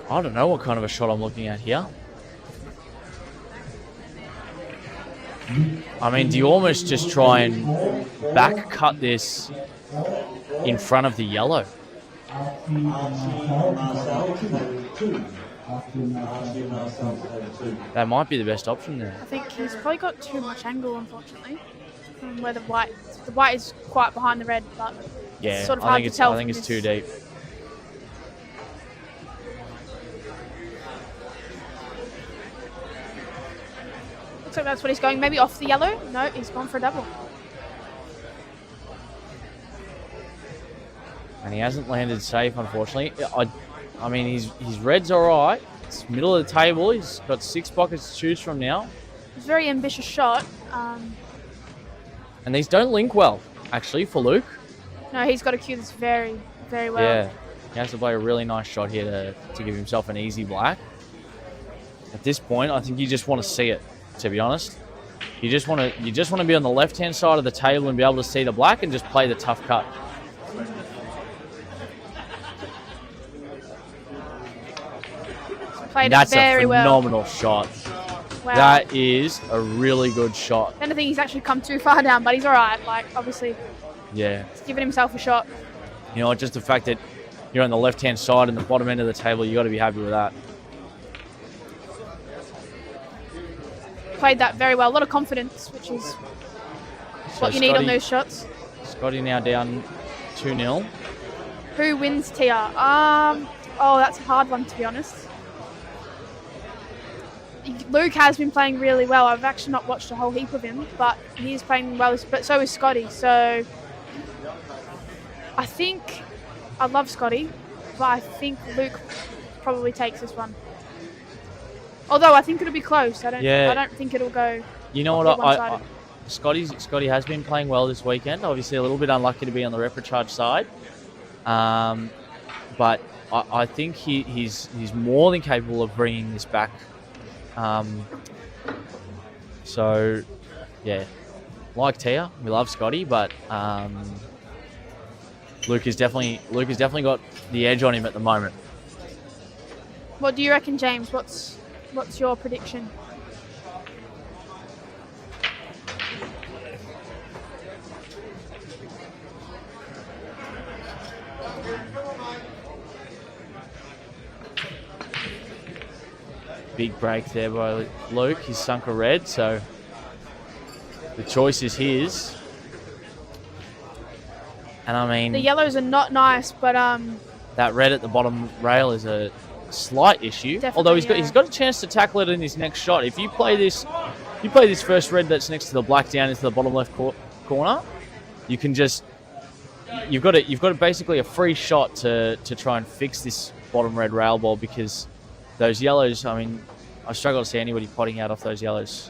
I don't know what kind of a shot I'm looking at here. I mean, do you almost just try and back cut this in front of the yellow? That might be the best option there. I think he's probably got too much angle, unfortunately, from where the white is quite behind the red, but it's sort of hard to tell. I think it's too deep. Looks like that's what he's going. Maybe off the yellow. No, he's gone for a double. And he hasn't landed safe, unfortunately. I mean, his red's all right. It's middle of the table. He's got 6 pockets to choose from now. It's a very ambitious shot. And these don't link well, actually, for Luke. No, he's got to cue this very, very well. Yeah, he has to play a really nice shot here to give himself an easy black. At this point, I think you just want to see it, to be honest. You just want to be on the left-hand side of the table and be able to see the black and just play the tough cut. That's a phenomenal shot. Wow. That is a really good shot. I don't think he's actually come too far down, but he's all right. Like, obviously, Yeah. he's giving himself a shot. You know, just the fact that you're on the left-hand side and the bottom end of the table, you got to be happy with that. Played that very well. A lot of confidence, which is what you need on those shots. Scotty now down 2-0. Who wins TR? Oh, that's a hard one, to be honest. Luke has been playing really well. I've actually not watched a whole heap of him, but he is playing well, but so is Scotty. So I think I love Scotty, but I think Luke probably takes this one. Although I think it'll be close. I don't think it'll go. You know what? Scotty has been playing well this weekend. Obviously, a little bit unlucky to be on the reprecharge side, but I think he's more than capable of bringing this back. So, yeah, like Tia, we love Scotty, but Luke has definitely got the edge on him at the moment. What do you reckon, James? What's your prediction? Big break there by Luke. He's sunk a red, so the choice is his. And I mean, the yellows are not nice, but that red at the bottom rail is a slight issue. Although he's got a chance to tackle it in his next shot. If you play this first red that's next to the black down into the bottom left corner, you can just you've got basically a free shot to try and fix this bottom red rail ball, because those yellows, I mean, I struggle to see anybody potting out off those yellows.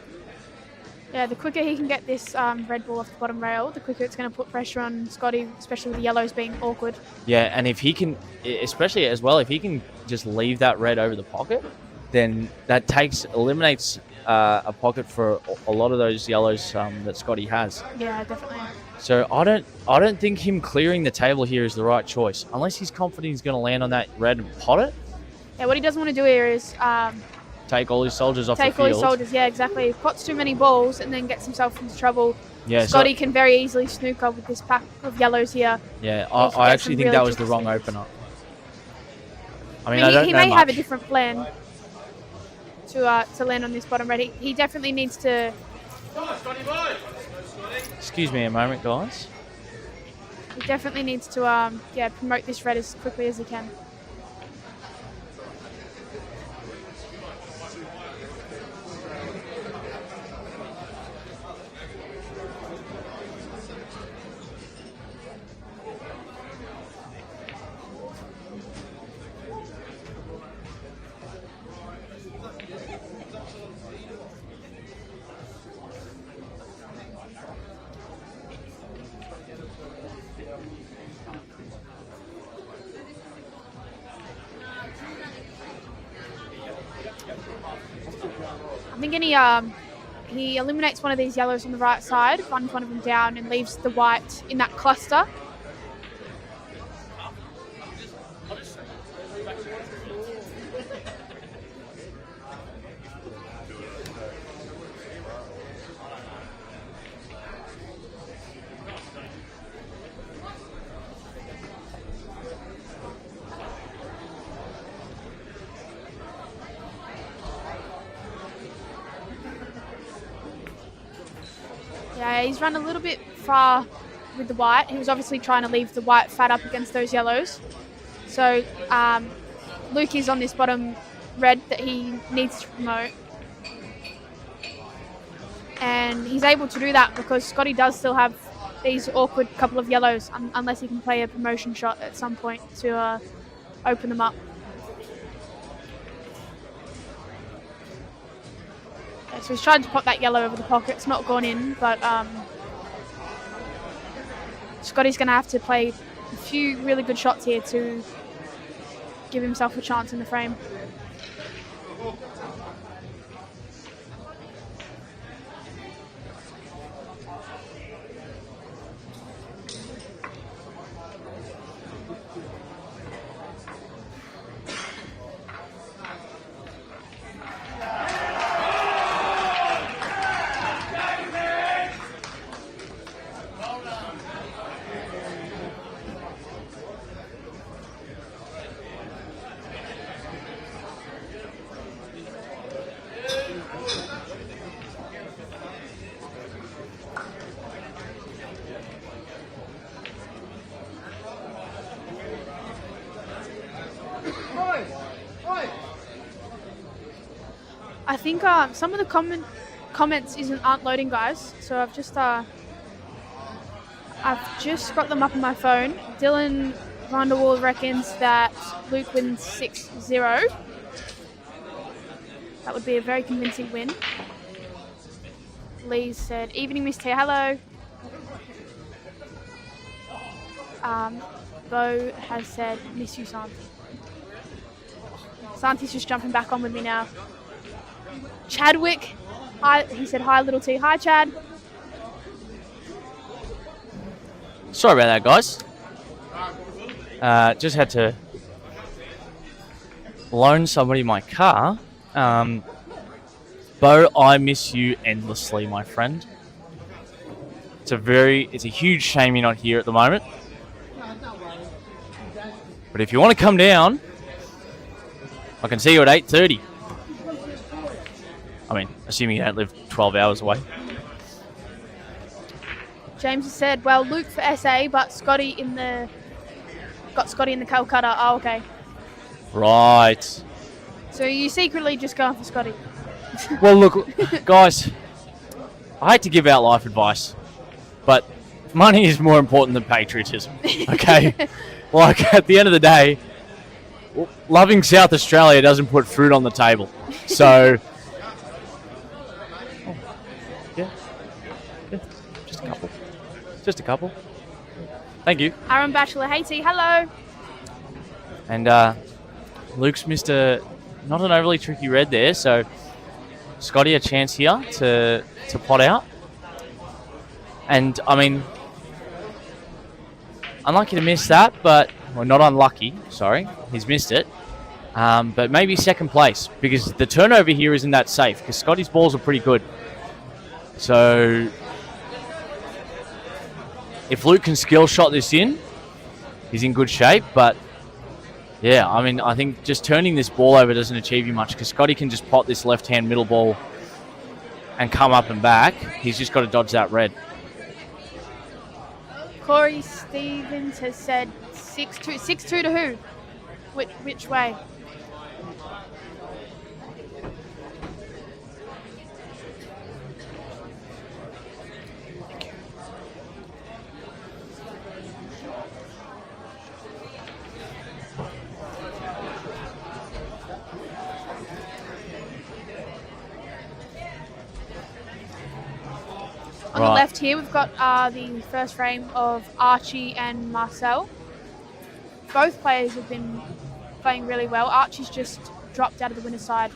Yeah, the quicker he can get this red ball off the bottom rail, the quicker it's going to put pressure on Scotty, especially with the yellows being awkward. Yeah, and if he can, especially as well, if he can just leave that red over the pocket, then that eliminates a pocket for a lot of those yellows that Scotty has. Yeah, definitely. So I don't think him clearing the table here is the right choice, unless he's confident he's going to land on that red and pot it. Yeah, what he doesn't want to do here is take all his soldiers off the field. Take all his soldiers, yeah, exactly. He pots too many balls and then gets himself into trouble. Yeah, Scotty can very easily snooker with this pack of yellows here. Yeah, I actually think that was the wrong opener. I mean, he may have a different plan to land on this bottom red. He definitely needs to... Excuse me a moment, guys. He definitely needs to promote this red as quickly as he can. I think he eliminates one of these yellows on the right side, runs one of them down and leaves the white in that cluster. Yeah, he's run a little bit far with the white. He was obviously trying to leave the white fat up against those yellows. So Luke is on this bottom red that he needs to promote. And he's able to do that because Scotty does still have these awkward couple of yellows unless he can play a promotion shot at some point to open them up. So he's tried to pop that yellow over the pocket. It's not gone in, but Scotty's going to have to play a few really good shots here to give himself a chance in the frame. think some of the comments aren't loading, guys. So I've just got them up on my phone. Dylan Vanderwall reckons that Luke wins 6-0. That would be a very convincing win. Lee said, "Evening, Miss T. Hello." Bo has said, "Miss you, Santi." Santi's just jumping back on with me now. Chadwick, hi. He said, "Hi, little T." Hi, Chad. Sorry about that, guys. Just had to loan somebody my car. Bo, I miss you endlessly, my friend. It's a huge shame you're not here at the moment. But if you want to come down, I can see you at 8:30. I mean, assuming you don't live 12 hours away. James has said, "Well, Luke for SA, but Scotty in the Calcutta." Oh, okay. Right. So you secretly just going for Scotty? Well, look, guys, I hate to give out life advice, but money is more important than patriotism, okay? Like, at the end of the day, loving South Australia doesn't put food on the table. So, yeah, just a couple. Thank you. Aaron Batchelor, hey T, hello. And Luke's missed not an overly tricky red there, so Scotty a chance here to pot out. And, I mean, unlucky to miss that, but... Well, not unlucky, sorry. He's missed it. But maybe second place, because the turnover here isn't that safe, because Scotty's balls are pretty good. So, if Luke can skill shot this in, he's in good shape, but... Yeah, I mean, I think just turning this ball over doesn't achieve you much, because Scotty can just pot this left-hand middle ball and come up and back. He's just got to dodge that red. Corey Stevens has said 6-2. 6-2 to who? Which way? On the left here, we've got the first frame of Archie and Marcel. Both players have been playing really well. Archie's just dropped out of the winner's side.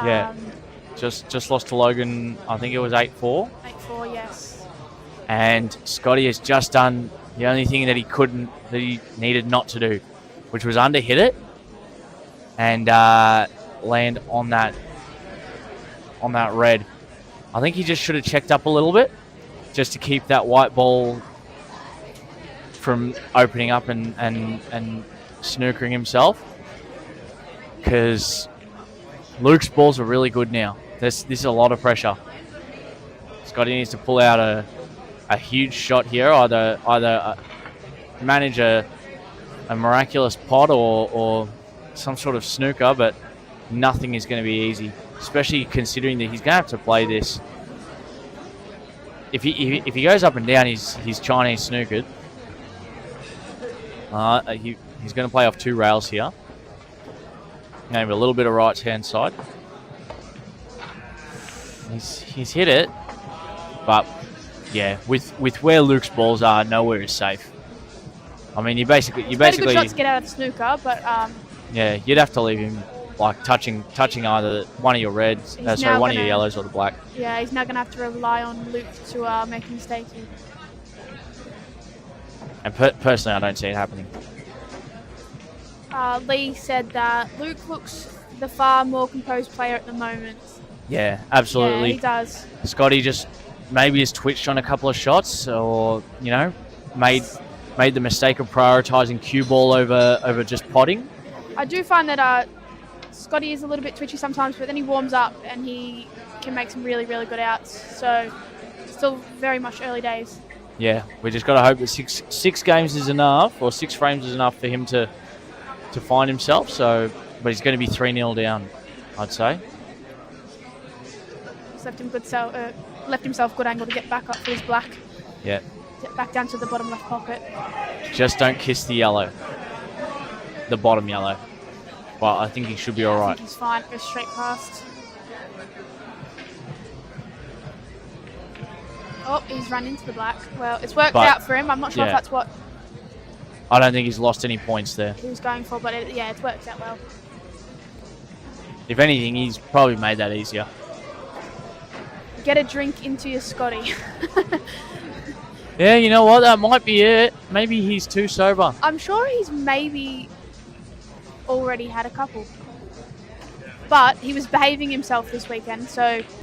Yeah, just lost to Logan, I think it was 8-4. 8-4, yes. And Scotty has just done the only thing that he needed not to do, which was underhit it and land on that red. I think he just should have checked up a little bit just to keep that white ball from opening up and snookering himself, because Luke's balls are really good now. This is a lot of pressure. Scotty needs to pull out a huge shot here, either manage a miraculous pot or some sort of snooker, but nothing is going to be easy, especially considering that he's going to have to play this. If he goes up and down, he's Chinese snookered. He's going to play off two rails here. Maybe a little bit of right-hand side. He's hit it, but yeah, with where Luke's balls are, nowhere is safe. I mean, you basically a good shot to get out of the snooker, but yeah, you'd have to leave him like touching either one of your reds, one of your yellows or the black. Yeah, he's now going to have to rely on Luke to make a mistake here. And personally, I don't see it happening. Lee said that Luke looks the far more composed player at the moment. Yeah, absolutely. Yeah, he does. Scotty just maybe has twitched on a couple of shots, or made the mistake of prioritising cue ball over just potting. I do find that Scotty is a little bit twitchy sometimes, but then he warms up and he can make some really, really good outs. So still very much early days. Yeah, we just got to hope that six games is enough, or 6 frames is enough for him to find himself. So, but he's going to be 3-0 down, I'd say. Just left himself good angle to get back up for his black. Yeah. Get back down to the bottom left pocket. Just don't kiss the yellow. The bottom yellow. Well, I think he should be all I right. think he's fine. Goes straight past. Oh, he's run into the black. Well, it's worked out for him. I'm not sure if that's what I don't think he's lost any points there. he was going for, but it's worked out well. If anything, he's probably made that easier. Get a drink into your Scotty. Yeah, you know what? That might be it. Maybe he's too sober. I'm sure he's maybe already had a couple. But he was behaving himself this weekend, so